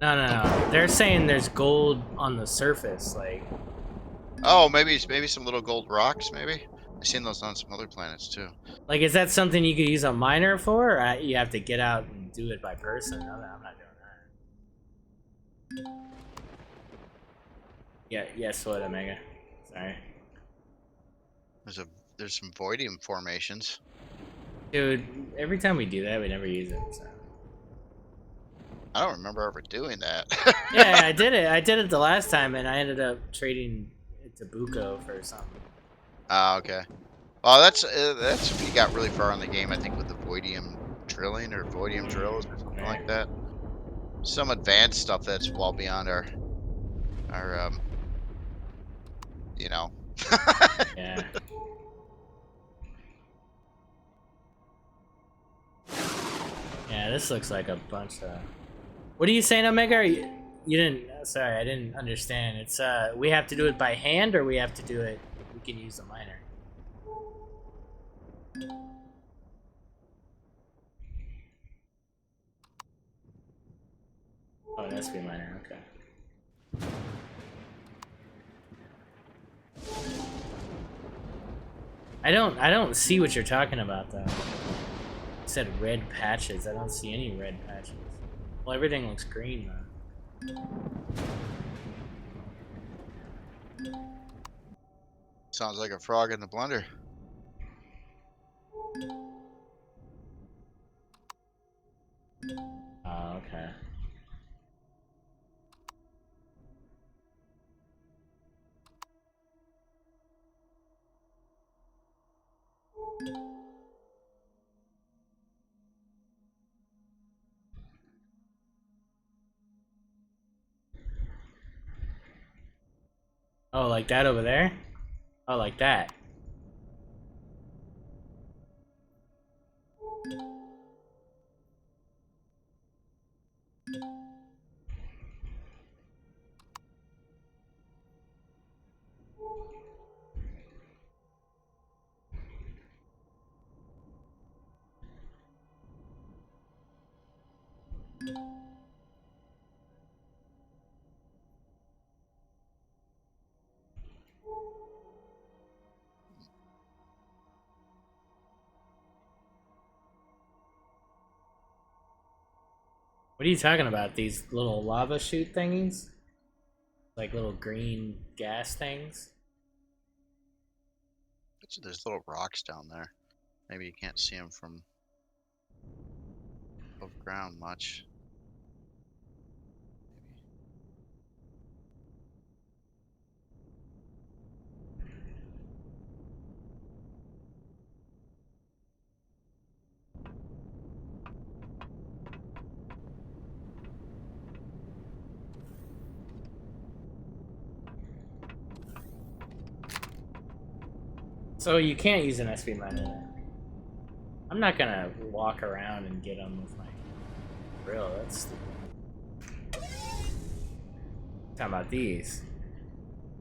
No. They're saying there's gold on the surface, like. Oh, maybe some little gold rocks. Maybe I've seen those on some other planets too. Like, is that something you could use a miner for, or you have to get out and do it by person? No, I'm not doing that. Yeah, yes, what, Omega? Sorry. There's some voidium formations. Dude, every time we do that, we never use it, so. I don't remember ever doing that. Yeah, I did it. I did it the last time, and I ended up trading it to Buko for something. Ah, okay. Well, that's if you got really far in the game. I think with the voidium drilling or voidium drills or something like that. Some advanced stuff that's well beyond our you know. Yeah. Yeah, this looks like a bunch of. What are you saying, Omega? You didn't. Sorry, I didn't understand. It's we have to do it by hand, or we have to do it. We can use the miner. Oh, an SP miner. Okay. I don't see what you're talking about though. You said red patches. I don't see any red patches. Well, everything looks green though. Sounds like a frog in the blender. Oh, okay. Oh, like that over there? Oh, like that. What are you talking about? These little lava shoot thingies? Like little green gas things? There's little rocks down there. Maybe you can't see them from above ground much. So you can't use an SP miner. I'm not gonna walk around and get them with my drill. That's stupid. Talking about these.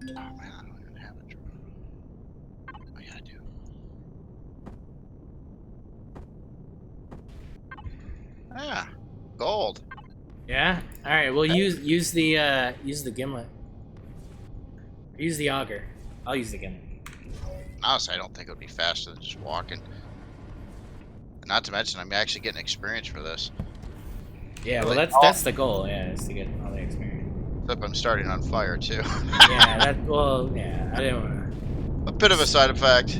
Oh man, I don't even have a drill. Oh yeah, I do. Ah, gold. Yeah. All right. Well, use the gimlet. Use the auger. I'll use the gimlet. Honestly, I don't think it would be faster than just walking. And not to mention, I'm actually getting experience for this. Yeah. Really? Well, that's the goal. Yeah, is to get all the experience. Except I'm starting on fire too. Yeah. That. Well. Yeah. I didn't want A bit of a side effect.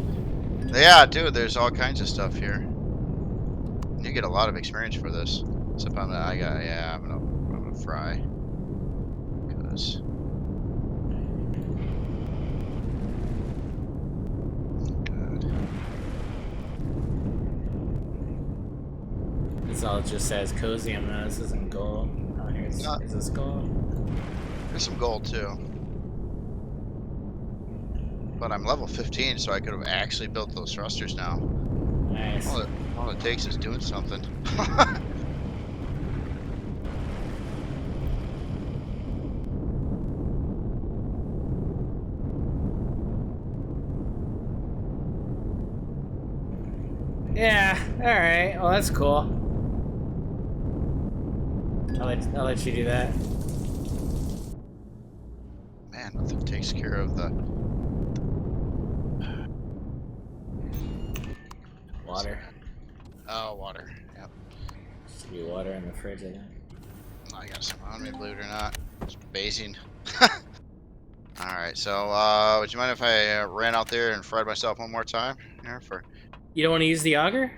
Yeah, dude, there's all kinds of stuff here. You get a lot of experience for this. Except I'm gonna fry. Because This all just says cozy. I'm not. This isn't gold. Oh, here's. No. Is this gold? there's some gold too. But I'm level 15, so I could have actually built those thrusters now. Nice. All it takes is doing something. Yeah. All right. Well, that's cool. I'll let you do that. Man, nothing takes care of the Water. oh, water. Yep. Should be water in the fridge, I think. I got some on me, believe it or not. Just basing. Alright, so would you mind if I ran out there and fried myself one more time? Here for You don't want to use the auger?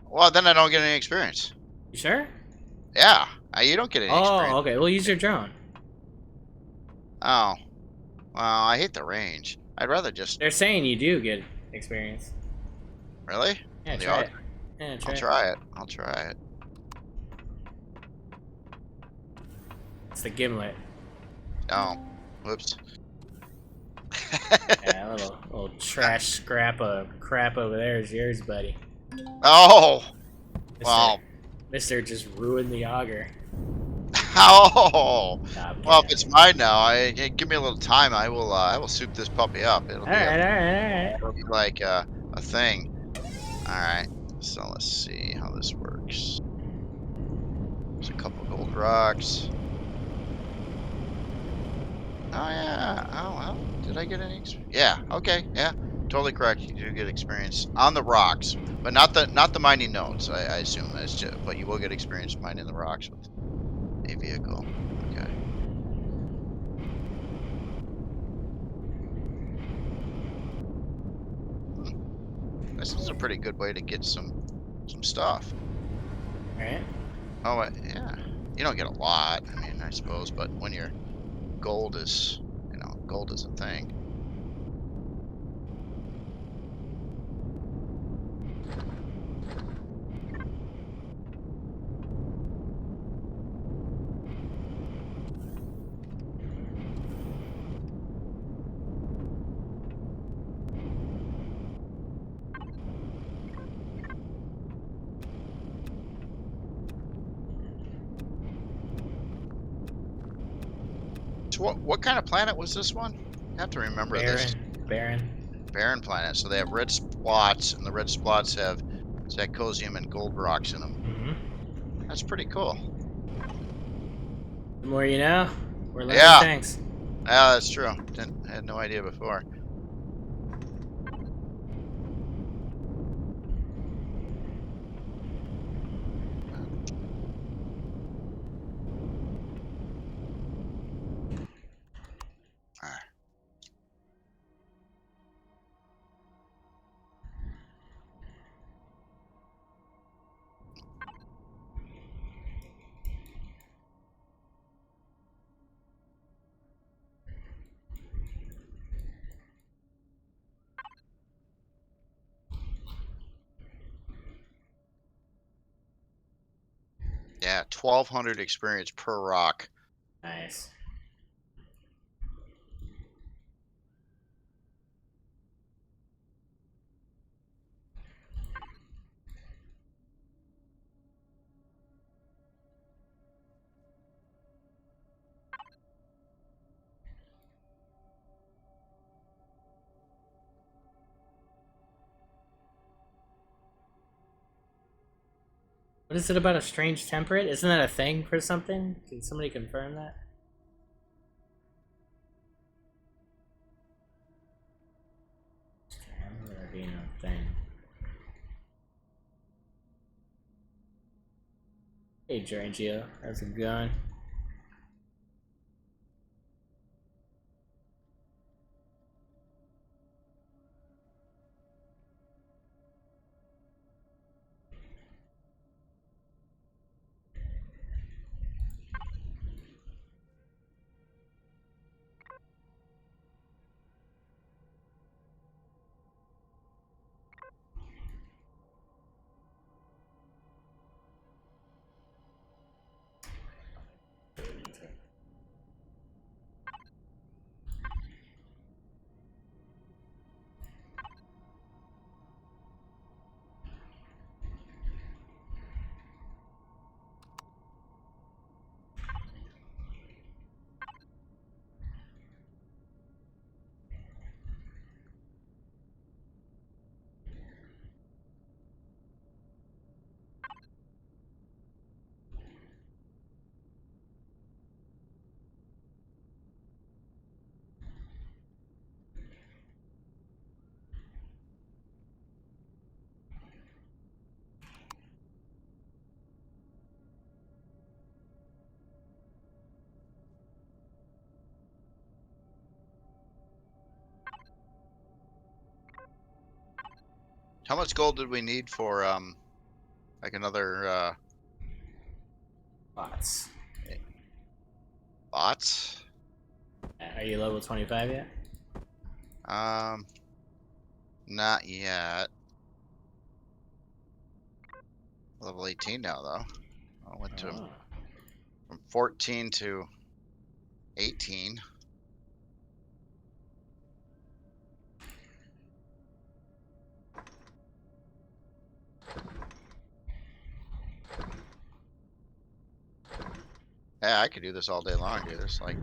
well, then I don't get any experience. You sure? Yeah, you don't get any experience. Oh, okay. Well, use your drone. Oh, well, I hate the range. I'd rather just. They're saying you do get experience. Really? Yeah, On the try it. auger? Yeah, I'll try it. try it. I'll try it. It's the gimlet. Oh, whoops. Yeah, a little trash scrap of crap over there is yours, buddy. Oh, Mister, well. Mister just ruined the auger. Oh, Stop well. If it. it's mine now, give me a little time. I will soup this puppy up. Alright, alright. It'll be like a thing. All right. So let's see how this works. There's a couple gold rocks. Oh yeah. Oh well. Did I get any? Yeah. Okay. Yeah. Totally correct. You do get experience on the rocks, but not the mining nodes. I assume that's just, but you will get experience mining the rocks with a vehicle. Okay. This is a pretty good way to get some stuff. Alright. Oh yeah. You don't get a lot. I mean, I suppose, but when your gold is, gold is a thing. So what kind of planet was this one? I have to remember this. Baron. Barren planet. So they have red spots, and the red spots have zirconium and gold rocks in them. Mm-hmm. That's pretty cool. The more you know, we're learning Yeah, things. yeah, that's true. I had no idea before. Alright. Yeah, 1,200 experience per rock. Nice. What is it about a strange temperate? Isn't that a thing for something? Can somebody confirm that? There being a thing. Hey, Drangio, how's it going? How much gold did we need for like another Lots. bots? Are you level 25 yet? Um Not yet. Level 18 now, though. I went to Oh. from 14 to 18. Yeah, I could do this all day long, dude. It's like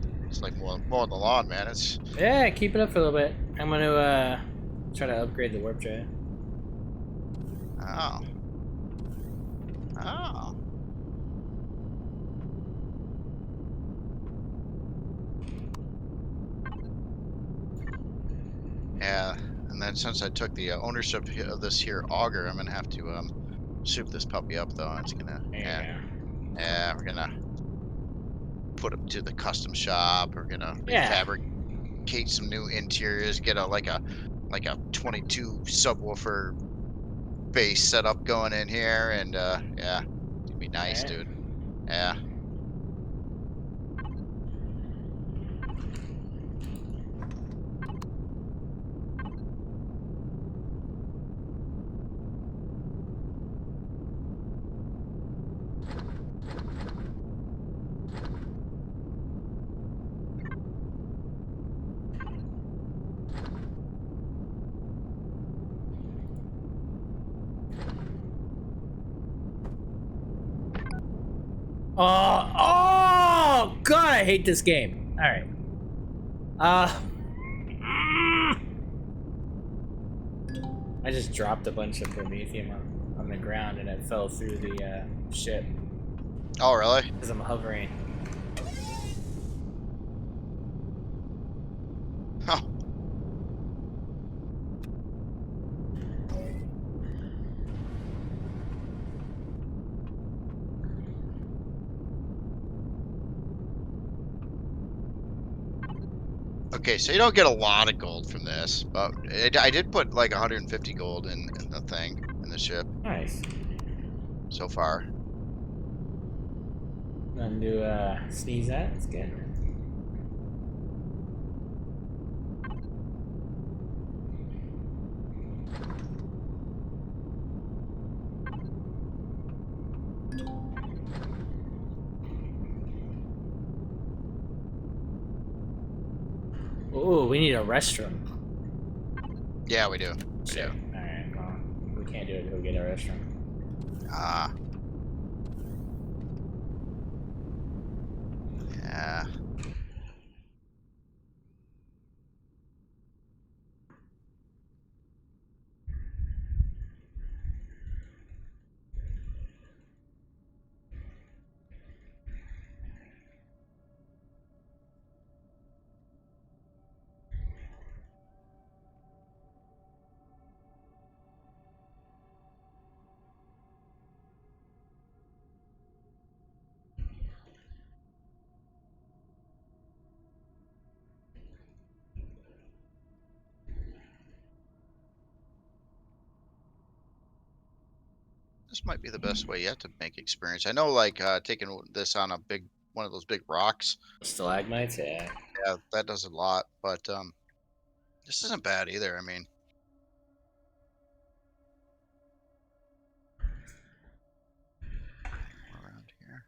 more than the lawn, man. It's Yeah, keep it up for a little bit. I'm gonna try to upgrade the warp drive. oh. Oh. Yeah, and then since I took the ownership of this here auger, I'm gonna have to soup this puppy up though. It's gonna There you go. yeah, we're gonna put him to the custom shop. We're gonna Yeah. refabricate some new interiors, get a like a 22 subwoofer bass setup going in here, and yeah, it's gonna be nice, Alright. dude. Yeah. Oh god, I hate this game. Alright. I just dropped a bunch of promethium on the ground and it fell through the ship Oh, really? because I'm hovering. Oh. Okay, so you don't get a lot of gold from this, but I did put like 150 gold in the thing in the ship Nice. so far. Nothing to sneeze at. It's good. Ooh, we need a restroom. Yeah, we do. We Shit. do. Alright, well, we can't do it till we get a restroom. Ah. Yeah. This might be the best way yet to make experience. I know, like taking this on a one of those big rocks. Stalagmites, yeah. Yeah, that does a lot. But this isn't bad either. I mean, around here.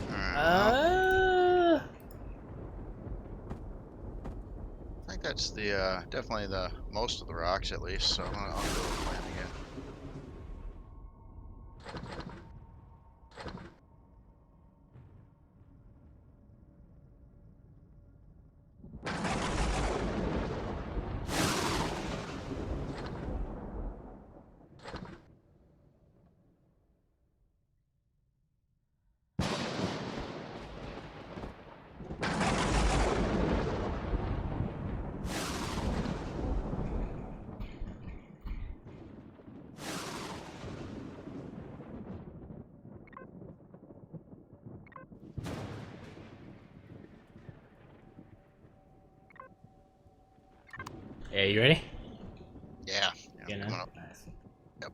All right, well, I think that's the definitely the most of the rocks at least. So I'll go with plan again. Yeah, you ready? Yeah. You know? Coming up. Nice. Yep.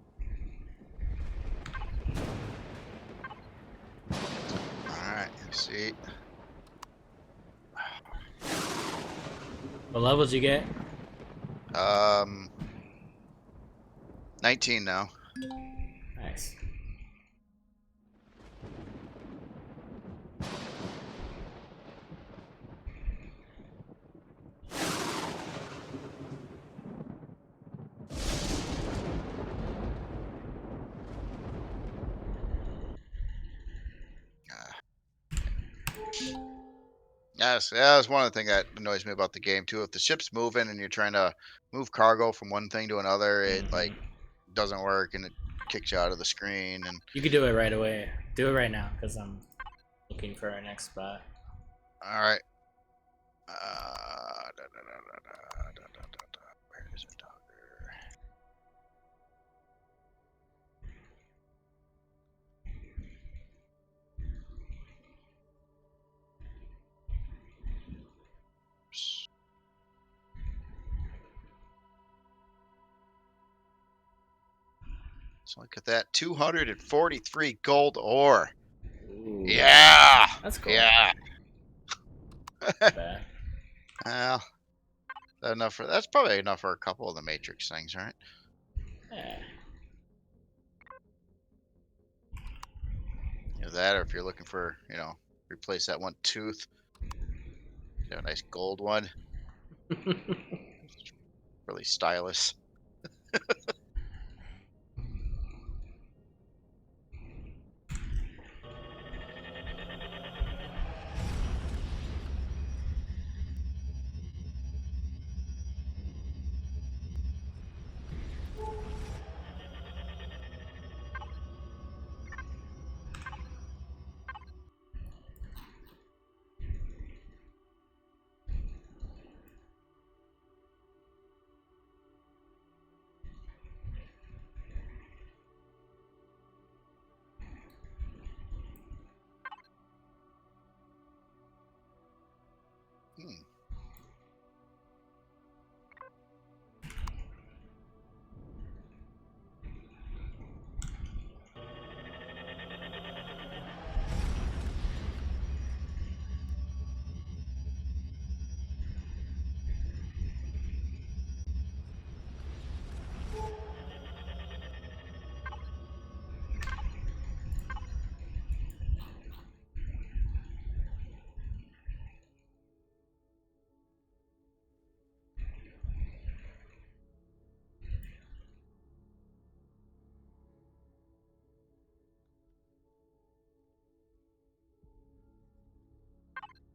Alright, let's see. What levels you get? 19 now. Nice. Yes, yeah, that's one of the things that annoys me about the game too. If the ship's moving and you're trying to move cargo from one thing to another, it like doesn't work and it kicks you out of the screen. And You could do it right away. Do it right now, because I'm looking for our next spot. all right, where is it, Doctor? So look at that, 243 gold ore. Ooh, Yeah, that's cool. yeah. Not bad. Well, enough for that's probably enough for a couple of the Matrix things, right? Yeah. You know that, or if you're looking for, replace that one tooth, a nice gold one, really stylish. Hmm.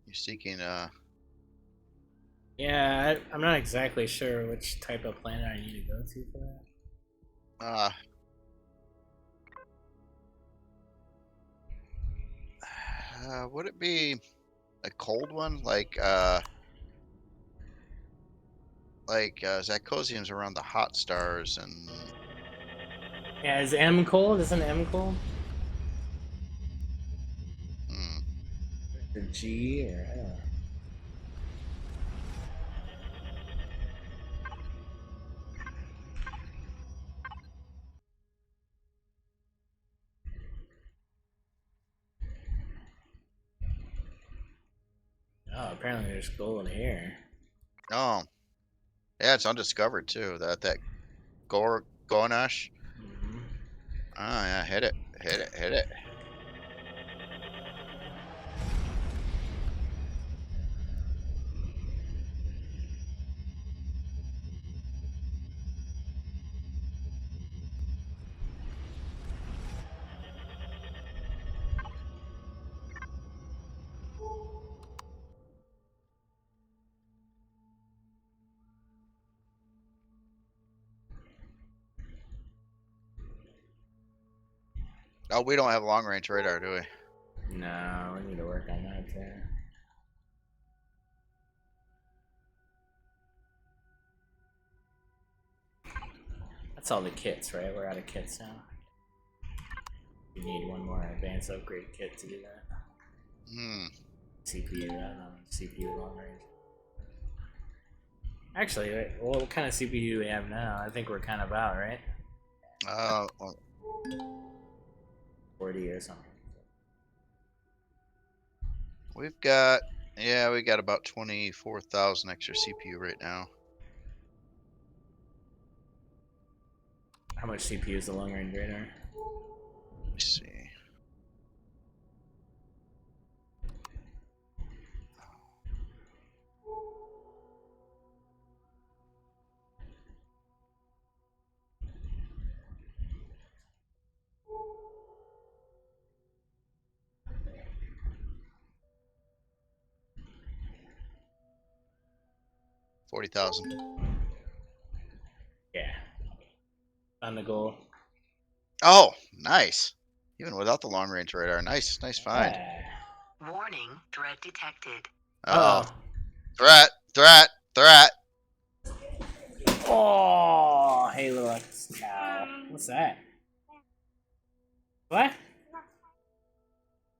You're seeking Yeah, I'm not exactly sure which type of planet I need to go to for that. Would it be a cold one like Zacosium's around the hot stars and Yeah, is M cold? Isn't M cold? hmm, Or G, or I don't know. Oh, apparently there's gold here. oh yeah, it's undiscovered too. That Gornash. Mm-hmm. Oh yeah, hit it, hit it, hit it. Oh, we don't have long range radar, do we? No, we need to work on that too. That's all the kits, right? We're out of kits now. We need one more advanced upgrade kit to do that. Hmm. CPU, I don't know. CPU long range. Actually, wait, what kind of CPU do we have now? I think we're kind of out, right? Well, 40 or something. we've got we got about 24,000 extra CPU right now. How much CPU is the long range radar? Let's see. $40,000. Yeah. On the goal. Oh, nice. Even without the long range radar, nice find. Yeah. Warning, threat detected. Uh oh. Uh-oh. Threat. Oh, hey, little cow. What's that? What?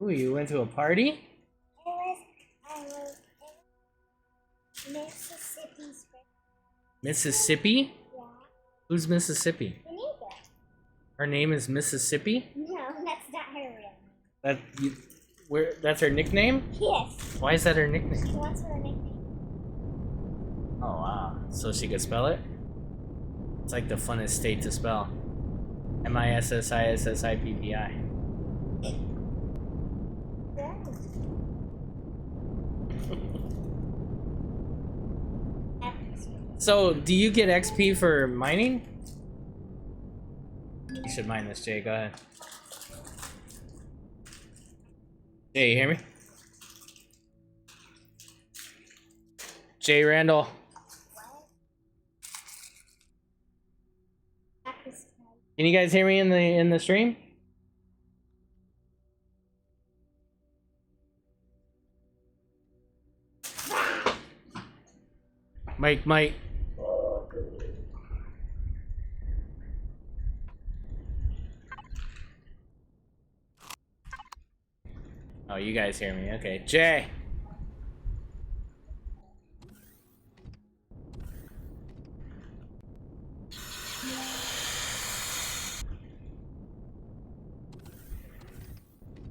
Ooh, you went to a party? I was in Mississippi. Mississippi? Yeah. Who's Mississippi? The neighbor. Her name is Mississippi? No, that's not her real That you, where? That's her nickname? name. Yes. Why is that her nickname? What's her nickname? Oh wow! So she could spell it? It's like the funnest state to spell. Mississippi. So, do you get XP for mining? You should mine this, Jay. Go ahead. Jay, you hear me? Jay Randall. Can you guys hear me in the stream? Mike. Oh, you guys hear me. Okay. Jay.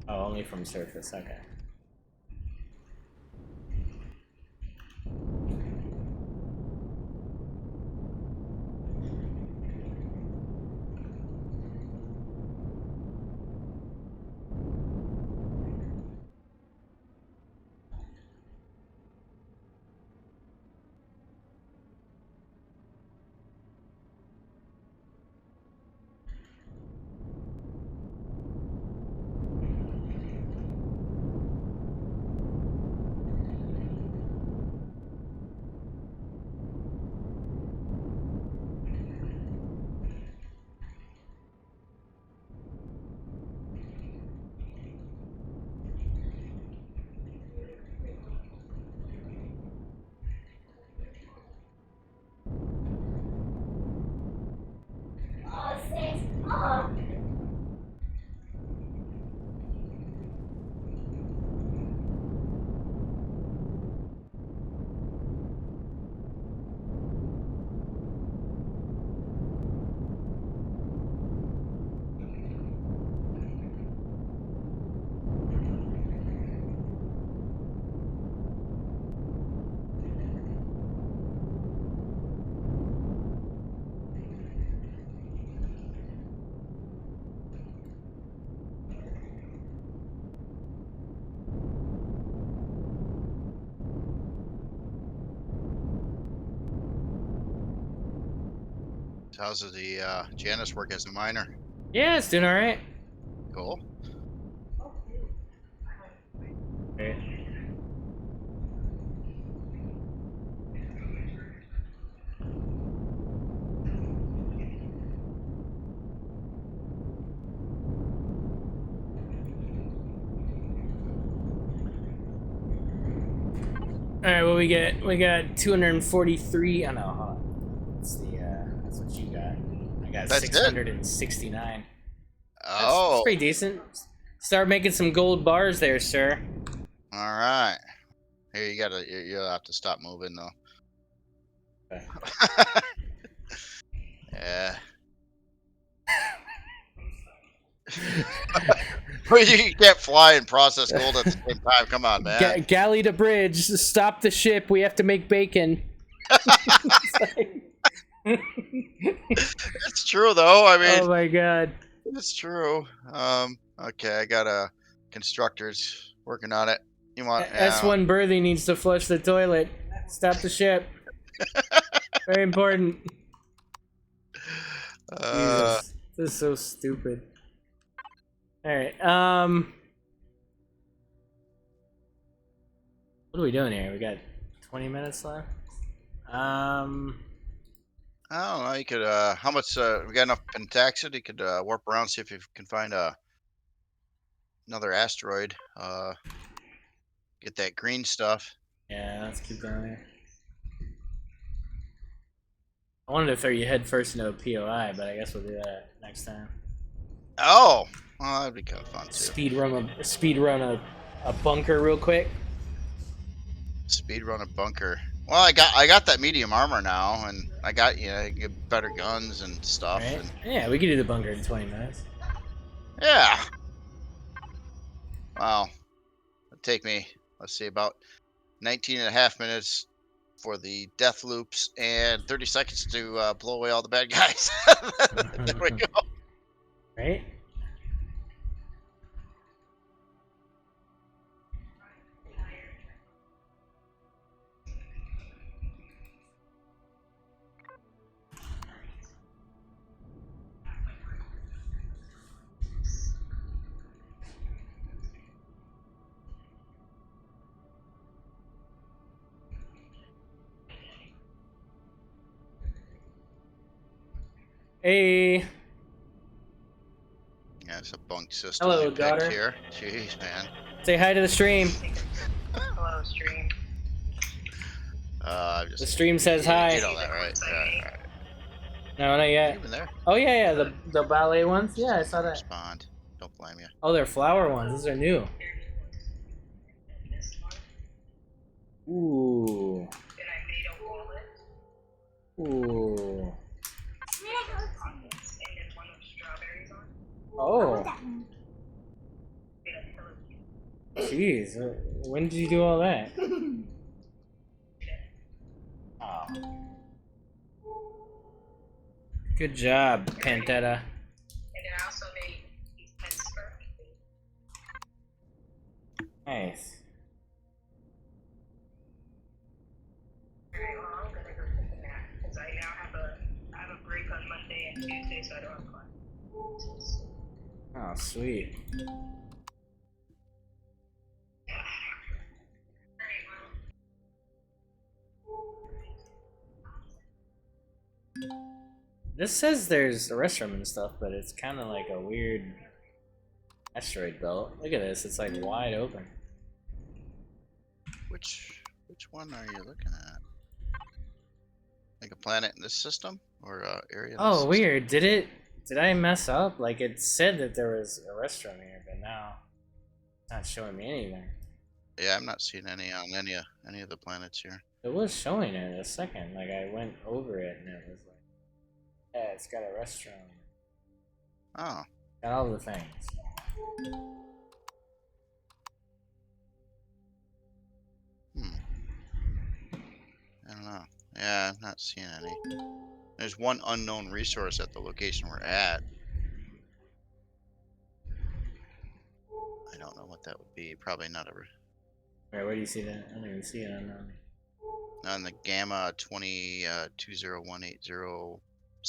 Oh, only from surface. Okay. How's the Janice work as a miner? Yeah, it's doing all right. Cool. All right, what we get? We got 243. Oh no, hold on. That's the that's what you got. I got That's it? 669. Oh. That's pretty decent. Start making some gold bars there, sir. All right. Here, you'll have to stop moving though. Yeah. Well, you can't fly and process gold at the same time. Come on, man. Galley to bridge. Stop the ship. We have to make bacon. It's true though. I mean, Oh my god. it's true. Okay, I got constructors working on it. You want S1 Birthing needs to flush the toilet. Stop the ship. Very important. Jesus. This is so stupid. Alright, what are we doing here? We got 20 minutes left? I don't know. You could how much we got enough pentaxid? You could warp around, see if you can find another asteroid. Get that green stuff. Yeah, let's keep going here. I wanted to throw you head first into a POI, but I guess we'll do that next time. Oh, well, that'd be kind of fun too. Speed run a bunker real quick. Speed run a bunker. Well, I got that medium armor now, and I got I get better guns and stuff. Right? And, Yeah, we could do the bunker in 20 minutes. yeah. Wow. It'd take me, let's see, about 19 and a half minutes for the death loops and 30 seconds to blow away all the bad guys. There we go. Right? Hey. Yeah, it's a bunk system. Hello, they picked daughter. Here. Jeez, man. Say hi to the stream. Hello, stream. Just, The stream says hi. Get all that right. Right. No, not yet. You been there? Oh yeah, the ballet ones. Yeah, I saw that. Respond. Don't blame you. Oh, they're flower ones. Those are new. Ooh. Ooh. Oh. Jeez, when did you do all that? Oh. Good job, Pantetta. And then I also made these pets for Nice. very long. I'm gonna go take a nap because I now have a break on Monday and Tuesday, so I don't have class. Oh, sweet. This says there's a restroom and stuff, but it's kind of like a weird asteroid belt. Look at this, it's like wide open. Which one are you looking at? Like a planet in this system or area? In this Oh, system? weird. Did I mess up? Like it said that there was a restroom here, but now it's not showing me anything. Yeah, I'm not seeing any on any of the planets here. It was showing it a second. Like I went over it and it was like, yeah, it's got a restroom. Oh, Got all the things. I don't know. Yeah, I'm not seeing any. There's one unknown resource at the location we're at. I don't know what that would be. Probably not Wait, where do you see that? I don't even see it on the Gamma 20180.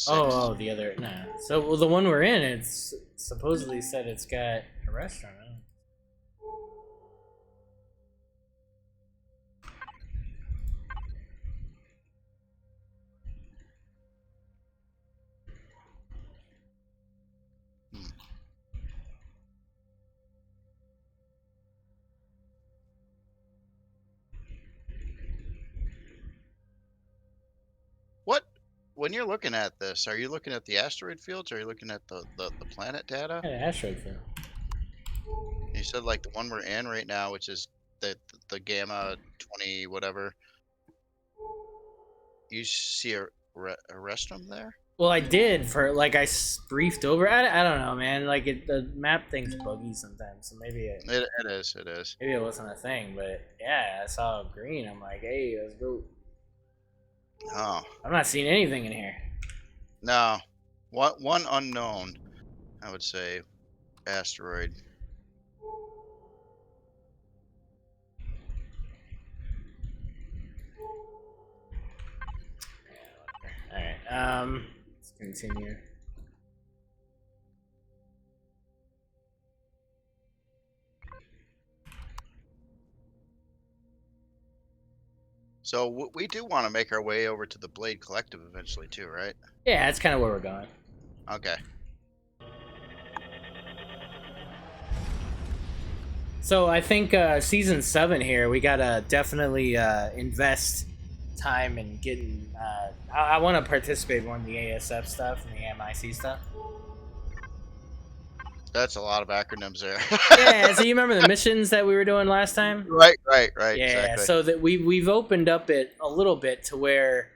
Oh, the other. Nah. So, well, the one we're in, it's supposedly said it's got a restaurant. I don't know. What? When you're looking at this, are you looking at the asteroid fields or are you looking at the planet data? Yeah, asteroid field. You said like the one we're in right now, which is the Gamma 20 whatever. You see a restroom there? Well, I did for like briefed over. I don't know, man. Like the map thing's buggy sometimes, so maybe It is. It is. maybe it wasn't a thing. But yeah, I saw green. I'm like, hey, let's go. Oh I'm not seeing anything in here. no, one unknown. I would say asteroid. All right. Let's continue. So we do want to make our way over to the Blade Collective eventually too, right? Yeah, that's kind of where we're going. Okay. So I think season 7 here, we gotta definitely invest time in getting. I want to participate more in the ASF stuff and the AMIC stuff. That's a lot of acronyms there. Yeah, so you remember the missions that we were doing last time? Right. Yeah, Exactly. so that we've opened up it a little bit to where,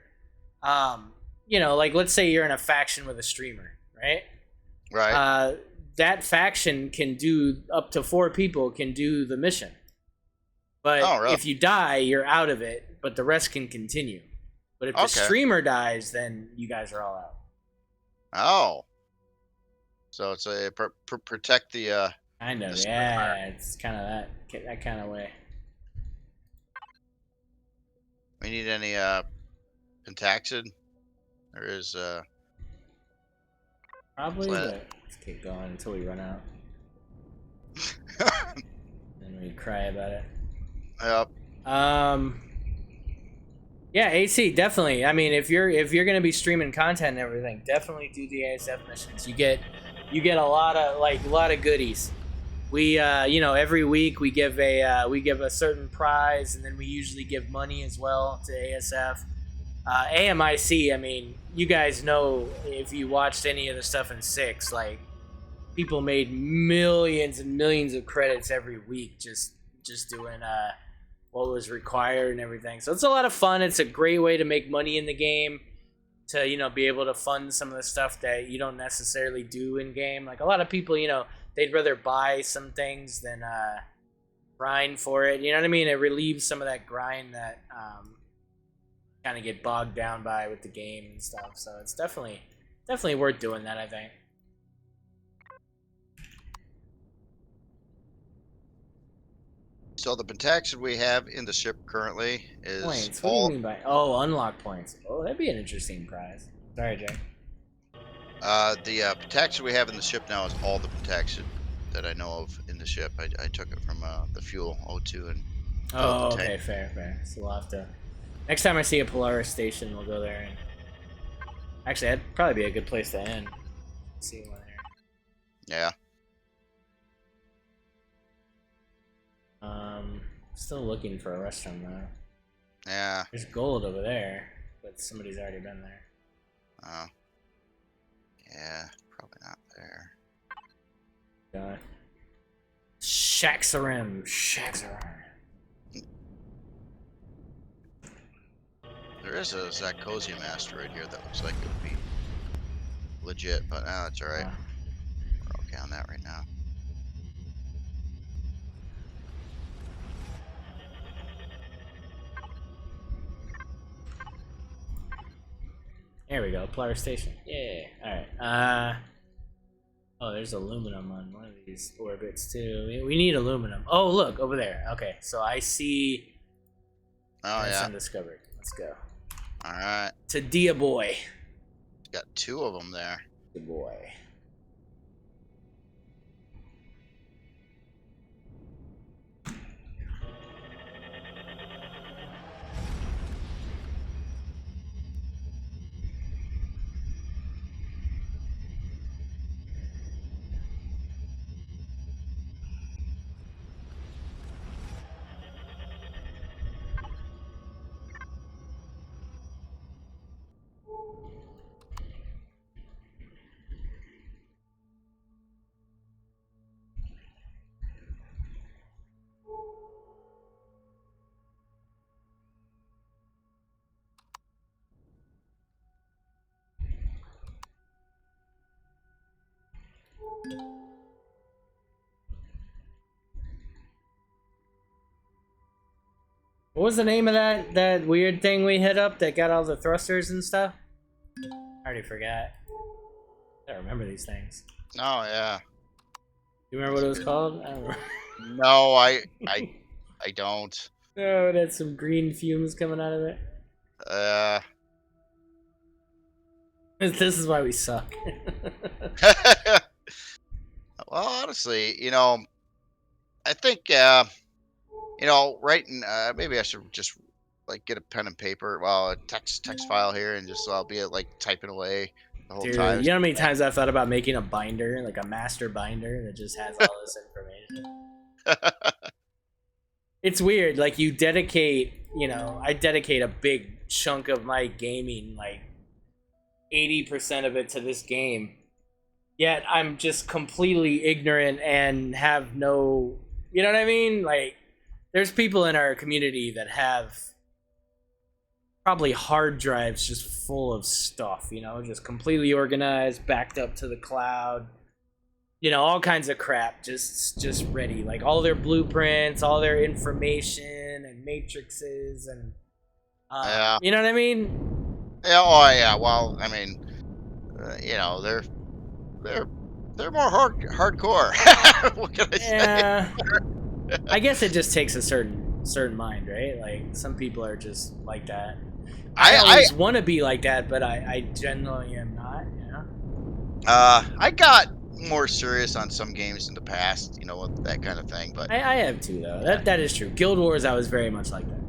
like let's say you're in a faction with a streamer, right? Right. That faction can do up to 4 people can do the mission, but Oh, really? if you die, you're out of it. But the rest can continue. But if the Okay. streamer dies, then you guys are all out. Oh. So it's a protect the. Kind of, The streamer. yeah. It's kind of that kind of way. We need any pentaxid? There is Probably, Plant. but let's keep going until we run out. And we cry about it. Yep. Yeah, AC definitely. I mean, if you're gonna be streaming content and everything, definitely do the ASF missions. You get a lot of goodies. We every week we give a certain prize, and then we usually give money as well to ASF. AMIC. I mean, you guys know if you watched any of the stuff in 6, like people made millions and millions of credits every week just doing what was required and everything. So it's a lot of fun. It's a great way to make money in the game, to be able to fund some of the stuff that you don't necessarily do in game. Like a lot of people, they'd rather buy some things than grind for it. You know what I mean? It relieves some of that grind that kind of get bogged down by with the game and stuff. So it's definitely worth doing that, I think. So the pentaxid we have in the ship currently is Points. What do you mean by unlock points? Oh, that'd be an interesting prize. Sorry, Jay. The pentaxid we have in the ship now is all the pentaxid that I know of in the ship. I took it from the fuel O2 and Oh, the tank. okay, fair. So we'll have to. Next time I see a Polaris station, we'll go there. And actually, that'd probably be a good place to end. See one there. Yeah. Still looking for a restroom though. Yeah. There's gold over there, but somebody's already been there. Oh. Yeah. Probably not there. Shaxarim. There is a Zacosium asteroid here that looks like it would be legit, but that's alright. We're okay on that right now. There we go, Polaris Station. Yeah. Alright. Oh, there's aluminum on one of these orbits too. We need aluminum. Oh, look, over there. Okay, so I see. Oh, That's yeah. undiscovered. Let's go. Alright. To Dia Boy. Got 2 of them there. Good boy. What was the name of that weird thing we hit up that got all the thrusters and stuff? I already forgot. I don't remember these things. Oh yeah. You remember what it was called? I don't remember. No, I don't. Oh, it had some green fumes coming out of it. Uh. This is why we suck. Well, honestly, I think writing. Maybe I should just like get a pen and paper, well, a text file here, and just I'll be like typing away the whole Dude, time. you know how many times I've thought about making a binder, like a master binder that just has all this information? It's weird, like I dedicate a big chunk of my gaming, like 80% of it to this game. Yet I'm just completely ignorant and have no, you know what I mean? Like, there's people in our community that have probably hard drives just full of stuff, just completely organized, backed up to the cloud, all kinds of crap just ready, like all their blueprints, all their information and matrices and Yeah. you know what I mean? Yeah. Oh yeah. Well, I mean, they're more hardcore. What can I say? Yeah. I guess it just takes a certain mind, right? Like, some people are just like that. I always want to be like that, but I generally am not, I got more serious on some games in the past, with that kind of thing. But I have too, though. That is true. Guild Wars, I was very much like that.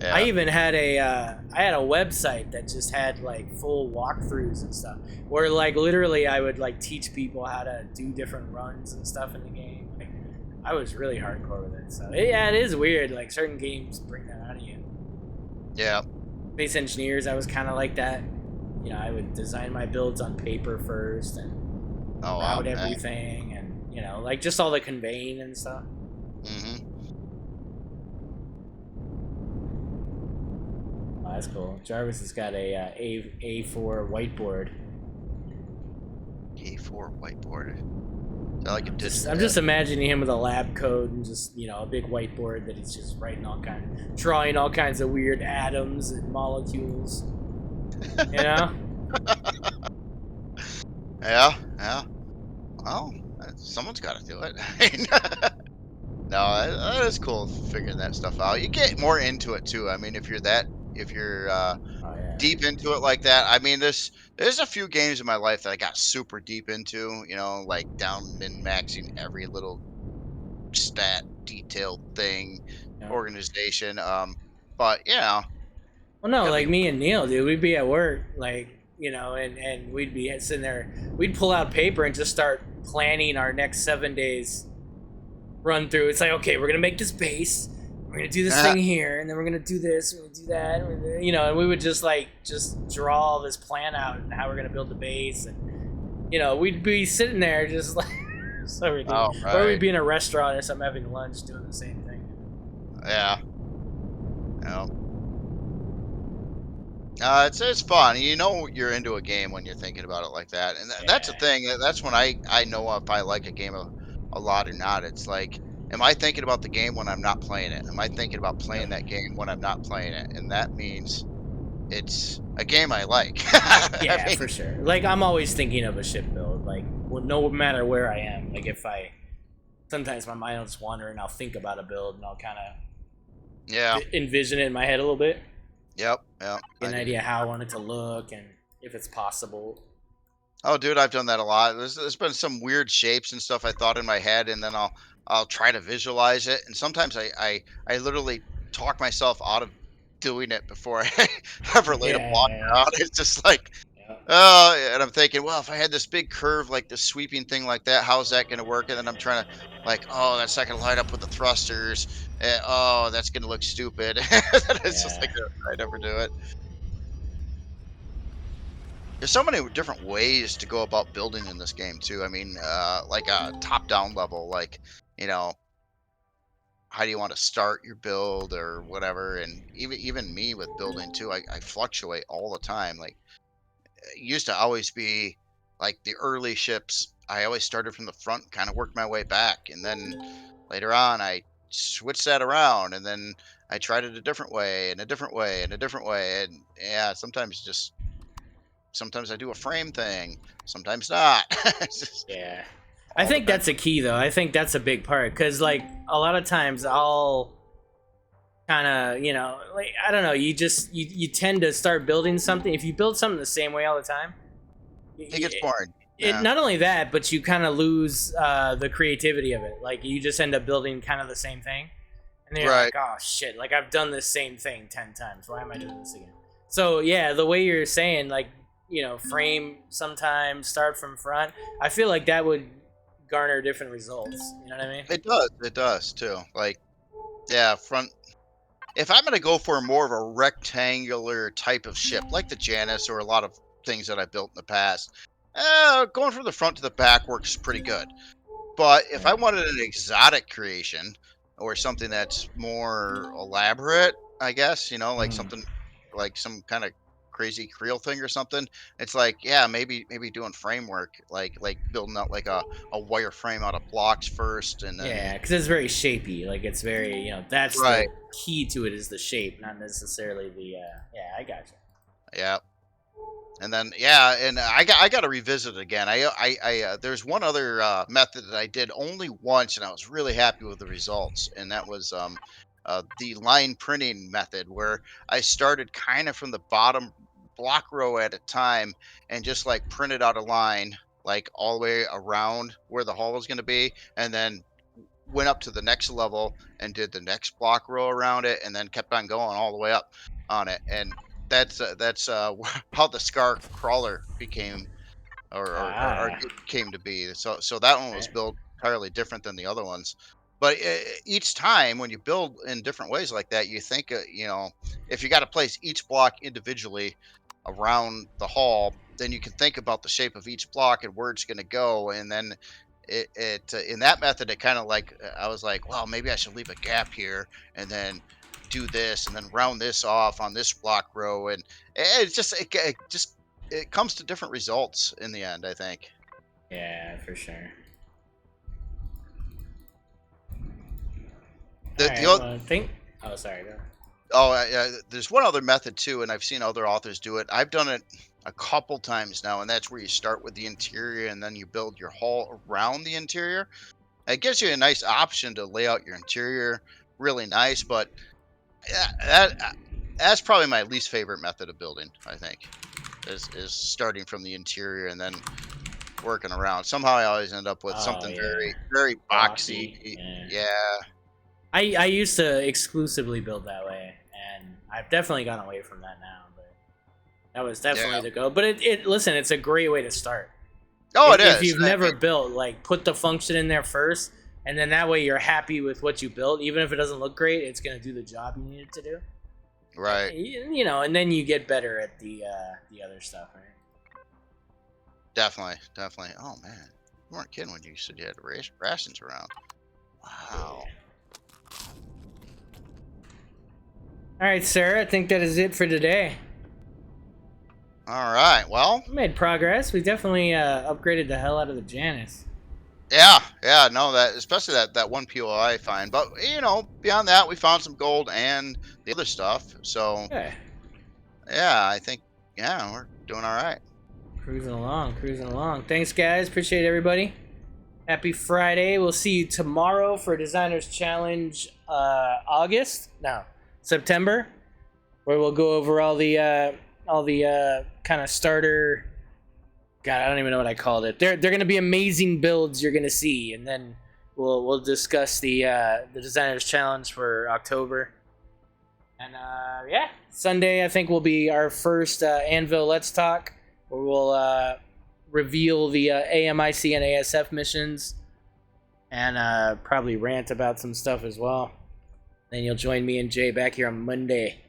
yeah. I even had a website that just had like full walkthroughs and stuff, where like literally I would like teach people how to do different runs and stuff in the game. Like, I was really hardcore with it. So it is weird. Like, certain games bring that out of you. Yeah. Space Engineers, I was kind of like that. I would design my builds on paper first and route everything, and like just all the conveying and stuff. Mm-hmm. Oh, that's cool. Jarvis has got a A4 whiteboard. A4 whiteboard. Is that like I'm just imagining him with a lab coat and just a big whiteboard that he's just writing drawing all kinds of weird atoms and molecules. Yeah. Well, someone's got to do it. No, that is cool figuring that stuff out. You get more into it too. I mean, if you're deep into it like that. I mean, there's a few games in my life that I got super deep into. Like down min-maxing every little stat, detailed thing, organization. But Well, no, gotta like be- me and Neil, dude, we'd be at work, like, and we'd be sitting there, we'd pull out paper and just start planning our next 7 days run through. It's like, okay, we're gonna make this base, we're gonna do this thing here, and then we're gonna do this, we're gonna do that, and we would just draw all this plan out and how we're gonna build the base, and we'd be sitting there just like or we'd be in a restaurant or something having lunch doing the same thing. Yeah. It's fun. You're into a game when you're thinking about it like that, and that's the thing. That's when I know if I like a game a lot or not. It's like, am I thinking about the game when I'm not playing it? Am I thinking about playing that game when I'm not playing it? And that means it's a game I like. Yeah, I mean, for sure. Like, I'm always thinking of a ship build. Like, no matter where I am. Like, sometimes my mind will just wander and I'll think about a build and I'll kind of envision it in my head a little bit. Yep. Get an idea how I want it to look and if it's possible. Oh, dude, I've done that a lot. There's been some weird shapes and stuff I thought in my head, and then I'll try to visualize it. And sometimes I literally talk myself out of doing it before I ever lay a block down. It's just like, and I'm thinking, well, if I had this big curve, like this sweeping thing like that, how's that going to work? And then I'm trying to that's not going to line up with the thrusters. That's going to look stupid. It's just like, I never do it. There's so many different ways to go about building in this game too. I mean, like a top-down level, like, how do you want to start your build or whatever? And even me with building too, I fluctuate all the time. Like, it used to always be like the early ships, I always started from the front, kind of worked my way back, and then later on, I switched that around, and then I tried it a different way, and a different way, and a different way, and yeah, sometimes I do a frame thing, sometimes not. It's just Yeah. I all think depends. that's a key though. I think that's a big part cuz like a lot of times I'll kind of, like I don't know, you tend to start building something if you build something the same way all the time. It gets boring. It Yeah, not only that, but you kind of lose the creativity of it. Like you just end up building kind of the same thing, and then you're right. like, oh shit, like I've done this same thing 10 times. Why am I doing this again? So yeah, the way you're saying, like frame sometimes, start from front. I feel like that would garner different results. You know what I mean? It does. It does too. Like, yeah, front. If I'm gonna go for more of a rectangular type of ship, like the Janus or a lot of things that I built in the past, going from the front to the back works pretty good. But if I Right. wanted an exotic creation or something that's more elaborate, I guess, like Mm. something like some kind of crazy Creole thing or something, it's like, yeah, maybe doing framework, like building out like a wire frame out of blocks first and then Yeah, because it's very shapy. Like it's very, that's right. the key to it is the shape, not necessarily the. Yeah, I gotcha. Yeah. And then yeah, and I got to revisit it again. There's one other method that I did only once, and I was really happy with the results, and that was the line printing method, where I started kind of from the bottom block row at a time, and just like printed out a line like all the way around where the hull was going to be, and then went up to the next level and did the next block row around it, and then kept on going all the way up on it. And that's how the Scar Crawler became, or Ah, came to be. So that one was right. built entirely different than the other ones. But each time when you build in different ways like that, you think, if you got to place each block individually around the hull, then you can think about the shape of each block and where it's going to go, and then in that method, it kind of like I was like, well, maybe I should leave a gap here and then do this and then round this off on this block row, and it comes to different results in the end, I think. Yeah, for sure. All The right. oth- Well, I think. Oh, sorry. Go. oh there's one other method too, and I've seen other authors do it. I've done it a couple times now, and that's where you start with the interior and then you build your hull around the interior. It gives you a nice option to lay out your interior really nice, but yeah, that's probably my least favorite method of building, I think, is starting from the interior and then working around. Somehow I always end up with Oh something yeah, very, very boxy. blocky. Yeah. Yeah. I used to exclusively build that way, and I've definitely gone away from that now. But that was definitely Yeah. the go. But it listen, it's a great way to start. Oh, it If is. you've never built, like put the function in there first, and then that way you're happy with what you built. Even if it doesn't look great, it's gonna do the job you need it to do. Right. And then you get better at the other stuff, right? Definitely. Definitely. Oh, man. You weren't kidding when you said you had rations around. Wow. All right, sir. I think that is it for today. All right. Well, We made progress. We definitely upgraded the hell out of the Janus. yeah. Yeah. No, that, especially that one POI find. But, beyond that, we found some gold and the other stuff. So, Yeah, yeah, I think, yeah, we're doing all right. cruising along, cruising along. Thanks, guys. Appreciate everybody. Happy Friday. We'll see you tomorrow for Designers Challenge September, where we'll go over all the kind of starter. God, I don't even know what I called it. They're gonna be amazing builds you're gonna see, and then we'll discuss the Designers Challenge for October. And yeah, Sunday I think will be our first Anvil Let's Talk, where we'll reveal the AMIC and ASF missions, and probably rant about some stuff as well. Then you'll join me and Jay back here on Monday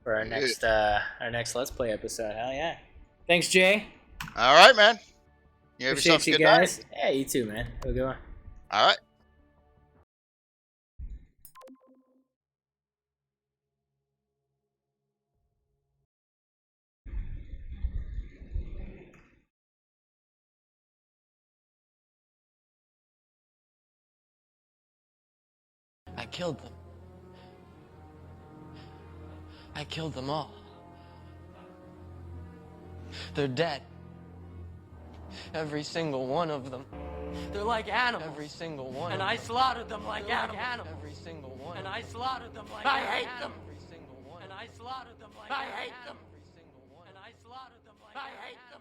for our next Let's Play episode. Hell yeah! Thanks, Jay. All right, man. You have yourself Appreciate a you good guys. night. Yeah, you too, man. Have a good one. All right. killed them. I killed them all. They're dead. Every single one of them. They're like animals. Every single one. And I slaughtered them like animals. Every single one. And I slaughtered them like animals. I hate them. Every single one. And I slaughtered them like I hate them. Every single one. And I slaughtered them like I hate them.